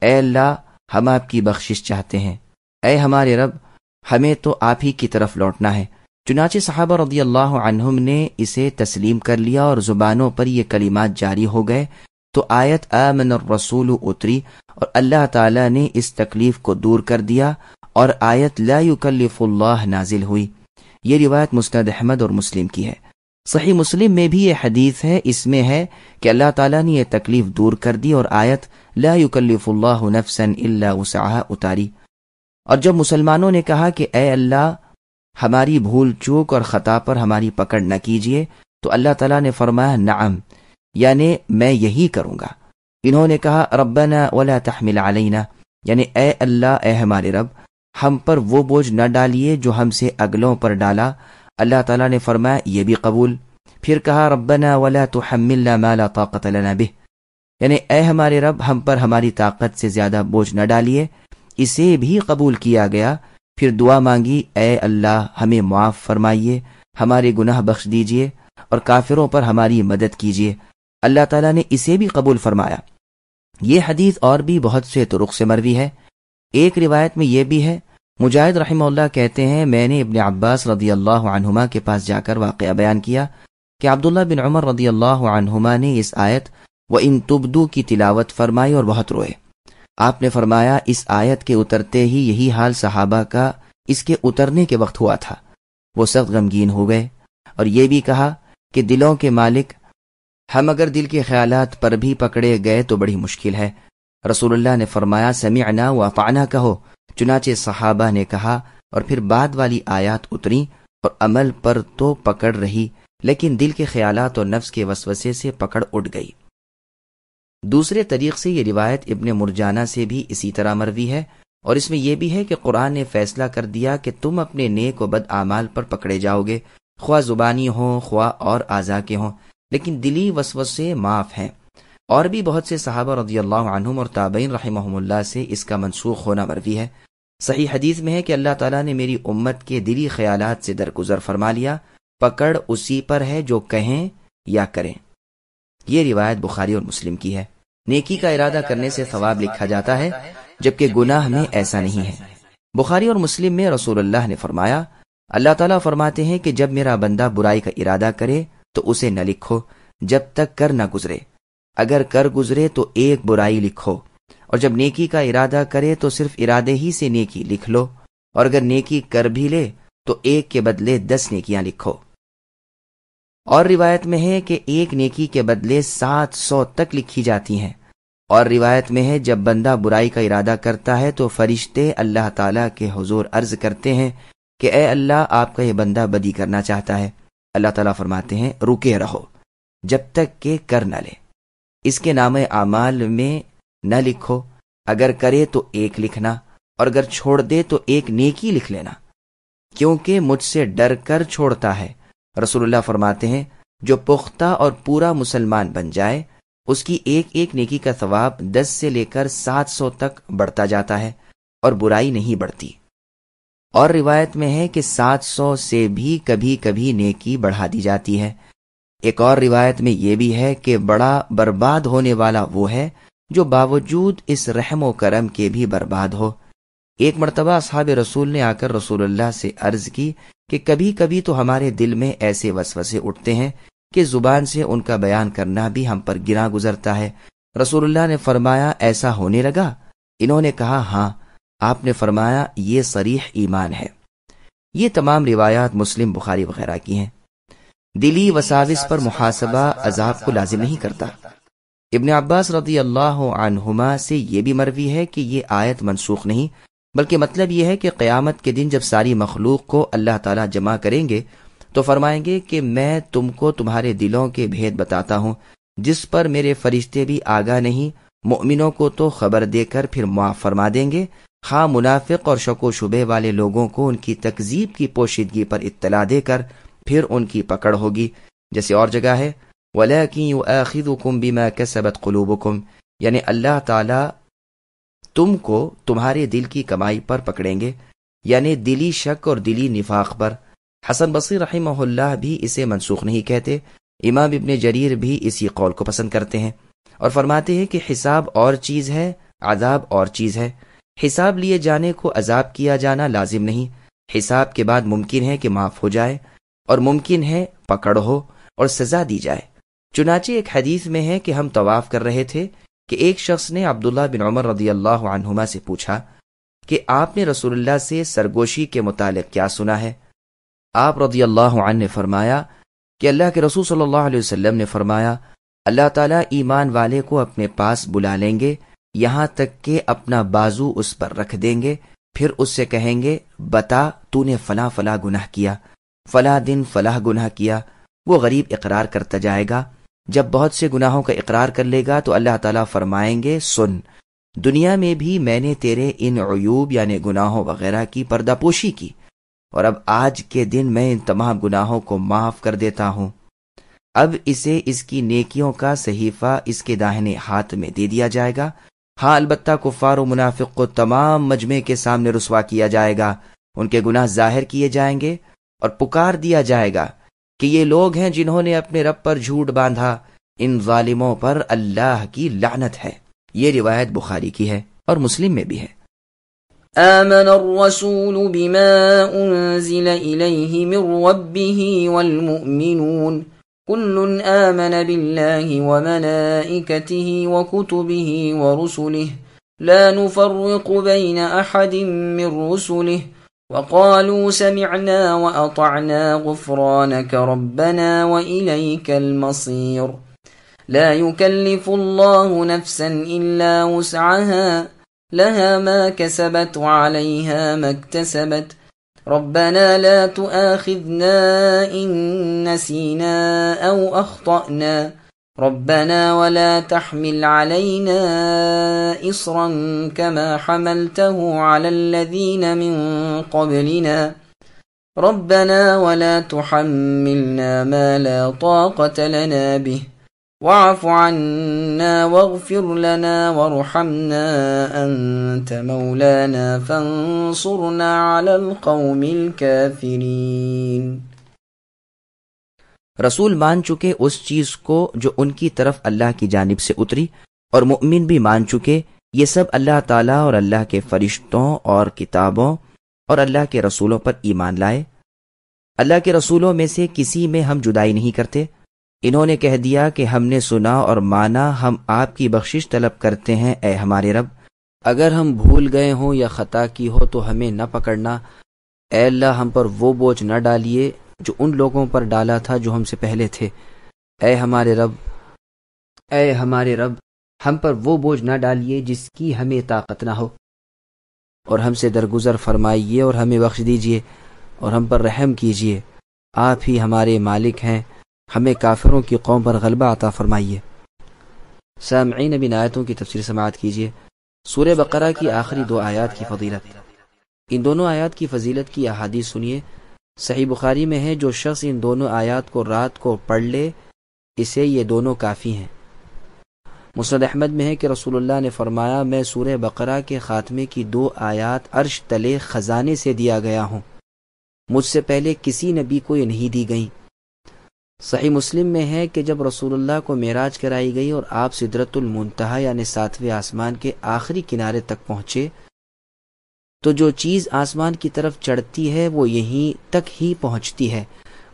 اے اللہ، ہم آپ کی بخشش چاہتے ہیں، اے ہمارے رب، ہمیں تو آپ ہی کی طرف لوٹنا ہے۔ چنانچہ صحابہ رضی اللہ عنہم نے اسے تسلیم کر لیا اور زبانوں پر یہ کلمات جاری ہو گئے، تو آیت آمن الرسول اتری اور اللہ تعالی نے اس تکلیف کو دور کر دیا، اور آیت لا یکلف اللہ نازل ہوئی۔ یہ روایت مسند احمد اور مسلم کی ہے۔ صحیح مسلم میں بھی یہ حدیث ہے، اس میں ہے کہ اللہ تعالیٰ نے یہ تکلیف دور کر دی اور آیت لا یکلف اللہ نفسا الا وسعها اتاری۔ اور جب مسلمانوں نے کہا کہ اے اللہ، ہماری بھول چوک اور خطا پر ہماری پکڑ نہ کیجیے، تو اللہ تعالیٰ نے فرمایا نعم، یعنی میں یہی کروں گا۔ انہوں نے کہا ربنا ولا تحمل علینا، یعنی اے اللہ، اے ہمارے رب، ہم پر وہ بوجھ نہ ڈالیے جو ہم سے اگلوں پر ڈالا۔ اللہ تعالیٰ نے فرمایا یہ بھی قبول۔ پھر کہا ربنا ولا تحملنا ما لا طاقت لنا به، یعنی اے ہمارے رب، ہم پر ہماری طاقت سے زیادہ بوجھ نہ ڈالیے، اسے بھی قبول کیا گیا۔ پھر دعا مانگی، اے اللہ، ہمیں معاف فرمائیے، ہمارے گناہ بخش دیجیے اور کافروں پر ہماری مدد کیجیے۔ اللہ تعالیٰ نے اسے بھی قبول فرمایا۔ یہ حدیث اور بھی بہت سے طرق سے مروی ہے۔ ایک روایت میں یہ بھی ہے، مجاہد رحمہ اللہ کہتے ہیں، میں نے ابن عباس رضی اللہ عنہما کے پاس جا کر واقعہ بیان کیا کہ عبداللہ بن عمر رضی اللہ عنہما نے اس آیت وَإِن تُبْدُوا کی تلاوت فرمائی اور بہت روئے۔ آپ نے فرمایا اس آیت کے اترتے ہی یہی حال صحابہ کا اس کے اترنے کے وقت ہوا تھا، وہ سخت غمگین ہو گئے، اور یہ بھی کہا کہ دلوں کے مالک، ہم اگر دل کے خیالات پر بھی پکڑے گئے تو بڑی مشکل ہے۔ رسول اللہ نے فرمایا سمعنا واطعنا کہو، چنانچہ صحابہ نے کہا، اور پھر بعد والی آیات اتری اور عمل پر تو پکڑ رہی، لیکن دل کے خیالات اور نفس کے وسوسے سے پکڑ اٹھ گئی۔ دوسرے طریق سے یہ روایت ابن مرجانہ سے بھی اسی طرح مروی ہے، اور اس میں یہ بھی ہے کہ قرآن نے فیصلہ کر دیا کہ تم اپنے نیک و بد اعمال پر پکڑے جاؤ گے، خواہ زبانی ہوں خواہ اور اعضاء کے ہوں، لیکن دلی وسوسے معاف ہیں۔ اور بھی بہت سے صحابہ رضی اللہ عنہم اور تابعین رحمہم اللہ سے اس کا منسوخ ہونا مروی ہے۔ صحیح حدیث میں ہے کہ اللہ تعالیٰ نے میری امت کے دلی خیالات سے درگزر فرما لیا، پکڑ اسی پر ہے جو کہیں یا کریں۔ یہ روایت بخاری اور مسلم کی ہے۔ نیکی کا ارادہ کرنے سے ثواب لکھا جاتا ہے، جبکہ گناہ میں ایسا نہیں ہے۔ بخاری اور مسلم میں رسول اللہ نے فرمایا، اللہ تعالیٰ فرماتے ہیں کہ جب میرا بندہ برائی کا ارادہ کرے تو اسے نہ لکھو جب تک کر نہ گزرے، اگر کر گزرے تو ایک برائی لکھو، اور جب نیکی کا ارادہ کرے تو صرف ارادے ہی سے نیکی لکھ لو، اور اگر نیکی کر بھی لے تو ایک کے بدلے 10 نیکیاں لکھو۔ اور روایت میں ہے کہ ایک نیکی کے بدلے 700 تک لکھی جاتی ہیں۔ اور روایت میں ہے جب بندہ برائی کا ارادہ کرتا ہے تو فرشتے اللہ تعالیٰ کے حضور عرض کرتے ہیں کہ اے اللہ، آپ کا یہ بندہ بدی کرنا چاہتا ہے۔ اللہ تعالیٰ فرماتے ہیں رکے رہو جب تک کہ کر نہ لے، اس کے نام اعمال میں نہ لکھو، اگر کرے تو ایک لکھنا، اور اگر چھوڑ دے تو ایک نیکی لکھ لینا، کیونکہ مجھ سے ڈر کر چھوڑتا ہے۔ رسول اللہ فرماتے ہیں جو پختہ اور پورا مسلمان بن جائے اس کی ایک ایک نیکی کا ثواب 10 سے لے کر 700 تک بڑھتا جاتا ہے، اور برائی نہیں بڑھتی۔ اور روایت میں ہے کہ 700 سے بھی کبھی کبھی نیکی بڑھا دی جاتی ہے۔ ایک اور روایت میں یہ بھی ہے کہ بڑا برباد ہونے والا وہ ہے جو باوجود اس رحم و کرم کے بھی برباد ہو۔ ایک مرتبہ اصحاب رسول نے آ کر رسول اللہ سے عرض کی کہ کبھی کبھی تو ہمارے دل میں ایسے وسوسے اٹھتے ہیں کہ زبان سے ان کا بیان کرنا بھی ہم پر گراں گزرتا ہے۔ رسول اللہ نے فرمایا ایسا ہونے لگا؟ انہوں نے کہا ہاں۔ آپ نے فرمایا یہ صریح ایمان ہے۔ یہ تمام روایات مسلم، بخاری وغیرہ کی ہیں۔ دلی وساوس پر محاسبہ عذاب کو لازم نہیں کرتا۔ ابن عباس رضی اللہ عنہما سے یہ بھی مروی ہے کہ یہ آیت منسوخ نہیں، بلکہ مطلب یہ ہے کہ قیامت کے دن جب ساری مخلوق کو اللہ تعالیٰ جمع کریں گے تو فرمائیں گے کہ میں تم کو تمہارے دلوں کے بھید بتاتا ہوں جس پر میرے فرشتے بھی آگاہ نہیں۔ مؤمنوں کو تو خبر دے کر پھر معاف فرما دیں گے، خواہ منافق اور شک و شبے والے لوگوں کو ان کی تکذیب کی پوشیدگی پر اطلاع دے کر پھر ان کی پکڑ ہوگی۔ جیسے اور جگہ ہے وَلَٰكِن يُؤَاخِذُكُم بِمَا كَسَبَتْ قُلُوبُكُم، یعنی اللہ تعالیٰ تم کو تمہارے دل کی کمائی پر پکڑیں گے، یعنی دلی شک اور دلی نفاق پر۔ حسن بصری رحمہ اللہ بھی اسے منسوخ نہیں کہتے۔ امام ابن جریر بھی اسی قول کو پسند کرتے ہیں اور فرماتے ہیں کہ حساب اور چیز ہے، عذاب اور چیز ہے۔ حساب لیے جانے کو عذاب کیا جانا لازم نہیں، حساب کے بعد ممکن ہے کہ معاف ہو جائے، اور ممکن ہے پکڑ ہو اور سزا دی جائے۔ چنانچہ ایک حدیث میں ہے کہ ہم طواف کر رہے تھے کہ ایک شخص نے عبداللہ بن عمر رضی اللہ عنہما سے پوچھا کہ آپ نے رسول اللہ سے سرگوشی کے متعلق کیا سنا ہے؟ آپ رضی اللہ عنہ نے فرمایا کہ اللہ کے رسول صلی اللہ علیہ وسلم نے فرمایا اللہ تعالیٰ ایمان والے کو اپنے پاس بلا لیں گے یہاں تک کہ اپنا بازو اس پر رکھ دیں گے، پھر اس سے کہیں گے بتا تو نے فلاں فلاں گناہ کیا، فلاں دن فلاں گناہ کیا۔ وہ غریب اقرار کرتا جائے گا، جب بہت سے گناہوں کا اقرار کر لے گا تو اللہ تعالیٰ فرمائیں گے سن، دنیا میں بھی میں نے تیرے ان عیوب یعنی گناہوں وغیرہ کی پردہ پوشی کی، اور اب آج کے دن میں ان تمام گناہوں کو معاف کر دیتا ہوں۔ اب اسے اس کی نیکیوں کا صحیفہ اس کے داہنے ہاتھ میں دے دیا جائے گا۔ ہاں البتہ کفار و منافق کو تمام مجمع کے سامنے رسوا کیا جائے گا، ان کے گناہ ظاہر کیے جائیں گے اور پکار دیا جائے گا کہ یہ لوگ ہیں جنہوں نے اپنے رب پر جھوٹ باندھا، ان ظالموں پر اللہ کی لعنت ہے۔ یہ روایت بخاری کی ہے اور مسلم میں بھی ہے۔ آمن الرسول بما انزل الیہ من ربہ والمؤمنون كل آمن بالله وملائكته وكتبه ورسله لا نفرق بين أحد من رسله وقالوا سمعنا وأطعنا غفرانك ربنا وإليك المصير لا يكلف الله نفسا إلا وسعها لها ما كسبت وعليها ما اكتسبت ربنا لا تؤاخذنا إن نسينا أو أخطأنا ربنا ولا تحمل علينا إصرا كما حملته على الذين من قبلنا ربنا ولا تحملنا ما لا طاقة لنا به واعف عنا واغفر لنا وارحمنا أنت مولانا فانصرنا على القوم الكافرين۔ رسول مان چکے اس چیز کو جو ان کی طرف اللہ کی جانب سے اتری اور مؤمن بھی مان چکے، یہ سب اللہ تعالیٰ اور اللہ کے فرشتوں اور کتابوں اور اللہ کے رسولوں پر ایمان لائے۔ اللہ کے رسولوں میں سے کسی میں ہم جدائی نہیں کرتے۔ انہوں نے کہہ دیا کہ ہم نے سنا اور مانا، ہم آپ کی بخشش طلب کرتے ہیں اے ہمارے رب۔ اگر ہم بھول گئے ہوں یا خطا کی ہو تو ہمیں نہ پکڑنا، اے اللہ ہم پر وہ بوجھ نہ ڈالیے جو ان لوگوں پر ڈالا تھا جو ہم سے پہلے تھے۔ اے ہمارے رب ہم پر وہ بوجھ نہ ڈالیے جس کی ہمیں طاقت نہ ہو، اور ہم سے درگزر فرمائیے اور ہمیں بخش دیجیے اور ہم پر رحم کیجیے، آپ ہی ہمارے مالک ہیں، ہمیں کافروں کی قوم پر غلبہ عطا فرمائیے۔ سامعین، اب ان آیتوں کی تفسیر سماعت کیجیے۔ سورہ بقرہ کی آخری 2 آیات کی فضیلت۔ ان دونوں آیات کی فضیلت کی احادیث سنیے۔ صحیح بخاری میں ہے، جو شخص ان دونوں آیات کو رات کو پڑھ لے اسے یہ دونوں کافی ہیں۔ مسند احمد میں ہے کہ رسول اللہ نے فرمایا، میں سورہ بقرہ کے خاتمے کی 2 آیات عرش تلے خزانے سے دیا گیا ہوں، مجھ سے پہلے کسی نبی کو یہ نہیں دی گئیں۔ صحیح مسلم میں ہے کہ جب رسول اللہ کو معراج کرائی گئی اور آپ سدرۃ المنتہا یعنی 7ویں آسمان کے آخری کنارے تک پہنچے تو جو چیز آسمان کی طرف چڑھتی ہے وہ یہیں تک ہی پہنچتی ہے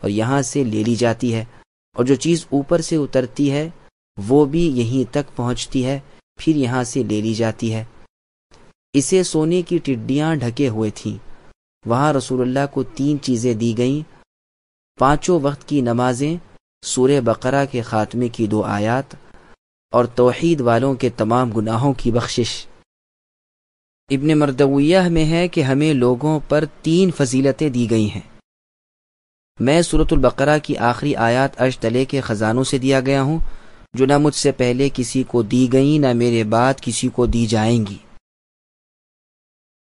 اور یہاں سے لے لی جاتی ہے، اور جو چیز اوپر سے اترتی ہے وہ بھی یہیں تک پہنچتی ہے، پھر یہاں سے لے لی جاتی ہے۔ اسے سونے کی ٹڈیاں ڈھکے ہوئے تھیں۔ وہاں رسول اللہ کو 3 چیزیں دی گئیں، 5 وقت کی نمازیں، سورہ بقرہ کے خاتمے کی 2 آیات، اور توحید والوں کے تمام گناہوں کی بخشش۔ ابن مردویہ میں ہے کہ ہمیں لوگوں پر 3 فضیلتیں دی گئی ہیں۔ میں سورۃ البقرہ کی آخری آیات عرش تلے کے خزانوں سے دیا گیا ہوں، جو نہ مجھ سے پہلے کسی کو دی گئیں نہ میرے بعد کسی کو دی جائیں گی۔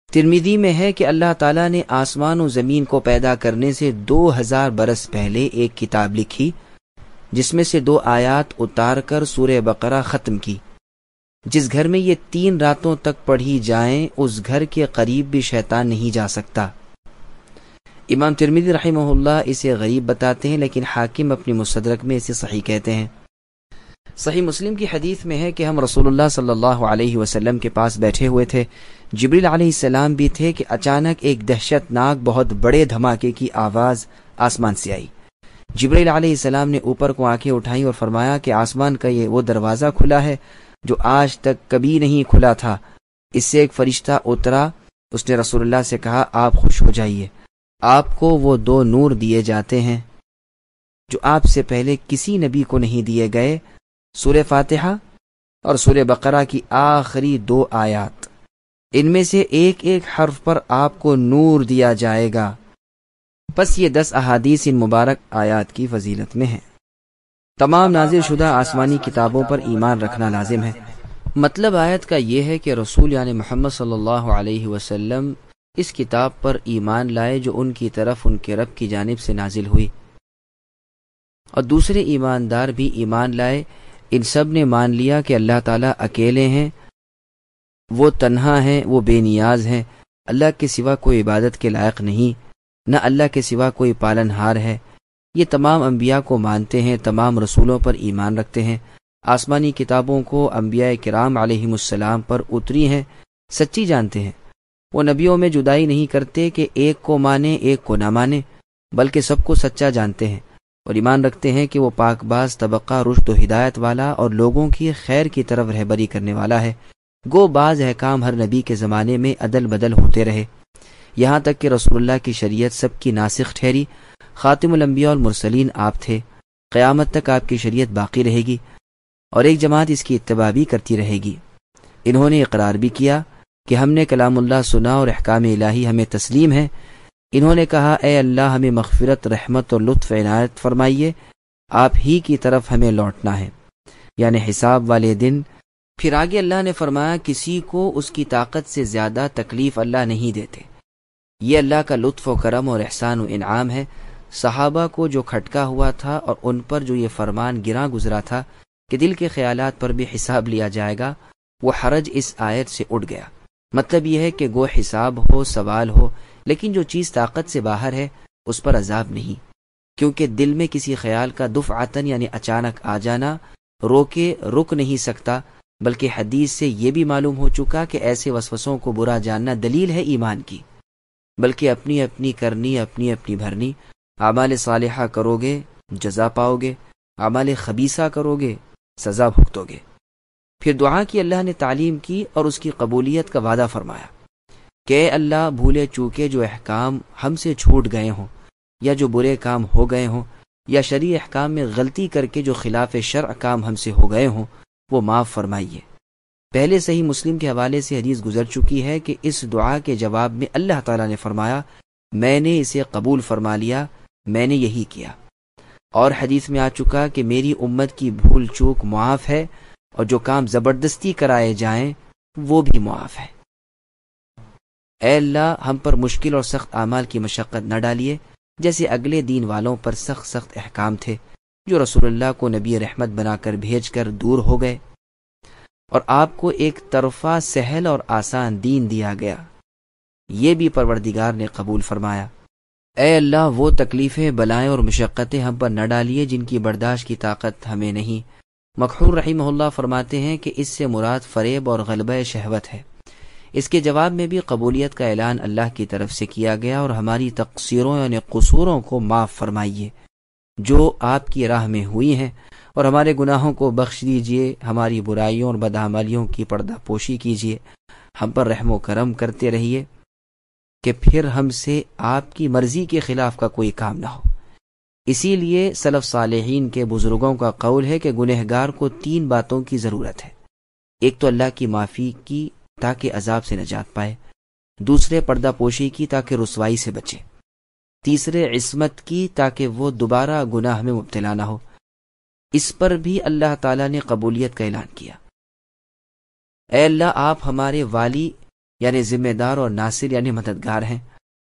ترمذی میں ہے کہ اللہ تعالیٰ نے آسمان و زمین کو پیدا کرنے سے 2000 برس پہلے ایک کتاب لکھی، جس میں سے 2 آیات اتار کر سورہ بقرہ ختم کی۔ جس گھر میں یہ 3 راتوں تک پڑھی جائیں اس گھر کے قریب بھی شیطان نہیں جا سکتا۔ امام ترمذی رحمہ اللہ اسے غریب بتاتے ہیں، لیکن حاکم اپنی مستدرک میں اسے صحیح کہتے ہیں۔ صحیح مسلم کی حدیث میں ہے کہ ہم رسول اللہ صلی اللہ علیہ وسلم کے پاس بیٹھے ہوئے تھے، جبریل علیہ السلام بھی تھے کہ اچانک ایک دہشت ناک بہت بڑے دھماکے کی آواز آسمان سے آئی۔ جبریل علیہ السلام نے اوپر کو آنکھیں اٹھائیں اور فرمایا کہ آسمان کا یہ وہ دروازہ کھلا ہے جو آج تک کبھی نہیں کھلا تھا۔ اس سے ایک فرشتہ اترا، اس نے رسول اللہ سے کہا، آپ خوش ہو جائیے، آپ کو وہ 2 نور دیے جاتے ہیں جو آپ سے پہلے کسی نبی کو نہیں دیے گئے، سورہ فاتحہ اور سورہ بقرہ کی آخری 2 آیات۔ ان میں سے ایک ایک حرف پر آپ کو نور دیا جائے گا۔ پس یہ 10 احادیث ان مبارک آیات کی فضیلت میں ہیں۔ تمام نازل شدہ آسمانی کتابوں پر ایمان رکھنا لازم ہے۔ مطلب آیت کا یہ ہے کہ رسول یعنی محمد صلی اللہ علیہ وسلم اس کتاب پر ایمان لائے جو ان کی طرف ان کے رب کی جانب سے نازل ہوئی، اور دوسرے ایماندار بھی ایمان لائے۔ ان سب نے مان لیا کہ اللہ تعالیٰ اکیلے ہیں، وہ تنہا ہیں، وہ بے نیاز ہیں، اللہ کے سوا کوئی عبادت کے لائق نہیں، نہ اللہ کے سوا کوئی پالن ہار ہے۔ یہ تمام انبیاء کو مانتے ہیں، تمام رسولوں پر ایمان رکھتے ہیں، آسمانی کتابوں کو انبیاء کرام علیہم السلام پر اتری ہیں سچی جانتے ہیں۔ وہ نبیوں میں جدائی نہیں کرتے کہ ایک کو مانے ایک کو نہ مانے، بلکہ سب کو سچا جانتے ہیں، اور ایمان رکھتے ہیں کہ وہ پاک باز طبقہ رشد و ہدایت والا اور لوگوں کی خیر کی طرف رہبری کرنے والا ہے۔ گو بعض احکام ہر نبی کے زمانے میں عدل بدل ہوتے رہے، یہاں تک کہ رسول اللہ کی شریعت سب کی ناسخ ٹھہری۔ خاتم الانبیاء والمرسلین آپ تھے، قیامت تک آپ کی شریعت باقی رہے گی اور ایک جماعت اس کی اتباع بھی کرتی رہے گی۔ انہوں نے اقرار بھی کیا کہ ہم نے کلام اللہ سنا اور احکام الہی ہمیں تسلیم ہے۔ انہوں نے کہا، اے اللہ ہمیں مغفرت، رحمت اور لطف عنایت فرمائیے، آپ ہی کی طرف ہمیں لوٹنا ہے، یعنی حساب والے دن۔ پھر آگے اللہ نے فرمایا، کسی کو اس کی طاقت سے زیادہ تکلیف اللہ نہیں دیتے، یہ اللہ کا لطف و کرم اور احسان و انعام ہے۔ صحابہ کو جو کھٹکا ہوا تھا اور ان پر جو یہ فرمان گراں گزرا تھا کہ دل کے خیالات پر بھی حساب لیا جائے گا، وہ حرج اس آیت سے اٹھ گیا۔ مطلب یہ ہے کہ گو حساب ہو، سوال ہو، لیکن جو چیز طاقت سے باہر ہے اس پر عذاب نہیں، کیونکہ دل میں کسی خیال کا دفعتاً یعنی اچانک آ جانا روکے رک نہیں سکتا، بلکہ حدیث سے یہ بھی معلوم ہو چکا کہ ایسے وسوسوں کو برا جاننا دلیل ہے ایمان کی، بلکہ اپنی اپنی کرنی، اپنی اپنی بھرنی، اعمال صالحہ کرو گے جزا پاؤ گے، اعمال خبیثہ کرو گے سزا بھگتو گے۔ پھر دعا کی اللہ نے تعلیم کی اور اس کی قبولیت کا وعدہ فرمایا کہ اے اللہ بھولے چوکے جو احکام ہم سے چھوٹ گئے ہوں، یا جو برے کام ہو گئے ہوں، یا شرعی احکام میں غلطی کر کے جو خلاف شرع کام ہم سے ہو گئے ہوں، وہ معاف فرمائیے۔ پہلے صحیح مسلم کے حوالے سے حدیث گزر چکی ہے کہ اس دعا کے جواب میں اللہ تعالیٰ نے فرمایا میں نے اسے قبول فرما لیا، میں نے یہی کیا۔ اور حدیث میں آ چکا کہ میری امت کی بھول چوک معاف ہے، اور جو کام زبردستی کرائے جائیں وہ بھی معاف ہے۔ اے اللہ ہم پر مشکل اور سخت اعمال کی مشقت نہ ڈالیے، جیسے اگلے دین والوں پر سخت سخت احکام تھے جو رسول اللہ کو نبی رحمت بنا کر بھیج کر دور ہو گئے، اور آپ کو ایک طرفہ سہل اور آسان دین دیا گیا، یہ بھی پروردگار نے قبول فرمایا۔ اے اللہ وہ تکلیفیں، بلائیں اور مشقتیں ہم پر نہ ڈالیے جن کی برداشت کی طاقت ہمیں نہیں۔ مکحول رحمہ اللہ فرماتے ہیں کہ اس سے مراد فریب اور غلبہ شہوت ہے۔ اس کے جواب میں بھی قبولیت کا اعلان اللہ کی طرف سے کیا گیا، اور ہماری تقصیروں یعنی قصوروں کو معاف فرمائیے جو آپ کی راہ میں ہوئی ہیں، اور ہمارے گناہوں کو بخش دیجیے، ہماری برائیوں اور بدعملیوں کی پردہ پوشی کیجیے، ہم پر رحم و کرم کرتے رہیے کہ پھر ہم سے آپ کی مرضی کے خلاف کا کوئی کام نہ ہو۔ اسی لیے سلف صالحین کے بزرگوں کا قول ہے کہ گنہگار کو 3 باتوں کی ضرورت ہے۔ ایک تو اللہ کی معافی کی تاکہ عذاب سے نجات پائے، دوسرے پردہ پوشی کی تاکہ رسوائی سے بچے، تیسرے عصمت کی تاکہ وہ دوبارہ گناہ میں مبتلا نہ ہو۔ اس پر بھی اللہ تعالیٰ نے قبولیت کا اعلان کیا۔ اے اللہ آپ ہمارے والی یعنی ذمہ دار اور ناصر یعنی مددگار ہیں،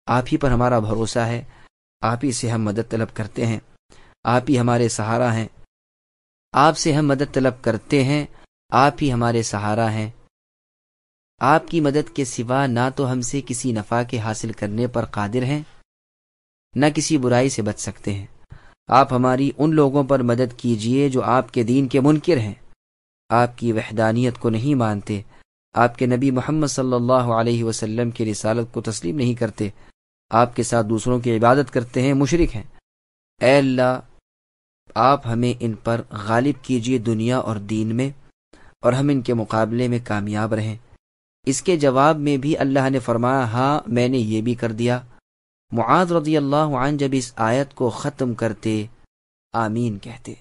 آپ ہی پر ہمارا بھروسہ ہے، آپ ہی سے ہم مدد طلب کرتے ہیں، آپ ہی ہمارے سہارا ہیں، آپ سے ہم مدد طلب کرتے ہیں، آپ ہی ہمارے سہارا ہیں۔ آپ کی مدد کے سوا نہ تو ہم سے کسی نفع کے حاصل کرنے پر قادر ہیں، نہ کسی برائی سے بچ سکتے ہیں۔ آپ ہماری ان لوگوں پر مدد کیجیے جو آپ کے دین کے منکر ہیں، آپ کی وحدانیت کو نہیں مانتے، آپ کے نبی محمد صلی اللہ علیہ وسلم کی رسالت کو تسلیم نہیں کرتے، آپ کے ساتھ دوسروں کی عبادت کرتے ہیں، مشرک ہیں۔ اے اللہ آپ ہمیں ان پر غالب کیجیے دنیا اور دین میں، اور ہم ان کے مقابلے میں کامیاب رہیں۔ اس کے جواب میں بھی اللہ نے فرمایا ہاں میں نے یہ بھی کر دیا۔ معاذ رضی اللہ عنہ جب اس آیت کو ختم کرتے آمین کہتے۔